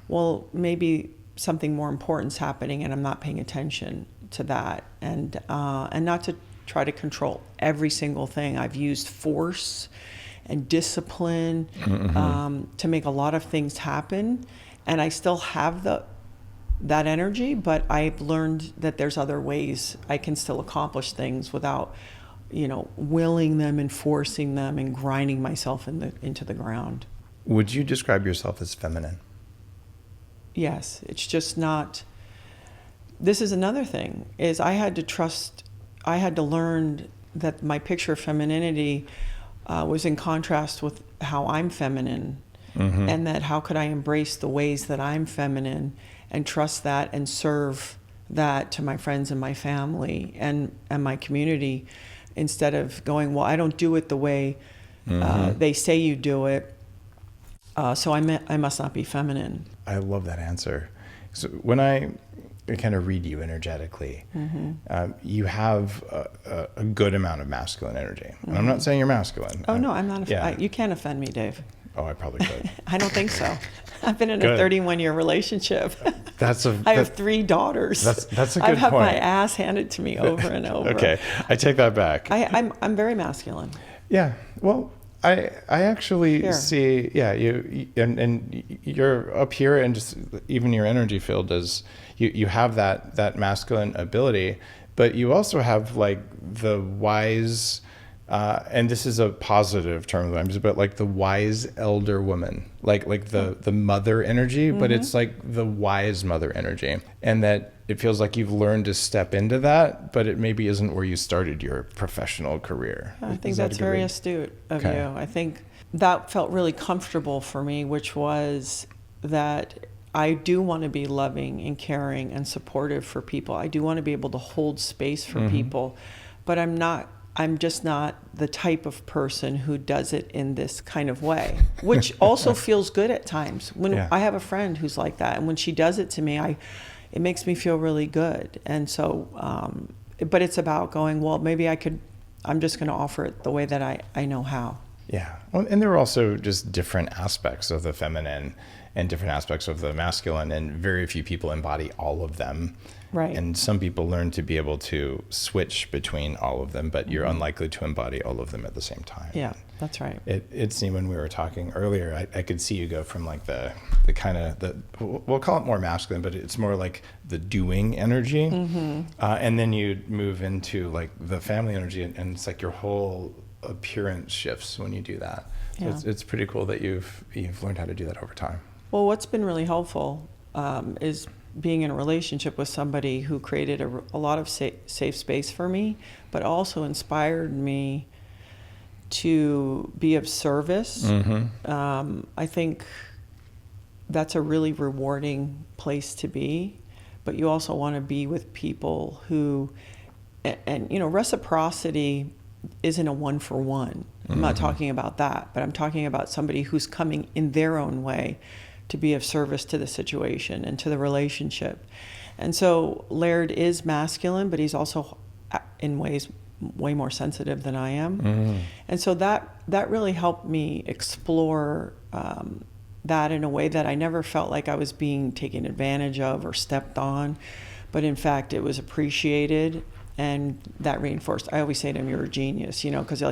well, maybe something more important's happening and I'm not paying attention to that, and not to try to control every single thing. I've used force and discipline to make a lot of things happen, and I still have that energy, but I've learned that there's other ways I can still accomplish things without, willing them and forcing them and grinding myself into the ground. Would you describe yourself as feminine? Yes, it's just not. This is another thing, is I had to learn that my picture of femininity was in contrast with how I'm feminine, and that how could I embrace the ways that I'm feminine and trust that and serve that to my friends and my family and my community, instead of going, well, I don't do it the way they say you do it, so I must not be feminine. I love that answer. So when I kind of read you energetically, you have a good amount of masculine energy. And I'm not saying you're masculine. Oh, no, I'm not. You can't offend me, Dave. Oh, I probably could. I don't think so. I've been in a 31-year relationship. I have 3 daughters. That's a good I've had point. my ass handed to me over and over. Okay, I take that back. I'm very masculine. Yeah, well, I actually Here. see, you and you're up here, and just even your energy field is, you have that masculine ability, but you also have like the wise, and this is a positive term that I'm just, but like the wise elder woman, like the mother energy, but it's like the wise mother energy, and that it feels like you've learned to step into that, but it maybe isn't where you started your professional career. I think that's very astute of you. I think that felt really comfortable for me, which was that I do want to be loving and caring and supportive for people. I do want to be able to hold space for people, but I'm just not the type of person who does it in this kind of way, which also feels good at times. When I have a friend who's like that, and when she does it to me, it makes me feel really good. And so, but it's about going, well, maybe I'm just going to offer it the way that I know how. Yeah. Well, and there are also just different aspects of the feminine and different aspects of the masculine, and very few people embody all of them. Right. And some people learn to be able to switch between all of them, but you're unlikely to embody all of them at the same time. Yeah, that's right. It seemed when we were talking earlier, I could see you go from like the kind of we'll call it more masculine, but it's more like the doing energy. And then you move into like the family energy, and it's like your whole appearance shifts when you do that. So Yeah. it's pretty cool that you've learned how to do that over time. Well, what's been really helpful is being in a relationship with somebody who created a lot of safe space for me, but also inspired me to be of service. I think that's a really rewarding place to be, but you also want to be with people who, and reciprocity isn't a 1-for-1. I'm not talking about that, but I'm talking about somebody who's coming in their own way to be of service to the situation and to the relationship. And so Laird is masculine, but he's also in ways way more sensitive than I am. And so that really helped me explore that in a way that I never felt like I was being taken advantage of or stepped on, but in fact it was appreciated, and that reinforced. I always say to him, you're a genius, because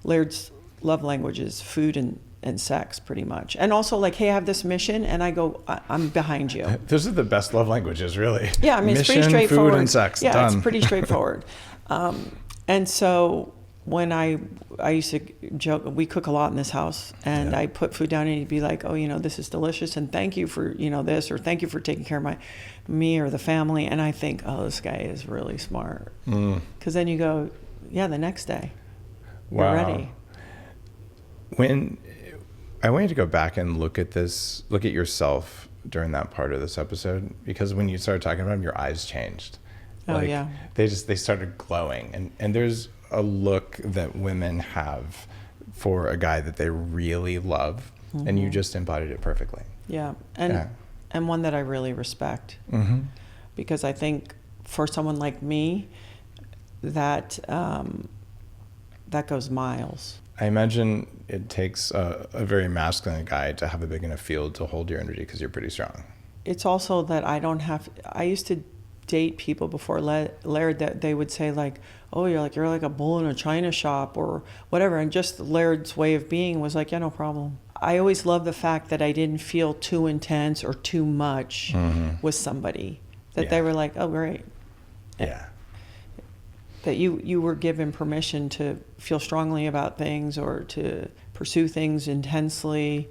Laird's love language is food and sex, pretty much. And also like, hey, I have this mission, and I go, I'm behind you. Those are the best love languages, really. Yeah, I mean, it's pretty Mission, straightforward. food, and sex. Yeah, Done. it's pretty straightforward. And so when I used to joke, we cook a lot in this house, and I put food down, and he'd be like, oh, this is delicious, and thank you for, this, or thank you for taking care of me or the family. And I think, oh, this guy is really smart. Because then you go, yeah, the next day, you're ready. When I want you to go back and look at yourself during that part of this episode, because when you started talking about him, your eyes changed. Oh, yeah. They started glowing, and there's a look that women have for a guy that they really love, and you just embodied it perfectly. Yeah, and one that I really respect, because I think for someone like me, that that goes miles. I imagine it takes a very masculine guy to have a big enough field to hold your energy because you're pretty strong. It's also that I used to date people before Laird that they would say like, oh, you're like a bull in a china shop or whatever. And just Laird's way of being was like, yeah, no problem. I always loved the fact that I didn't feel too intense or too much with somebody. That they were like, oh, great. Yeah. That you were given permission to feel strongly about things or to pursue things intensely,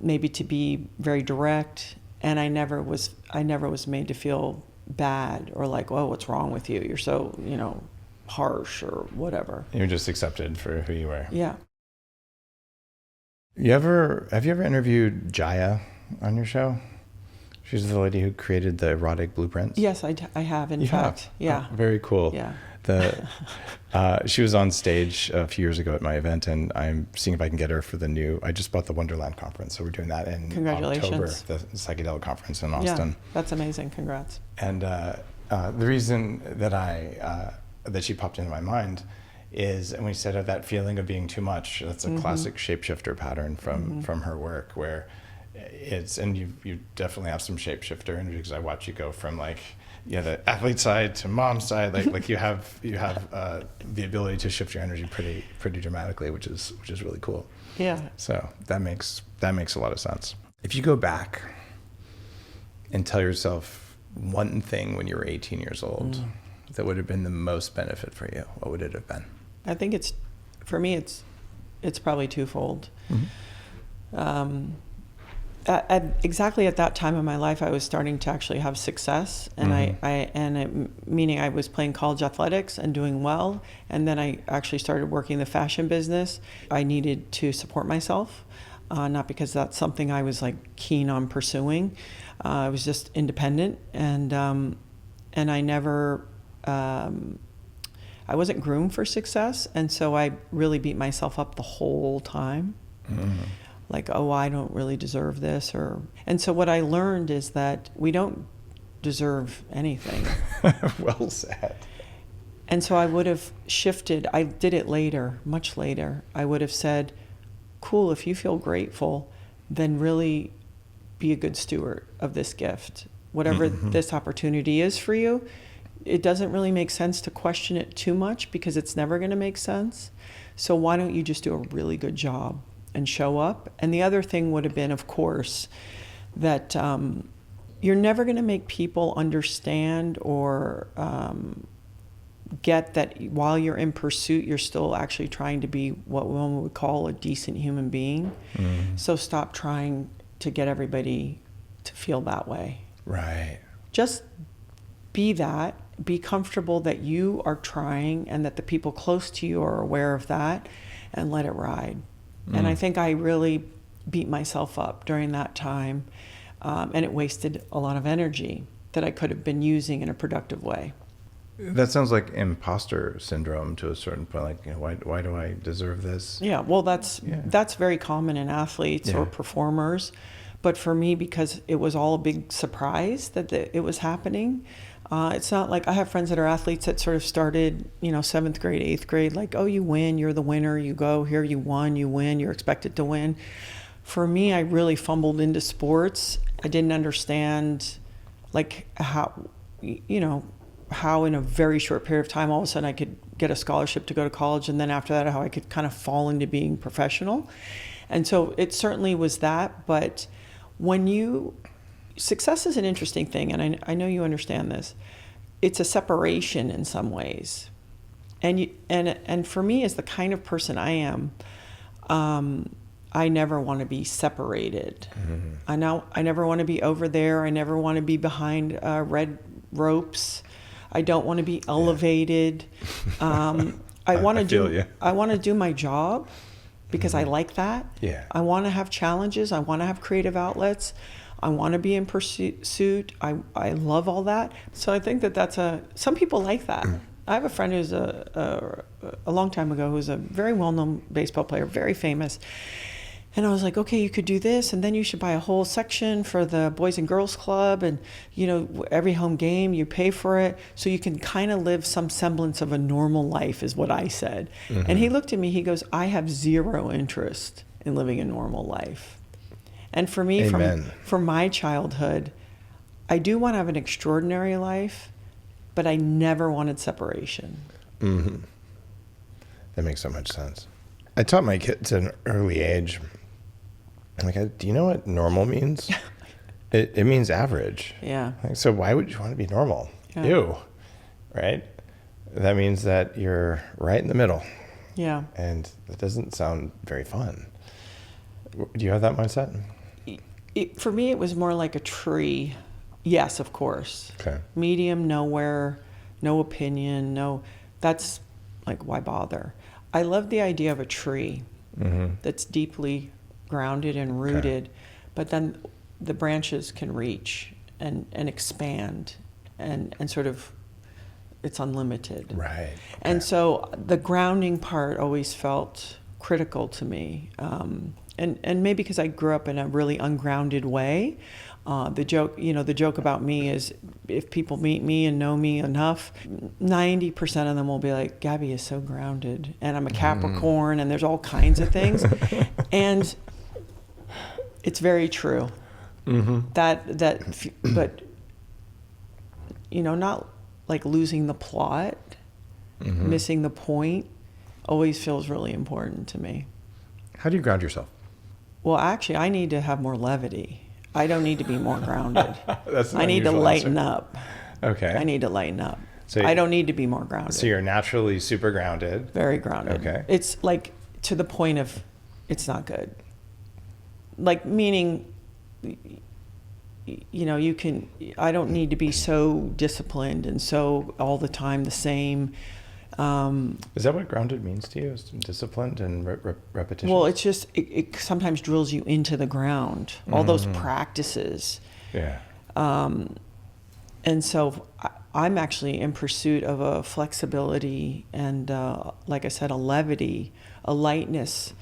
maybe to be very direct. And I never was made to feel bad or like, oh, what's wrong with you? You're so, harsh or whatever. You're just accepted for who you were. Yeah. Have you ever interviewed Jaya on your show? She's the lady who created the erotic blueprints. Yes, I have, in fact. Yeah. Oh, very cool. Yeah. She was on stage a few years ago at my event, and I'm seeing if I can get her for I just bought the Wonderland conference, so we're doing that in October, the psychedelic conference in Austin. Yeah, that's amazing. Congrats. And the reason that she popped into my mind is, and we said that feeling of being too much. That's a classic shapeshifter pattern from her work, where and you definitely have some shapeshifter energy, because I watch you go from the athlete side to mom side, like you have the ability to shift your energy pretty dramatically, which is really cool. Yeah. So that makes a lot of sense. If you go back and tell yourself one thing when you were 18 years old that would have been the most benefit for you, what would it have been? I think it's probably twofold. Exactly at that time in my life, I was starting to actually have success, and meaning I was playing college athletics and doing well, and then I actually started working in the fashion business. I needed to support myself, not because that's something I was keen on pursuing. I was just independent, and I never. I wasn't groomed for success, and so I really beat myself up the whole time. Like, oh, I don't really deserve this, and so what I learned is that we don't deserve anything. Well said. And so I would have shifted. I did it later, much later. I would have said, cool, if you feel grateful, then really be a good steward of this gift. Whatever this opportunity is for you, it doesn't really make sense to question it too much, because it's never going to make sense. So why don't you just do a really good job and show up? And the other thing would have been, of course, that you're never going to make people understand or get that while you're in pursuit, you're still actually trying to be what one would call a decent human being. So stop trying to get everybody to feel that way. Right. Just be that. Be comfortable that you are trying and that the people close to you are aware of that, and let it ride. And I think I really beat myself up during that time, and it wasted a lot of energy that I could have been using in a productive way. That sounds like imposter syndrome to a certain point. Why do I deserve this? Yeah, well, that's very common in athletes or performers. But for me, because it was all a big surprise that it was happening, it's not like I have friends that are athletes that sort of started, 7th grade, 8th grade, like, oh, you win, you're the winner, you go here, you won, you win, you're expected to win. For me, I really fumbled into sports. I didn't understand how in a very short period of time, all of a sudden I could get a scholarship to go to college. And then after that, how I could kind of fall into being professional. And so it certainly was that. But success is an interesting thing, and I know you understand this. It's a separation in some ways, and for me, as the kind of person I am, I never want to be separated. I never want to be over there. I never want to be behind red ropes. I don't want to be elevated. I want to do my job because I like that. Yeah. I want to have challenges. I want to have creative outlets. I want to be in pursuit. I love all that. So I think that some people like that. I have a friend who's a long time ago who's a very well-known baseball player, very famous. And I was like, okay, you could do this, and then you should buy a whole section for the Boys and Girls Club, and every home game you pay for it, so you can kind of live some semblance of a normal life, is what I said. And he looked at me, he goes, I have zero interest in living a normal life. And for me, from my childhood, I do want to have an extraordinary life, but I never wanted separation. That makes so much sense. I taught my kids at an early age. I'm like, do you know what normal means? It means average. Yeah. Like, so why would you want to be normal? Yeah. Ew. Right? That means that you're right in the middle. Yeah. And that doesn't sound very fun. Do you have that mindset? For me, it was more like a tree. Yes, of course. Okay. Medium, nowhere, no opinion, no. That's like, why bother? I love the idea of a tree that's deeply grounded and rooted, but then the branches can reach and expand and sort of, it's unlimited. Right. And so the grounding part always felt critical to me. And maybe because I grew up in a really ungrounded way. The joke about me is, if people meet me and know me enough, 90% of them will be like, Gabby is so grounded, and I'm a Capricorn, and there's all kinds of things. And it's very true. But not like losing the plot, missing the point, always feels really important to me. How do you ground yourself? Well, actually, I need to have more levity. I don't need to be more grounded. That's an I need to unusual lighten answer. up. Okay. I need to lighten up. So I don't need to be more grounded. So you're naturally super grounded. Very grounded. Okay. It's like to the point of it's not good. Like, meaning, I don't need to be so disciplined and so all the time the same. Is that what grounded means to you? Is disciplined and repetition? Well, it's just, it sometimes drills you into the ground, all those practices. Yeah. And so I'm actually in pursuit of a flexibility and, like I said, a levity, a lightness.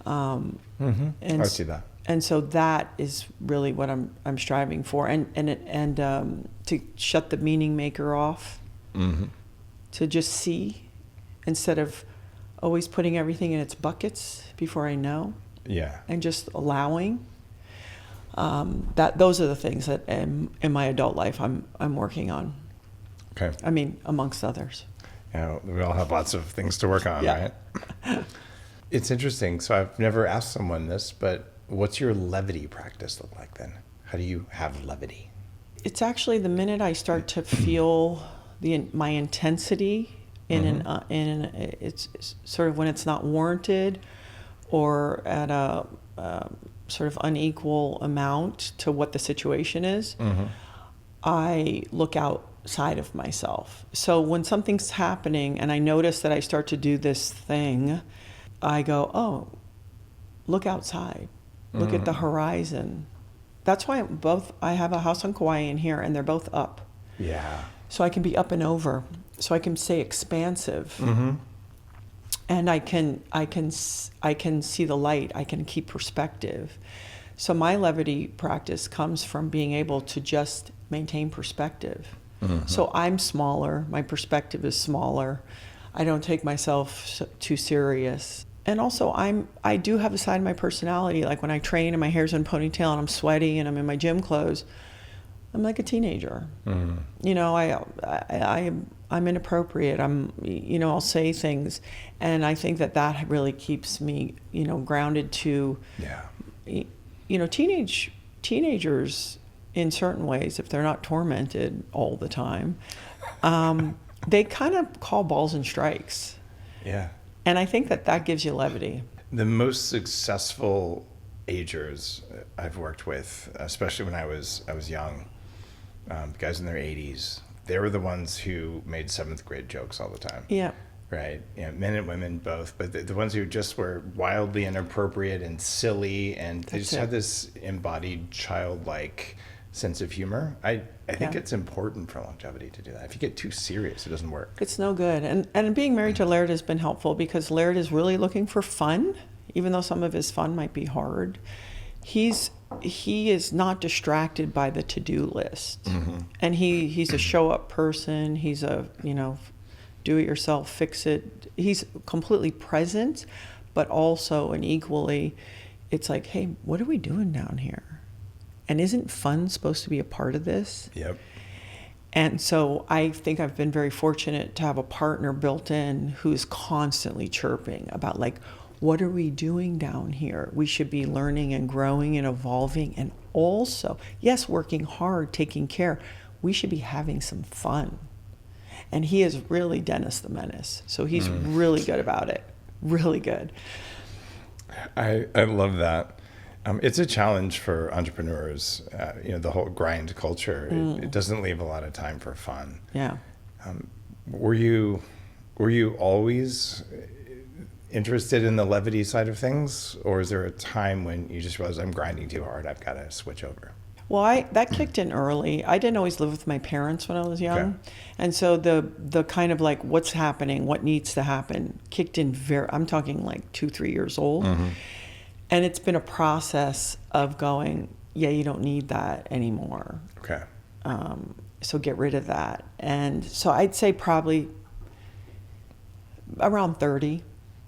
And I see that. And so that is really what I'm striving for, and to shut the meaning maker off, to just see, instead of always putting everything in its buckets before I know. Yeah. And just allowing. Those are the things that in my adult life I'm working on. Okay. I mean, amongst others. Yeah, we all have lots of things to work on, Yeah. right? It's interesting. So I've never asked someone this, but what's your levity practice look like then? How do you have levity? It's actually the minute I start to feel my intensity it's sort of when it's not warranted, or at a sort of unequal amount to what the situation is, I look outside of myself. So when something's happening and I notice that I start to do this thing, I go, oh, look outside. Look at the horizon. That's why I have a house on Kauai in here, and they're both up. Yeah. So I can be up and over. So I can stay expansive. And I can see the light. I can keep perspective. So my levity practice comes from being able to just maintain perspective. So I'm smaller. My perspective is smaller. I don't take myself too serious. And also, I do have a side of my personality, like when I train and my hair's in a ponytail and I'm sweaty and I'm in my gym clothes, I'm like a teenager. I'm inappropriate. I'll say things, and I think that really keeps me, grounded to, teenagers in certain ways, if they're not tormented all the time, they kind of call balls and strikes. Yeah. And I think that gives you levity. The most successful agers I've worked with, especially when I was young, guys in their 80s, they were the ones who made 7th grade jokes all the time. Yeah. Right. Yeah, men and women both, but the ones who just were wildly inappropriate and silly, and they just had this embodied childlike sense of humor. I think it's important for longevity to do that. If you get too serious, it doesn't work. It's no good. And being married to Laird has been helpful because Laird is really looking for fun, even though some of his fun might be hard. He is not distracted by the to-do list. Mm-hmm. And he's a show-up person. He's a, do-it-yourself, fix-it. He's completely present, but also and equally, it's like, hey, what are we doing down here? And isn't fun supposed to be a part of this? Yep. And so I think I've been very fortunate to have a partner built in who's constantly chirping about like, what are we doing down here? We should be learning and growing and evolving, and also, yes, working hard, taking care. We should be having some fun. And he is really Dennis the Menace. So he's really good about it. Really good. I love that. It's a challenge for entrepreneurs. The whole grind culture. It doesn't leave a lot of time for fun. Yeah. Were you always interested in the levity side of things, or is there a time when you just realized I'm grinding too hard, I've got to switch over? Well, that kicked in early. I didn't always live with my parents when I was young. Okay. And so the kind of like what's happening, what needs to happen kicked in I'm talking like 2-3 years old. Mm-hmm. And it's been a process of going, yeah, you don't need that anymore. Okay. So get rid of that. And so I'd say probably around 30.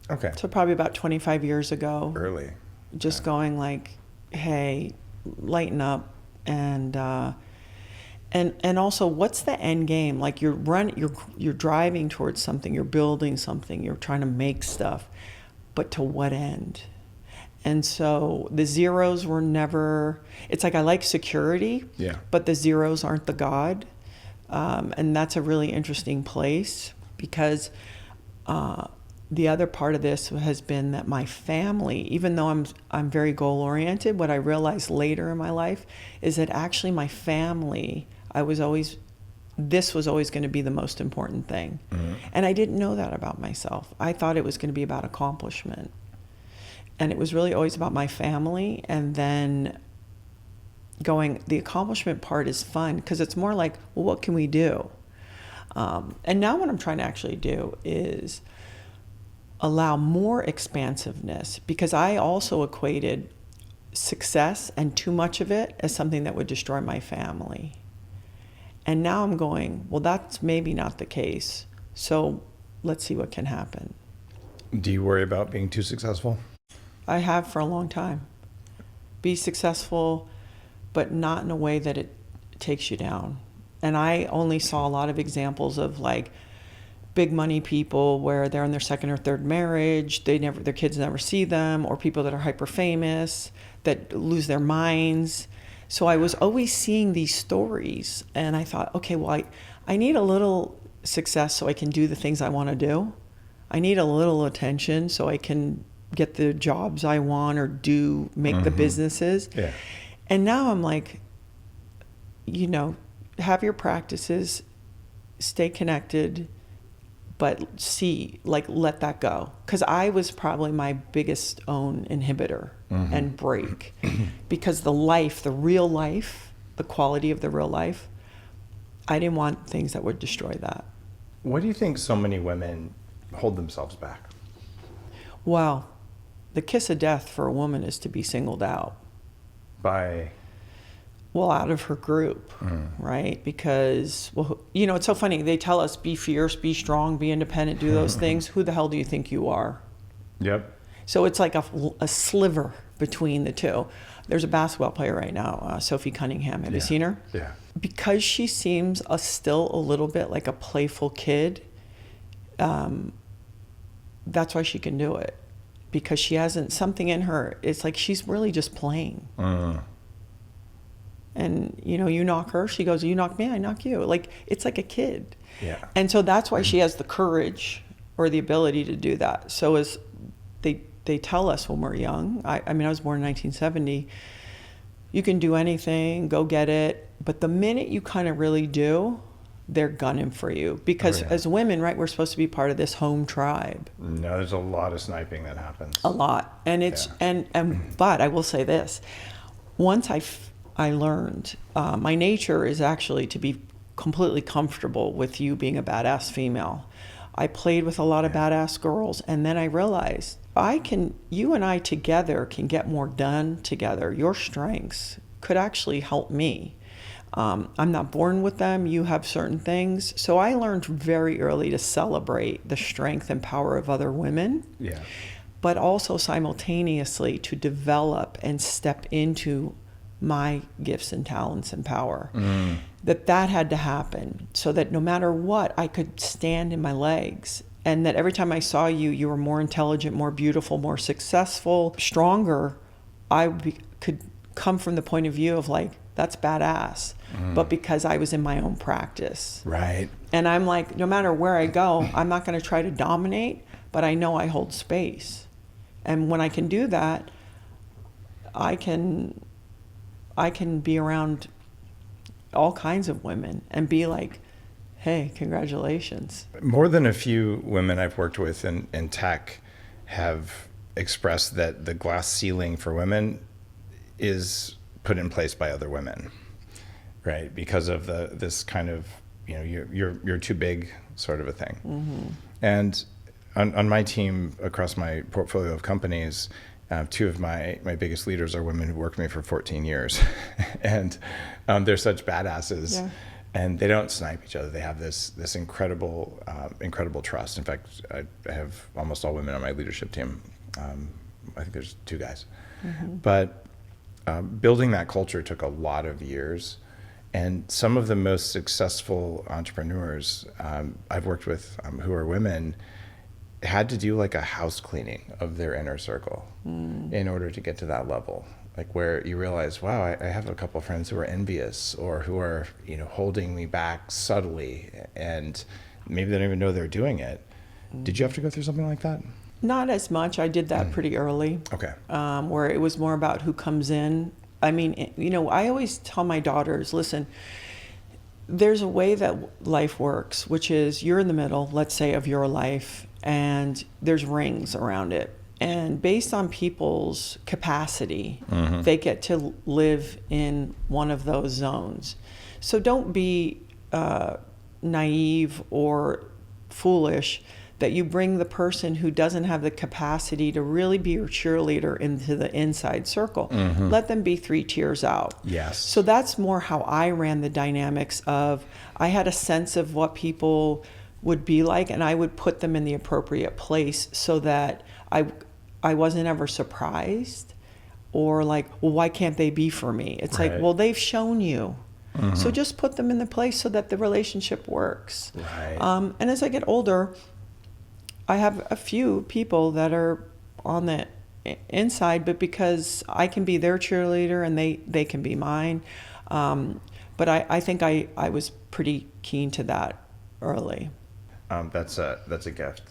Okay. So probably about 25 years ago. Early. Just going like, hey, lighten up. And also, what's the end game? Like you're driving towards something, you're building something, you're trying to make stuff, but to what end? And so the zeros were never, it's like I like security, but the zeros aren't the God. And that's a really interesting place because the other part of this has been that my family, even though I'm very goal oriented, what I realized later in my life is that actually my family, this was always going to be the most important thing. Mm-hmm. And I didn't know that about myself. I thought it was going to be about accomplishment. And it was really always about my family. And then the accomplishment part is fun because it's more like, well, what can we do? And now what I'm trying to actually do is allow more expansiveness, because I also equated success and too much of it as something that would destroy my family. And now I'm going, well, that's maybe not the case. So let's see what can happen. Do you worry about being too successful? I have for a long time. Be successful, but not in a way that it takes you down. And I only saw a lot of examples of like big money people where they're in their second or third marriage, their kids never see them, or people that are hyper famous that lose their minds. So I was always seeing these stories, and I thought, okay, well, I need a little success so I can do the things I want to do. I need a little attention so I can get the jobs I want or make the businesses. Yeah. And now I'm like, have your practices, stay connected, but let that go. Because I was probably my biggest own inhibitor and break. Because the real life, the quality of the real life, I didn't want things that would destroy that. What do you think so many women hold themselves back? Well, the kiss of death for a woman is to be singled out. By? Well, out of her group, right? Because, it's so funny. They tell us, be fierce, be strong, be independent, do those things. Who the hell do you think you are? Yep. So it's like a sliver between the two. There's a basketball player right now, Sophie Cunningham. Have you seen her? Yeah. Because she seems still a little bit like a playful kid, that's why she can do it. Because she hasn't, something in her, it's like she's really just playing. And, you knock her, she goes, you knock me, I knock you. Like, it's like a kid. Yeah. And so that's why she has the courage or the ability to do that. So as they tell us when we're young, I was born in 1970, you can do anything, go get it. But the minute you kind of really do, they're gunning for you. Because as women, right, we're supposed to be part of this home tribe. No, there's a lot of sniping that happens. A lot. And it's, but I will say this, once I learned. My nature is actually to be completely comfortable with you being a badass female. I played with a lot of badass girls, and then I realized you and I together can get more done together. Your strengths could actually help me. I'm not born with them. You have certain things. So I learned very early to celebrate the strength and power of other women. Yeah. But also simultaneously to develop and step into my gifts and talents and power. That had to happen so that no matter what, I could stand in my legs. And that every time I saw you, you were more intelligent, more beautiful, more successful, stronger. Could come from the point of view of like, that's badass. But because I was in my own practice. Right. And I'm like, no matter where I go, I'm not going to try to dominate, but I know I hold space. And when I can do that, I can be around all kinds of women and be like, hey, congratulations. More than a few women I've worked with in tech have expressed that the glass ceiling for women is put in place by other women, right? Because of this kind of, you're too big sort of a thing. And on my team, across my portfolio of companies, two of my biggest leaders are women who worked with me for 14 years. And they're such badasses. Yeah. And they don't snipe each other. They have this incredible trust. In fact, I have almost all women on my leadership team. I think there's 2 guys. But building that culture took a lot of years. And some of the most successful entrepreneurs I've worked with who are women had to do like a house cleaning of their inner circle in order to get to that level. Like where you realize, wow, I have a couple of friends who are envious or who are, holding me back subtly, and maybe they don't even know they're doing it. Did you have to go through something like that? Not as much. I did that pretty early. Okay. Where it was more about who comes in. I mean, I always tell my daughters, listen, there's a way that life works, which is you're in the middle, let's say, of your life, and there's rings around it. And based on people's capacity, they get to live in one of those zones. So don't be naive or foolish that you bring the person who doesn't have the capacity to really be your cheerleader into the inside circle. Let them be 3 tiers out. Yes. So that's more how I ran the dynamics of, I had a sense of what people would be like, and I would put them in the appropriate place so that I wasn't ever surprised or like, well, why can't they be for me? It's like, well, they've shown you. So just put them in the place so that the relationship works. Right. And as I get older, I have a few people that are on the inside, but because I can be their cheerleader and they can be mine. But I think I was pretty keen to that early. That's a gift.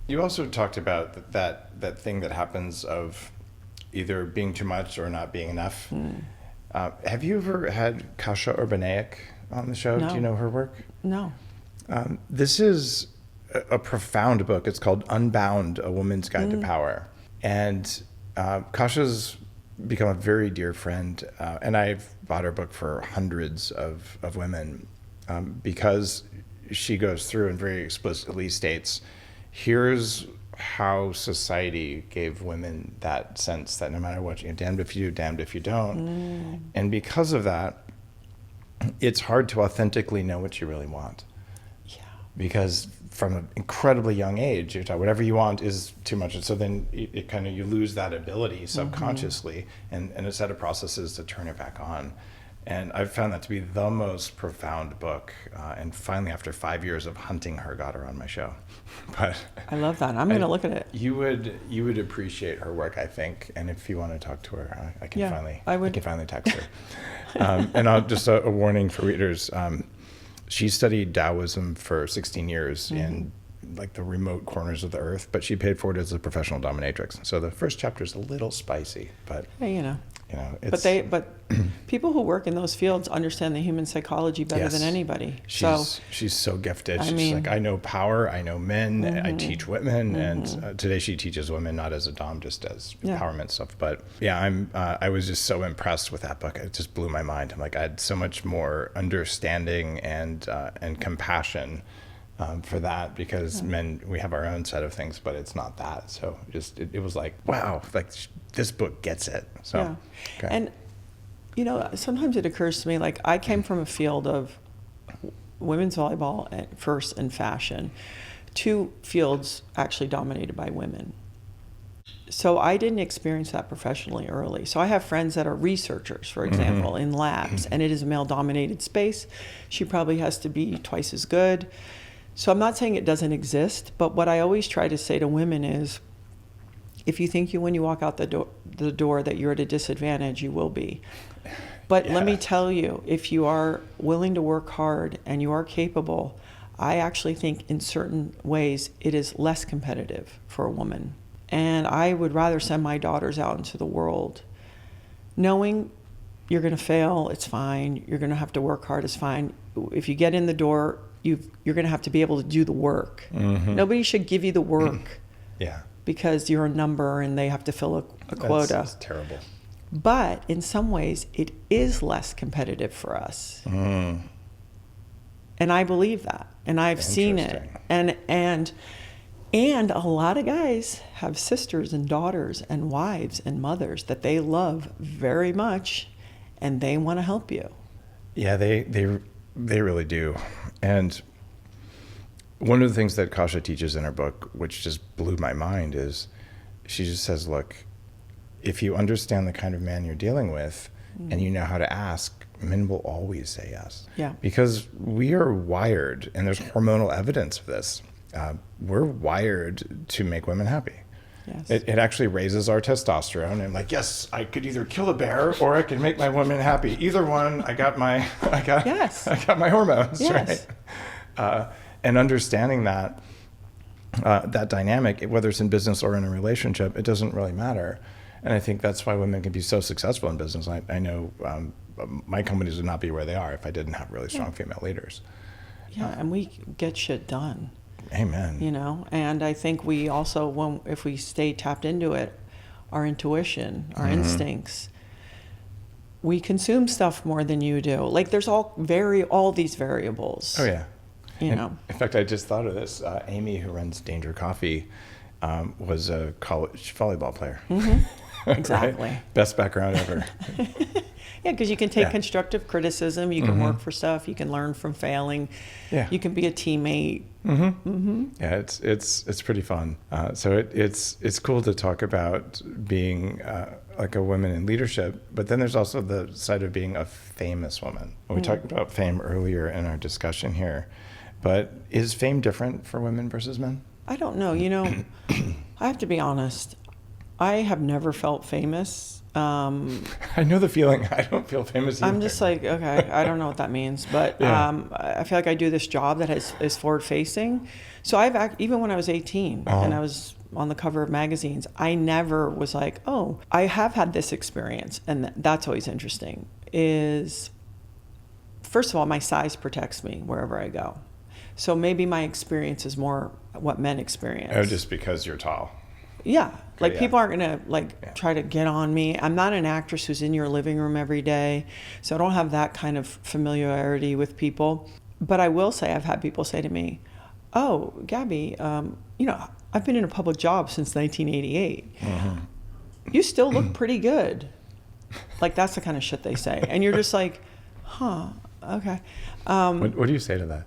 You also talked about that thing that happens of either being too much or not being enough. Have you ever had Kasia Urbaniak on the show? No. Do you know her work? No. This is a profound book. It's called Unbound, A Woman's Guide to Power. And Kasia's become a very dear friend. And I've bought her book for hundreds of women because she goes through and very explicitly states, here's how society gave women that sense that no matter what, damned if you do, damned if you don't. And because of that, it's hard to authentically know what you really want. Yeah. Because from an incredibly young age, you're taught whatever you want is too much. And so then it kind of, you lose that ability subconsciously and a set of processes to turn it back on. And I've found that to be the most profound book. And finally, after 5 years of hunting her, got her on my show. But I love that. I'm going to look at it. You would appreciate her work, I think. And if you want to talk to her, I can finally text her. And I'll just a warning for readers. She studied Taoism for 16 years in like the remote corners of the earth, but she paid for it as a professional dominatrix. So the first chapter is a little spicy, but Hey, You know, it's, but people who work in those fields understand the human psychology better than anybody. She's so gifted. She's like, I know power, I know men, I teach women, and today she teaches women not as a dom, just as empowerment stuff. But yeah, I was just so impressed with that book. It just blew my mind. I'm like, I had so much more understanding and compassion for that, because men, we have our own set of things, but it's not that. So just it was like, wow, like this book gets it. So okay. And you know, sometimes it occurs to me, like, I came from a field of women's volleyball at first and fashion, two fields actually dominated by women. So I didn't experience that professionally early. So I have friends that are researchers, for example, in labs, and it is a male-dominated space. She probably has to be twice as good. So I'm not saying it doesn't exist, but what I always try to say to women is, if you think when you walk out the door that you're at a disadvantage, you will be. But let me tell you, if you are willing to work hard and you are capable, I actually think in certain ways it is less competitive for a woman. And I would rather send my daughters out into the world knowing you're going to fail, it's fine. You're going to have to work hard, it's fine. If you get in the door, you're going to have to be able to do the work. Nobody should give you the work because you're a number and they have to fill a quota. That's terrible. But in some ways, it is less competitive for us. And I believe that. And I've seen it. And a lot of guys have sisters and daughters and wives and mothers that they love very much, and they want to help you. Yeah, they really do. And one of the things that Kasha teaches in her book, which just blew my mind, is she just says, look, if you understand the kind of man you're dealing with and you know how to ask, men will always say yes. Yeah. Because we are wired, and there's hormonal evidence of this. We're wired to make women happy. Yes. It actually raises our testosterone. And I'm like, yes, I could either kill a bear or I could make my woman happy. Either one, I got my hormones, yes. right? And understanding that dynamic, whether it's in business or in a relationship, it doesn't really matter. And I think that's why women can be so successful in business. I know my companies would not be where they are if I didn't have really strong female leaders. Yeah, and we get shit done. Amen. You know, and I think we also, if we stay tapped into it, our intuition, our instincts, we consume stuff more than you do. Like, there's all these variables. Oh yeah. You know. In fact, I just thought of this. Amy, who runs Danger Coffee, was a college volleyball player. Exactly. Right? Best background ever. Yeah, because you can take constructive criticism, you can work for stuff, you can learn from failing, you can be a teammate. Yeah, it's pretty fun. So it's cool to talk about being like a woman in leadership, but then there's also the side of being a famous woman. We talked about fame earlier in our discussion here, but is fame different for women versus men? I don't know. You know, I have to be honest. I have never felt famous. I know the feeling. I don't feel famous either. I'm just like, okay, I don't know what that means, but I feel like I do this job that is forward facing. So even when I was 18 and I was on the cover of magazines, I never was like, oh, I have had this experience. And that's always interesting is, first of all, my size protects me wherever I go. So maybe my experience is more what men experience. Oh, just because you're tall. Yeah. Like people aren't going to try to get on me. I'm not an actress who's in your living room every day. So I don't have that kind of familiarity with people. But I will say, I've had people say to me, oh, Gabby, you know, I've been in a public job since 1988. You still look pretty good. Like, that's the kind of shit they say. And you're just like, huh, okay. What do you say to that?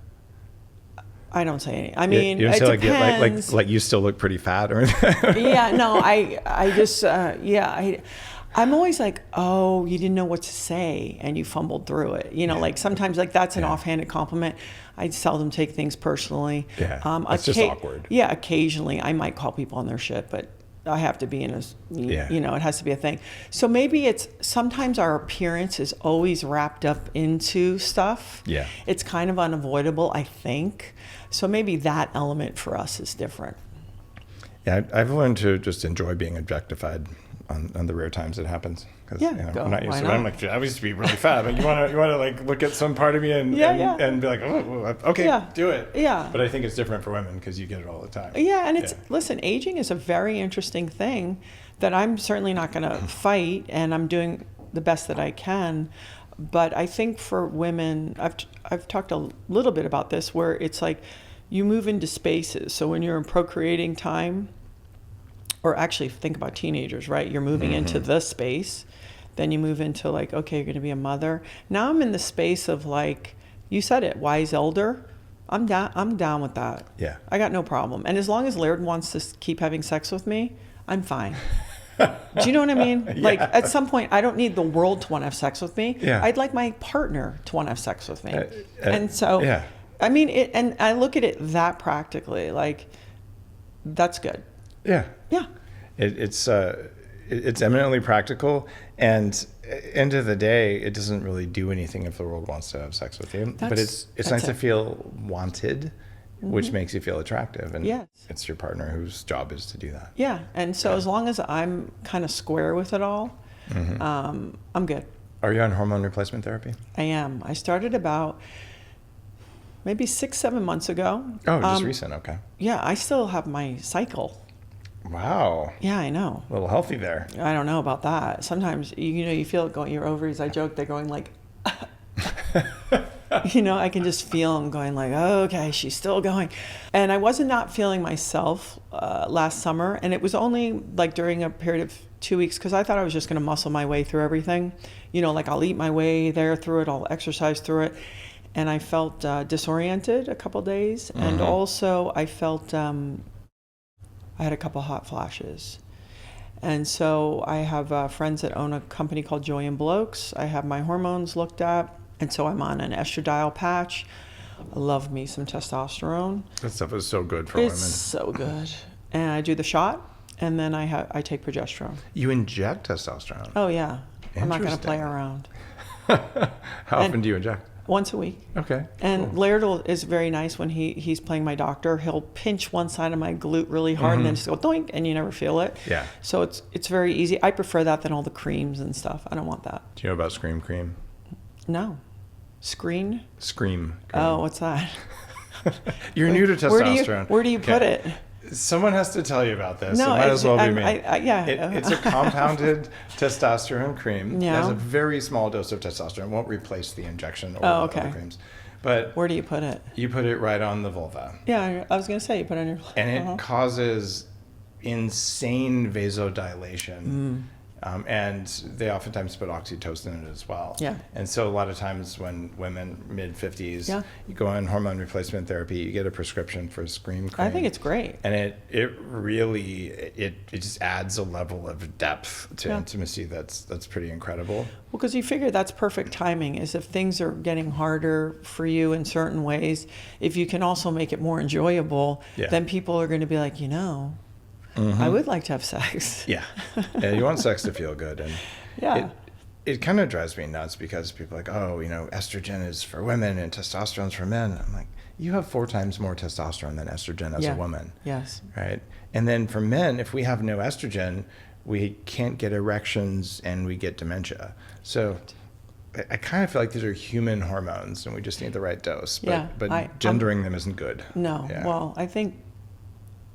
I don't say anything. I mean, you don't it say depends. like you still look pretty fat or anything. Yeah, no, I just, I'm always like, oh, you didn't know what to say and you fumbled through it. You know, like sometimes like that's an offhanded compliment. I seldom take things personally. Yeah, it's just awkward. Yeah, occasionally I might call people on their shit, but I have to be in a, you know, it has to be a thing. So maybe it's, sometimes our appearance is always wrapped up into stuff. Yeah. It's kind of unavoidable, I think. So maybe that element for us is different. Yeah, I've learned to just enjoy being objectified on the rare times it happens. 'Cause, Yeah, go. I'm not used Why to it. not? I'm like, I used to be really fat. But you want to like look at some part of me and and be like, oh, okay, Yeah. do it. Yeah. But I think it's different for women because you get it all the time. Yeah, and it's listen, aging is a very interesting thing that I'm certainly not going to fight, and I'm doing the best that I can. But I think for women, I've talked a little bit about this, where it's like you move into spaces. So when you're in procreating time, or actually think about teenagers, right? You're moving into the space, then you move into like, okay, you're going to be a mother. Now I'm in the space of like, you said it, wise elder. I'm down with that. Yeah. I got no problem. And as long as Laird wants to keep having sex with me, I'm fine. Do you know what I mean? Like at some point, I don't need the world to want to have sex with me. Yeah. I'd like my partner to want to have sex with me. And so, yeah. I mean, and I look at it that practically, like that's good. Yeah. Yeah. It's eminently practical, and end of the day, it doesn't really do anything if the world wants to have sex with you. But it's nice to feel wanted, which makes you feel attractive, and Yes. it's your partner whose job is to do that. Yeah. And so as long as I'm kind of square with it all, I'm good. Are you on hormone replacement therapy? I am. I started about maybe 6-7 months ago. Oh, just recent. Okay. Yeah, I still have my cycle. Wow. Yeah, I know. A little healthy there. I don't know about that. Sometimes you feel it going. Your ovaries. I joke they're going like. I can just feel them going like, oh, okay, she's still going. And I wasn't not feeling myself last summer, and it was only like during a period of 2 weeks because I thought I was just going to muscle my way through everything. Like I'll eat my way there through it. I'll exercise through it. And I felt disoriented a couple days, and also I felt. I had a couple hot flashes. And so I have friends that own a company called Joy and Blokes. I have my hormones looked at. And so I'm on an estradiol patch. I love me some testosterone. That stuff is so good for It's women. so good. And I do the shot, and then I take progesterone. You inject testosterone? Oh, yeah. I'm not going to Interesting. play around. How often do you inject? Once a week. Okay. And Laird is very nice when he's playing my doctor. He'll pinch one side of my glute really hard and then just go doink, and you never feel it. Yeah. So it's very easy. I prefer that than all the creams and stuff. I don't want that. Do you know about Scream Cream? No. Screen? Scream. Oh, what's that? You're new to testosterone. Where do you put it? Someone has to tell you about this. No, it might as well be me. Yeah. It's a compounded testosterone cream. Yeah. It has a very small dose of testosterone. It won't replace the injection or okay. other creams. But Where do you put it? you put it right on the vulva. Yeah, I was going to say you put it on your... And it causes insane vasodilation. And they oftentimes put oxytocin in it as well. Yeah. And so a lot of times when women mid-50s, Yeah. you go on hormone replacement therapy, you get a prescription for Scream Cream. I think it's great. And it really just adds a level of depth to intimacy that's pretty incredible. Well, because you figure that's perfect timing, is if things are getting harder for you in certain ways, if you can also make it more enjoyable, then people are going to be like, I would like to have sex. Yeah. You want sex to feel good. And it kind of drives me nuts because people are like, oh, estrogen is for women and testosterone's for men. I'm like, you have 4 times more testosterone than estrogen as a woman. Yes. Right. And then for men, if we have no estrogen, we can't get erections and we get dementia. So I kind of feel like these are human hormones and we just need the right dose. But gendering them isn't good. No. Yeah. Well, I think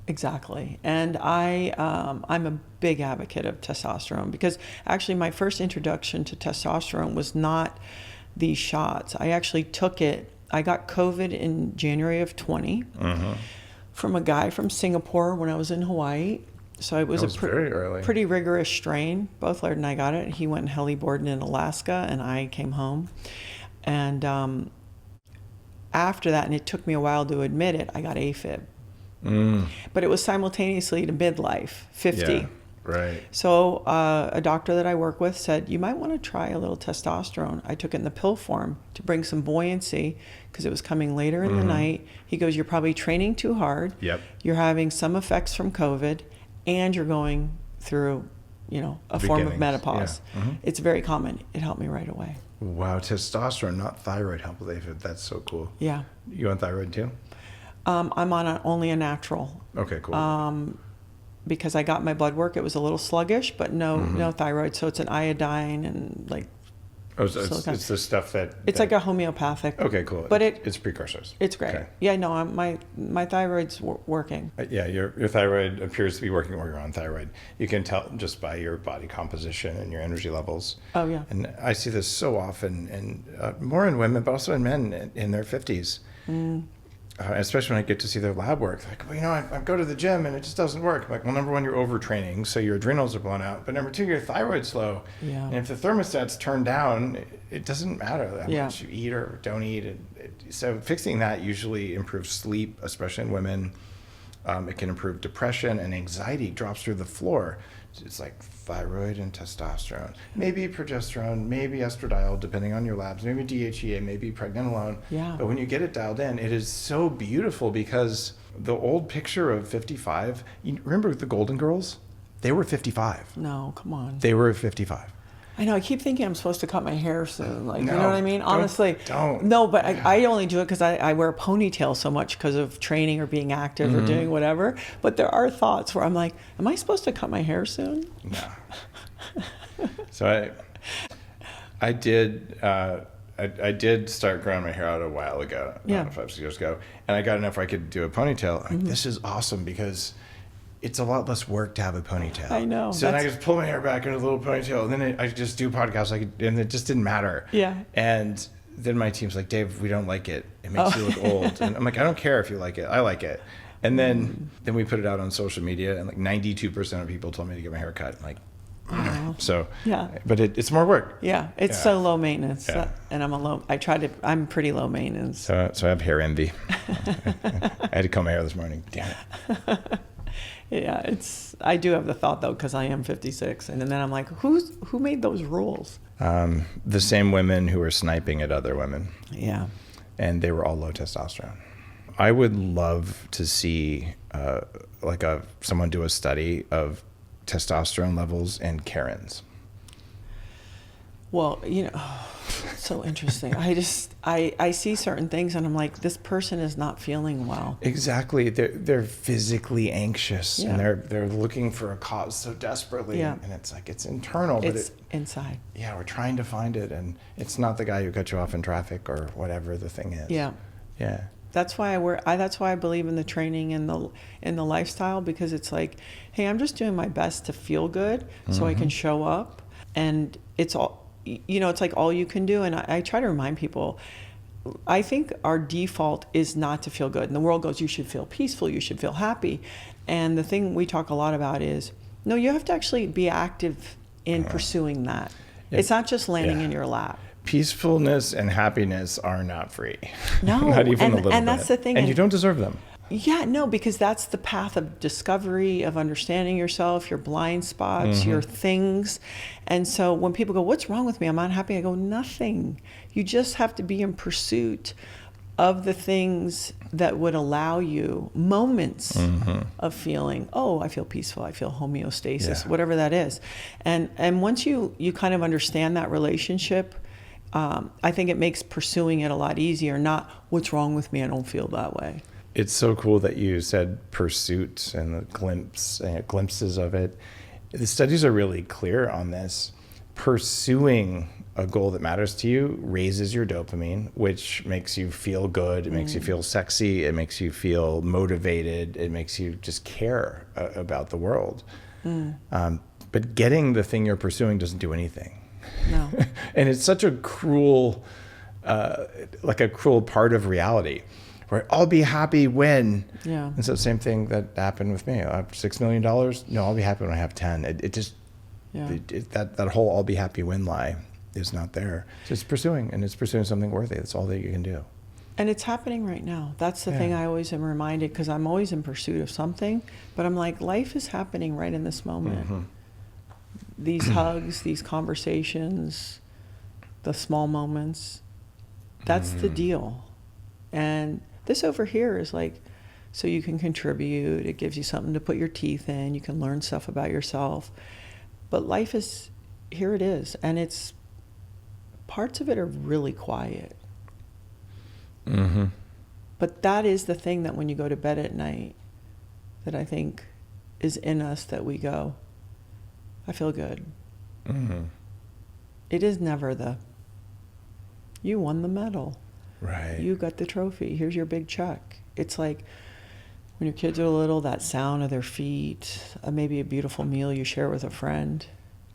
exactly. And I'm a big advocate of testosterone because actually my first introduction to testosterone was not these shots. I actually took it. I got COVID in January of 20 from a guy from Singapore when I was in Hawaii. So it was very early. Pretty rigorous strain. Both Laird and I got it. He went heliboarding in Alaska and I came home. And after that, and it took me a while to admit it, I got AFib. But it was simultaneously to midlife, 50. Yeah, right. So a doctor that I work with said, you might want to try a little testosterone. I took it in the pill form to bring some buoyancy because it was coming later in the night. He goes, you're probably training too hard. Yep. You're having some effects from COVID and you're going through, a form of menopause. Yeah. It's very common. It helped me right away. Wow, testosterone, not thyroid, help with AFib. That's so cool. Yeah. You on thyroid too? I'm on only a natural. Okay, cool. because I got my blood work, it was a little sluggish, but no thyroid. So it's an iodine and like. Oh, so it's the stuff that... It's like a homeopathic. Okay, cool. But it's precursors. It's great. Okay. Yeah, no, my thyroid's working. Yeah, your thyroid appears to be working, or your own thyroid. You can tell just by your body composition and your energy levels. Oh, yeah. And I see this so often, and more in women, but also in men in their 50s. Especially when I get to see their lab work. Like, well, I go to the gym and it just doesn't work. I'm like, well, number one, you're overtraining, so your adrenals are blown out. But number two, your thyroid's low. Yeah. And if the thermostat's turned down, it doesn't matter how Yeah. much you eat or don't eat. So fixing that usually improves sleep, especially in women. It can improve depression, and anxiety drops through the floor. It's like thyroid and testosterone, maybe progesterone, maybe estradiol, depending on your labs, maybe DHEA, maybe pregnenolone. Yeah. But when you get it dialed in, it is so beautiful, because the old picture of 55, you remember the Golden Girls? They were 55. No, come on. They were 55. I know. I keep thinking I'm supposed to cut my hair soon. Like, No, you know what I mean? Honestly, don't. No, but I only do it because I wear a ponytail so much because of training or being active or doing whatever. But there are thoughts where I'm like, am I supposed to cut my hair soon? No. So I did start growing my hair out a while ago, Yeah. 5, 6 years ago, and I got enough where I could do a ponytail. Like, this is awesome, because it's a lot less work to have a ponytail. I know. So then I just pull my hair back into a little ponytail, and then I just do podcasts, and it just didn't matter. Yeah. And then my team's like, Dave, we don't like it. It makes you look old. And I'm like, I don't care if you like it. I like it. And then we put it out on social media, and like 92% of people told me to get my hair cut. I'm like, so, Yeah. But it's more work. Yeah, it's so low maintenance, and I'm pretty low maintenance. So I have hair envy. I had to comb my hair this morning. Damn it. Yeah, I do have the thought though, because I am 56, and then I'm like, who made those rules? The same women who were sniping at other women. Yeah. And they were all low testosterone. I would love to see someone do a study of testosterone levels in Karens. Well, so interesting. I see certain things and I'm like, this person is not feeling well. Exactly. They're physically anxious, Yeah. and they're looking for a cause so desperately. Yeah. And it's like, it's internal, but It's inside. yeah, we're trying to find it, and it's not the guy who cut you off in traffic or whatever the thing is. Yeah. Yeah. That's why that's why I believe in the training and the lifestyle, because it's like, hey, I'm just doing my best to feel good so I can show up, and it's all, it's like all you can do. And I try to remind people, I think our default is not to feel good. And the world goes, you should feel peaceful, you should feel happy. And the thing we talk a lot about is, no, you have to actually be active in pursuing that. It's not just landing in your lap. Peacefulness and happiness are not free. No, not even a little bit. And that's the thing. And you don't deserve them. Yeah, no, because that's the path of discovery, of understanding yourself, your blind spots, your things. And so when people go, what's wrong with me? I'm not happy. I go, nothing. You just have to be in pursuit of the things that would allow you moments of feeling, oh, I feel peaceful, I feel homeostasis, whatever that is. And once you kind of understand that relationship, I think it makes pursuing it a lot easier, not what's wrong with me, I don't feel that way. It's so cool that you said pursuit and the glimpses of it. The studies are really clear on this. Pursuing a goal that matters to you raises your dopamine, which makes you feel good. It makes you feel sexy. It makes you feel motivated. It makes you just care about the world. But getting the thing you're pursuing doesn't do anything. No. And it's such a cruel, cruel part of reality. Where I'll be happy when. Yeah. And so the same thing that happened with me. I have $6 million. No, I'll be happy when I have 10. That whole I'll be happy when lie is not there. So it's pursuing, and it's pursuing something worthy. That's all that you can do. And it's happening right now. That's the thing I always am reminded, because I'm always in pursuit of something. But I'm like, life is happening right in this moment. These hugs, these conversations, the small moments, that's the deal. And this over here is like, so you can contribute. It gives you something to put your teeth in. You can learn stuff about yourself. But life is, here it is. And it's, parts of it are really quiet. But that is the thing that when you go to bed at night, that I think is in us that we go, I feel good. Mm-hmm. It is never you won the medal. Right. You got the trophy. Here's your big check. It's like when your kids are little, that sound of their feet, maybe a beautiful meal you share with a friend,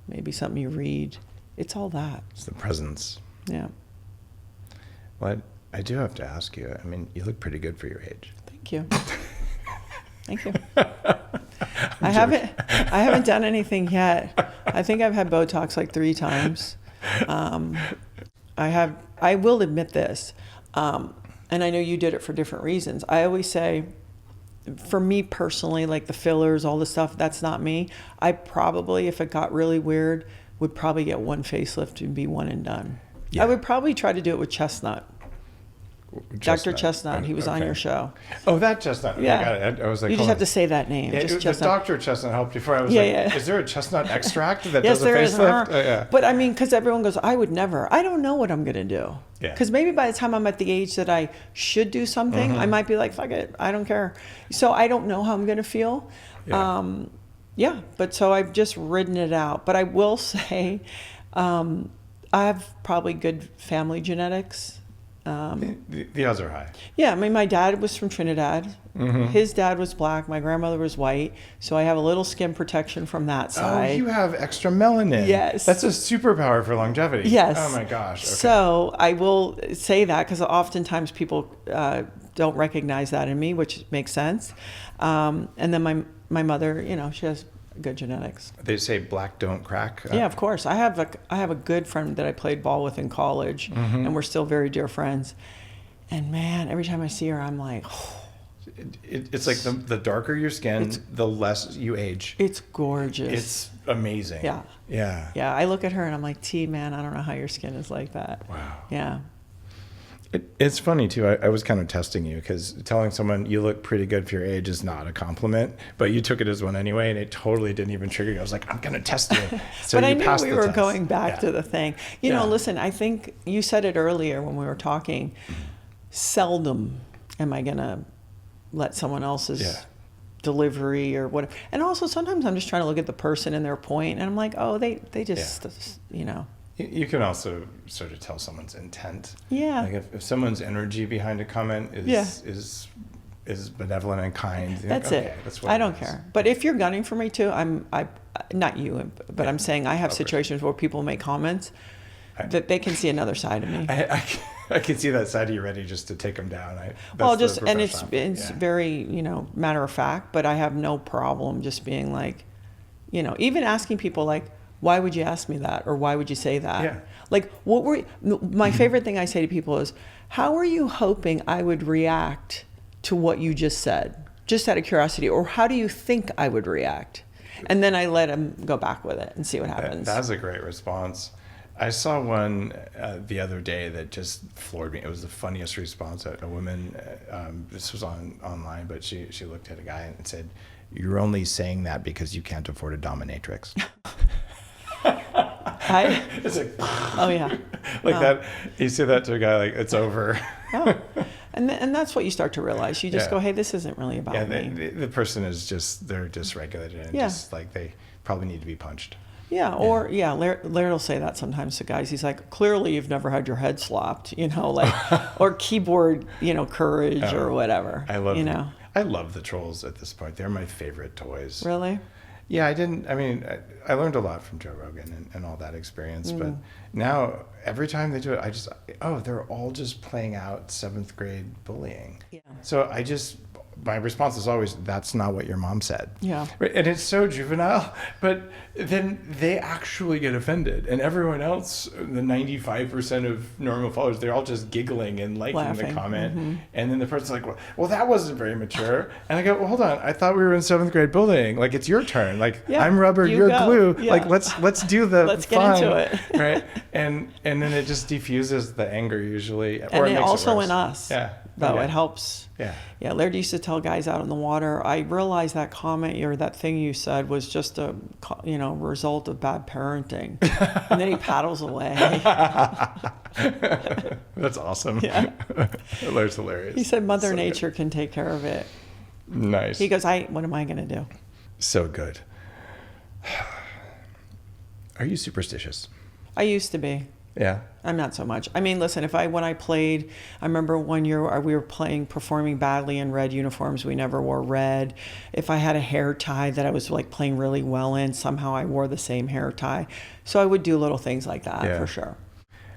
maybe something you read. It's all that. It's the presence. Yeah. Well, I do have to ask you, I mean, you look pretty good for your age. Thank you. Thank you. I haven't done anything yet. I think I've had Botox like 3 times. I will admit this, and I know you did it for different reasons. I always say, for me personally, like the fillers, all the stuff, that's not me. I probably, if it got really weird, would probably get one facelift and be one and done. Yeah. I would probably try to do it with Chestnut. Dr. Chestnut, he was on your show. Oh, that Chestnut. Yeah. I got it. I was like, you just have to say that name. Yeah, just the Chestnut. Dr. Chestnut helped before. I was is there a chestnut extract that Yes, does a there is. facelift? Yeah. But I mean, because everyone goes, I would never. I don't know what I'm going to do. Yeah. Because maybe by the time I'm at the age that I should do something, I might be like, fuck it, I don't care. So I don't know how I'm going to feel. Yeah. But so I've just ridden it out. But I will say, I have probably good family genetics. The odds are high. Yeah, I mean, my dad was from Trinidad. His dad was black. My grandmother was white. So I have a little skin protection from that side. Oh, you have extra melanin. Yes. That's a superpower for longevity. Yes. Oh my gosh. Okay. So I will say that because oftentimes people don't recognize that in me, which makes sense. And then my mother, she has good genetics. They say black don't crack. Yeah, of course. I have a good friend that I played ball with in college, and we're still very dear friends. And man, every time I see her, I'm like, it's like the darker your skin, the less you age. It's gorgeous. It's amazing. Yeah. Yeah. Yeah. I look at her and I'm like, T, man, I don't know how your skin is like that. Wow. Yeah. It's funny too. I was kind of testing you because telling someone you look pretty good for your age is not a compliment, but you took it as one anyway, and it totally didn't even trigger you. I was like, I'm going to test you. So but you I knew passed we the were test. going back to the thing. You know, Yeah. listen, I think you said it earlier when we were talking. Seldom am I going to let someone else's delivery or whatever. And also sometimes I'm just trying to look at the person and their point, and I'm like, oh, they just, You can also sort of tell someone's intent. Yeah. Like if someone's energy behind a comment is benevolent and kind. That's okay, it. That's what I it don't is. care. But if you're gunning for me too, not you, but I'm saying I have situations where people make comments that they can see another side of me. I can see that side of you ready just to take them down. It's very, matter of fact, but I have no problem just being like, even asking people like, why would you ask me that? Or why would you say that? Yeah. Like, my favorite thing I say to people is, how are you hoping I would react to what you just said? Just out of curiosity. Or how do you think I would react? And then I let them go back with it and see what happens. That's a great response. I saw one the other day that just floored me. It was the funniest response. A woman, this was online, but she looked at a guy and said, "You're only saying that because you can't afford a dominatrix." It's like, oh yeah, that. You say that to a guy, like it's over. And that's what you start to realize. You just go, hey, this isn't really about me. The person is they're dysregulated and just like they probably need to be punched. Yeah, or Laird will say that sometimes to guys. He's like, clearly you've never had your head slapped, or keyboard, courage or whatever. I love the trolls at this point. They're my favorite toys. Really? Yeah, I learned a lot from Joe Rogan and all that experience, but now every time they do it, they're all just playing out 7th grade bullying. Yeah. So my response is always, that's not what your mom said. Yeah. Right? And it's so juvenile, but then they actually get offended. And everyone else, the 95% of normal followers, they're all just giggling and liking the comment. Mm-hmm. And then the person's like, well, that wasn't very mature. And I go, well, hold on. I thought we were in 7th grade bullying. Like, it's your turn. Like, I'm rubber, you're glue. Yeah. Like, let's do the let's fun. Get into it. Right? And then it just diffuses the anger usually. And it also in us. Yeah. It helps. Yeah. Yeah. Laird used to tell guys out on the water, I realized that comment or that thing you said was just a, result of bad parenting. And then he paddles away. That's awesome. Yeah. Laird's hilarious. He said Mother Nature can take care of it. Nice. He goes, what am I going to do? So good. Are you superstitious? I used to be. Yeah. I'm not so much. I mean, listen, when I played, I remember one year we were performing badly in red uniforms. We never wore red. If I had a hair tie that I was like playing really well in, somehow I wore the same hair tie. So I would do little things like that for sure.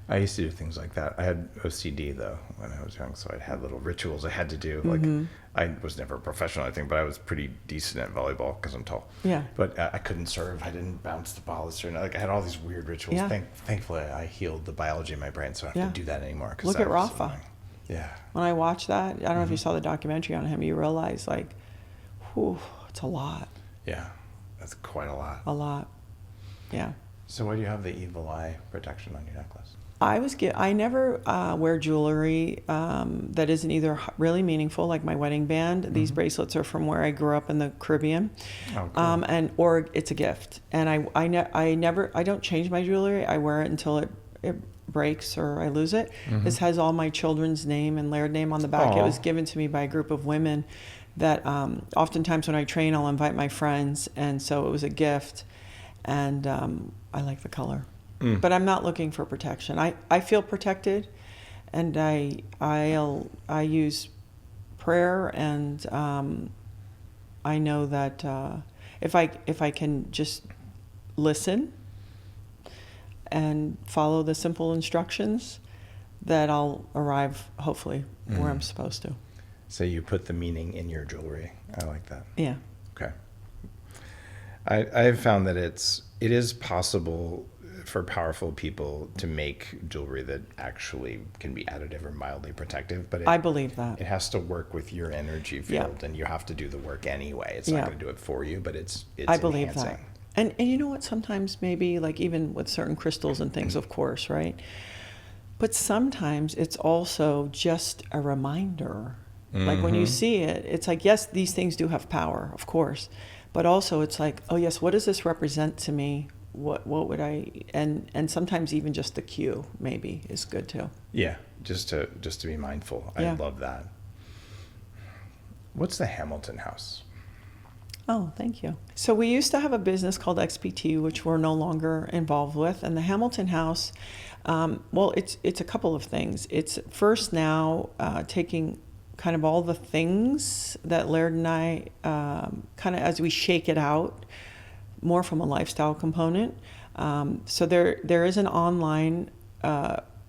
I used to do things like that. I had OCD though when I was young, so I had little rituals I had to do. Like I was never a professional, I think, but I was pretty decent at volleyball because I'm tall. Yeah. But I couldn't serve. I didn't bounce the ball. Like I had all these weird rituals. Yeah. Thankfully, I healed the biology in my brain, so I don't have to do that anymore. Look at Rafa. Yeah. When I watched that, I don't know if you saw the documentary on him. You realize like, whew, it's a lot. Yeah, that's quite a lot. A lot. Yeah. So why do you have the evil eye protection on your necklace? I never wear jewelry that isn't either really meaningful, like my wedding band. These bracelets are from where I grew up in the Caribbean, or it's a gift. And I don't change my jewelry. I wear it until it breaks or I lose it. This has all my children's name and Laird name on the back. Aww. It was given to me by a group of women that oftentimes when I train, I'll invite my friends, and so it was a gift. And I like the color. But I'm not looking for protection. I feel protected, and I use prayer, and I know that if I can just listen and follow the simple instructions, that I'll arrive hopefully where I'm supposed to. So you put the meaning in your jewelry. I like that. Yeah. Okay. I've found that it is possible for powerful people to make jewelry that actually can be additive or mildly protective, but I believe that it has to work with your energy field, and you have to do the work anyway. It's not going to do it for you, but it's I believe enhancing. that. And you know what? Sometimes maybe like even with certain crystals and things, of course, right? But sometimes it's also just a reminder. Like when you see it, it's like, yes, these things do have power, of course, but also it's like, oh yes, what does this represent to me? What would I, and sometimes even just the cue maybe is good too. Yeah, just to be mindful. I love that. What's the Hamilton House? Oh, thank you. So we used to have a business called XPT, which we're no longer involved with, and the Hamilton House. Well, it's a couple of things. It's first now taking kind of all the things that Laird and I kind of as we shake it out, more from a lifestyle component. So there is an online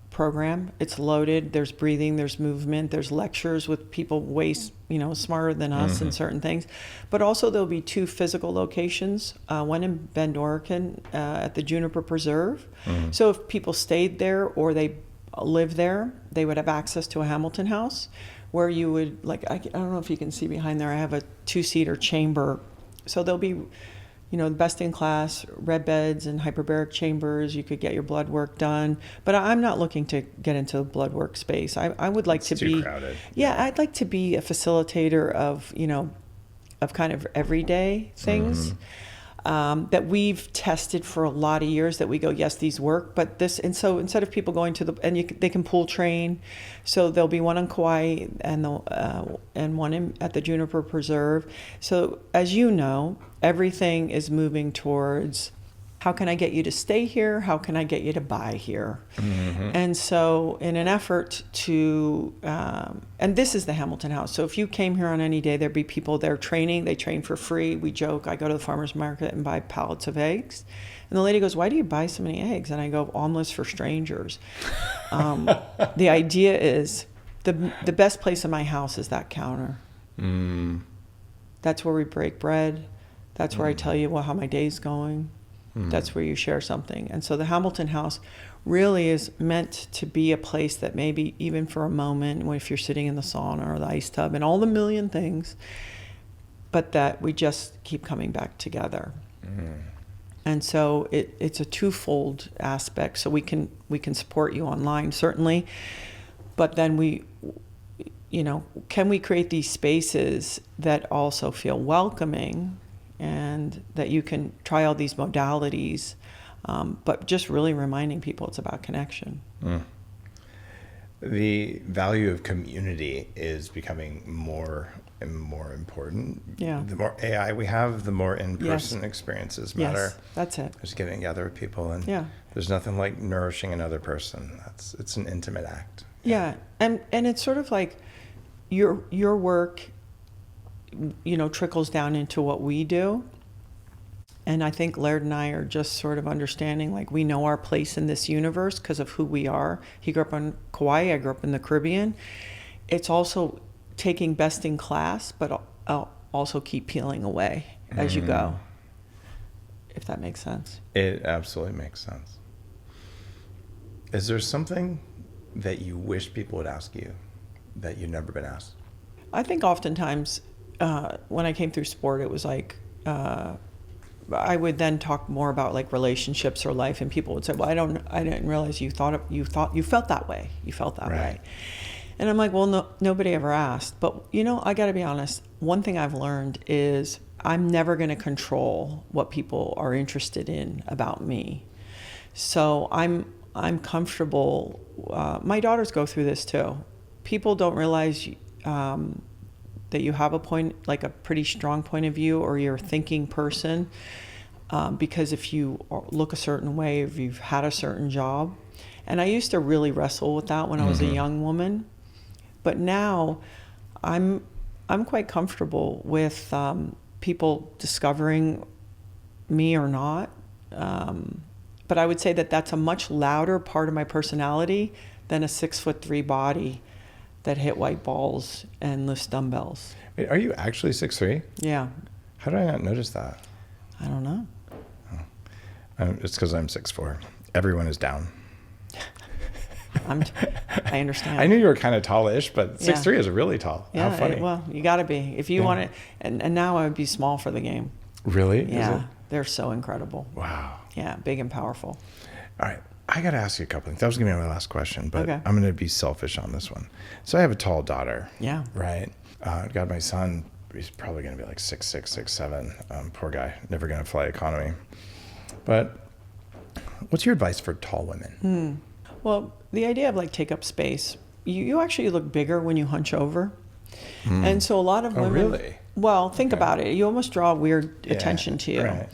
program. It's loaded. There's breathing, there's movement, there's lectures with people way smarter than us in certain things. But also there'll be 2 physical locations, one in Bend, Oregon at the Juniper Preserve. So if people stayed there or they live there, they would have access to a Hamilton House where you would, like, I don't know if you can see behind there, I have a 2-seater chamber. So there'll be the best in class red beds and hyperbaric chambers. You could get your blood work done, but I'm not looking to get into the blood work space. I would like to be crowded. Yeah, I'd like to be a facilitator of of kind of everyday things that we've tested for a lot of years, that we go, yes, these work, but this, and so instead of people going to they can pool train, so there'll be one on Kauai and one at the Juniper Preserve. So as you know, everything is moving towards, how can I get you to stay here? How can I get you to buy here? And so in an effort to, and this is the Hamilton House. So if you came here on any day, there'd be people there training. They train for free. We joke, I go to the farmer's market and buy pallets of eggs. And the lady goes, why do you buy so many eggs? And I go, omelets for strangers. The idea is, the best place in my house is that counter. That's where we break bread. That's where I tell you how my day's going. That's where you share something. And so the Hamilton House really is meant to be a place that maybe even for a moment, if you're sitting in the sauna or the ice tub and all the million things, but that we just keep coming back together. And so it's a twofold aspect. So we can support you online, certainly, but then can we create these spaces that also feel welcoming, and that you can try all these modalities, but just really reminding people it's about connection. The value of community is becoming more more important. Yeah. The more AI we have, the more in-person experiences matter. Yes, that's it. Just getting together with people, and there's nothing like nourishing another person. It's an intimate act. Yeah, and it's sort of like your work, you know, trickles down into what we do. And I think Laird and I are just sort of understanding, like, we know our place in this universe because of who we are. He grew up on Kauai, I grew up in the Caribbean. It's also taking best in class, but I'll also keep peeling away as you go, if that makes sense. It absolutely makes sense. Is there something that you wish people would ask you that you've never been asked? I think oftentimes when I came through sport, it was like, I would then talk more about like relationships or life, and people would say, well, I didn't realize you felt that way. You felt that way. And I'm like, well, no, nobody ever asked. But, you know, I got to be honest. One thing I've learned is I'm never going to control what people are interested in about me. So I'm comfortable. My daughters go through this too. People don't realize that you have a pretty strong point of view, or you're a thinking person, because if you look a certain way, if you've had a certain job. And I used to really wrestle with that when I was a young woman. But now I'm quite comfortable with people discovering me or not. But I would say that that's a much louder part of my personality than a 6'3" body that hit white balls and lifts dumbbells. Wait, are you actually 6'3"? Yeah. How did I not notice that? I don't know. It's because I'm 6'4". Everyone is down. I understand. I knew you were kind of tallish, but 6'3" is really tall. Yeah, How funny. Well, you got to be. If you want it, and now I would be small for the game. Really? Yeah. They're so incredible. Wow. Yeah, big and powerful. All right. I got to ask you a couple things. That was going to be my last question, but Okay. I'm going to be selfish on this one. So I have a tall daughter. Yeah. Right? Got my son. He's probably going to be like 6'6", 6'7". Poor guy. Never going to fly economy. But what's your advice for tall women? Well, the idea of like take up space, you actually look bigger when you hunch over. And so a lot of women... Oh, really? Well, think about it. You almost draw weird attention to you. Right.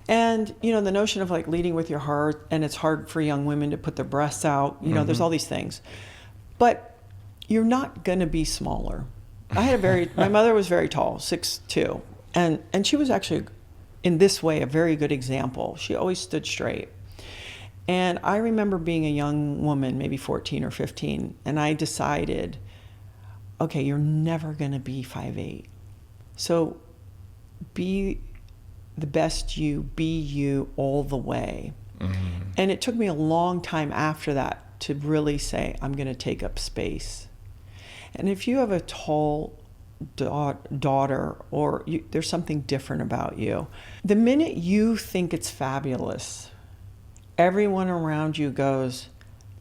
And, you know, the notion of like leading with your heart, and it's hard for young women to put their breasts out, you know, there's all these things. But you're not going to be smaller. My mother was very tall, 6'2", and she was actually, in this way, a very good example. She always stood straight. And I remember being a young woman, maybe 14 or 15, and I decided, okay, you're never going to be 5'8". So be the best you, be you all the way. And it took me a long time after that to really say, I'm going to take up space. And if you have a tall daughter, or there's something different about you, the minute you think it's fabulous, everyone around you goes,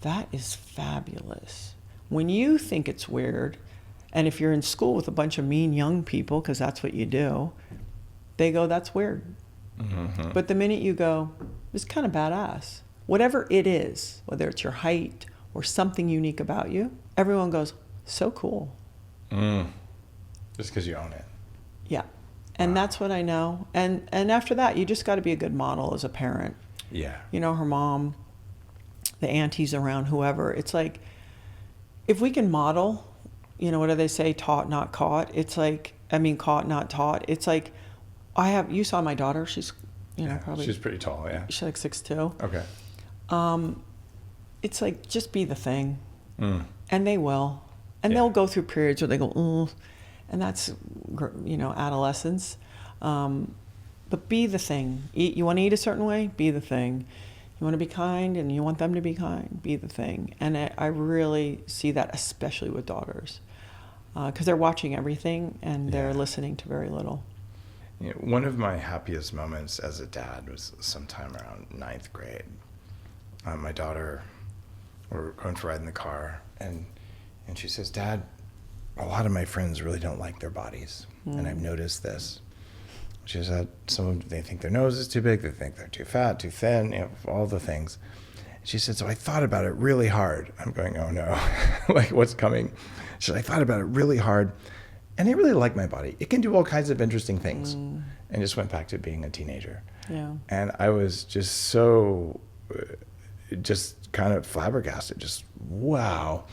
that is fabulous. When you think it's weird, and if you're in school with a bunch of mean young people, because that's what you do, they go, that's weird. But the minute you go, it's kind of badass. Whatever it is, whether it's your height or something unique about you, everyone goes, so cool. Just because you own it. Yeah. And that's what I know. And after that, you just got to be a good model as a parent. Yeah. You know, her mom, the aunties around, whoever. It's like, if we can model, you know, what do they say? Taught, not caught. It's like, caught, not taught. It's like, you saw my daughter. She's, probably. She's pretty tall, yeah. She's like 6'2". Okay. It's like, just be the thing. And they will. And they'll go through periods where they go, and that's, adolescence. But be the thing. You want to eat a certain way? Be the thing. You want to be kind and you want them to be kind? Be the thing. And I really see that, especially with daughters, because they're watching everything and they're listening to very little. One of my happiest moments as a dad was sometime around 9th grade. My daughter, we're going for a ride in the car, and she says, Dad, a lot of my friends really don't like their bodies, and I've noticed this. She said, they think their nose is too big, they think they're too fat, too thin, all the things. She said, so I thought about it really hard. I'm going, oh no, like what's coming? She said, I thought about it really hard, And I really like my body. It can do all kinds of interesting things. And just went back to being a teenager. Yeah. And I was just so, just kind of flabbergasted. Just, wow.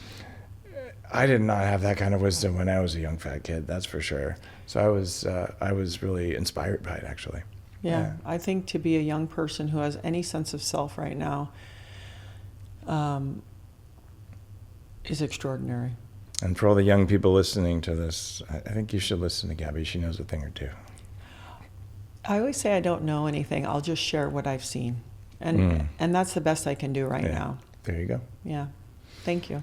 I did not have that kind of wisdom when I was a young fat kid, that's for sure. So I was really inspired by it, actually. Yeah. I think to be a young person who has any sense of self right now is extraordinary. And for all the young people listening to this, I think you should listen to Gabby. She knows a thing or two. I always say I don't know anything. I'll just share what I've seen. And that's the best I can do right now. There you go. Yeah. Thank you.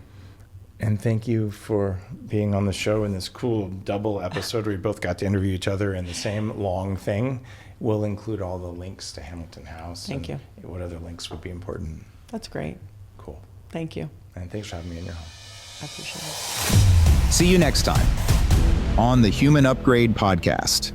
And thank you for being on the show in this cool double episode where we both got to interview each other in the same long thing. We'll include all the links to Hamilton House. Thank you. What other links would be important? That's great. Cool. Thank you. And thanks for having me in your home. I appreciate it. See you next time on the Human Upgrade Podcast.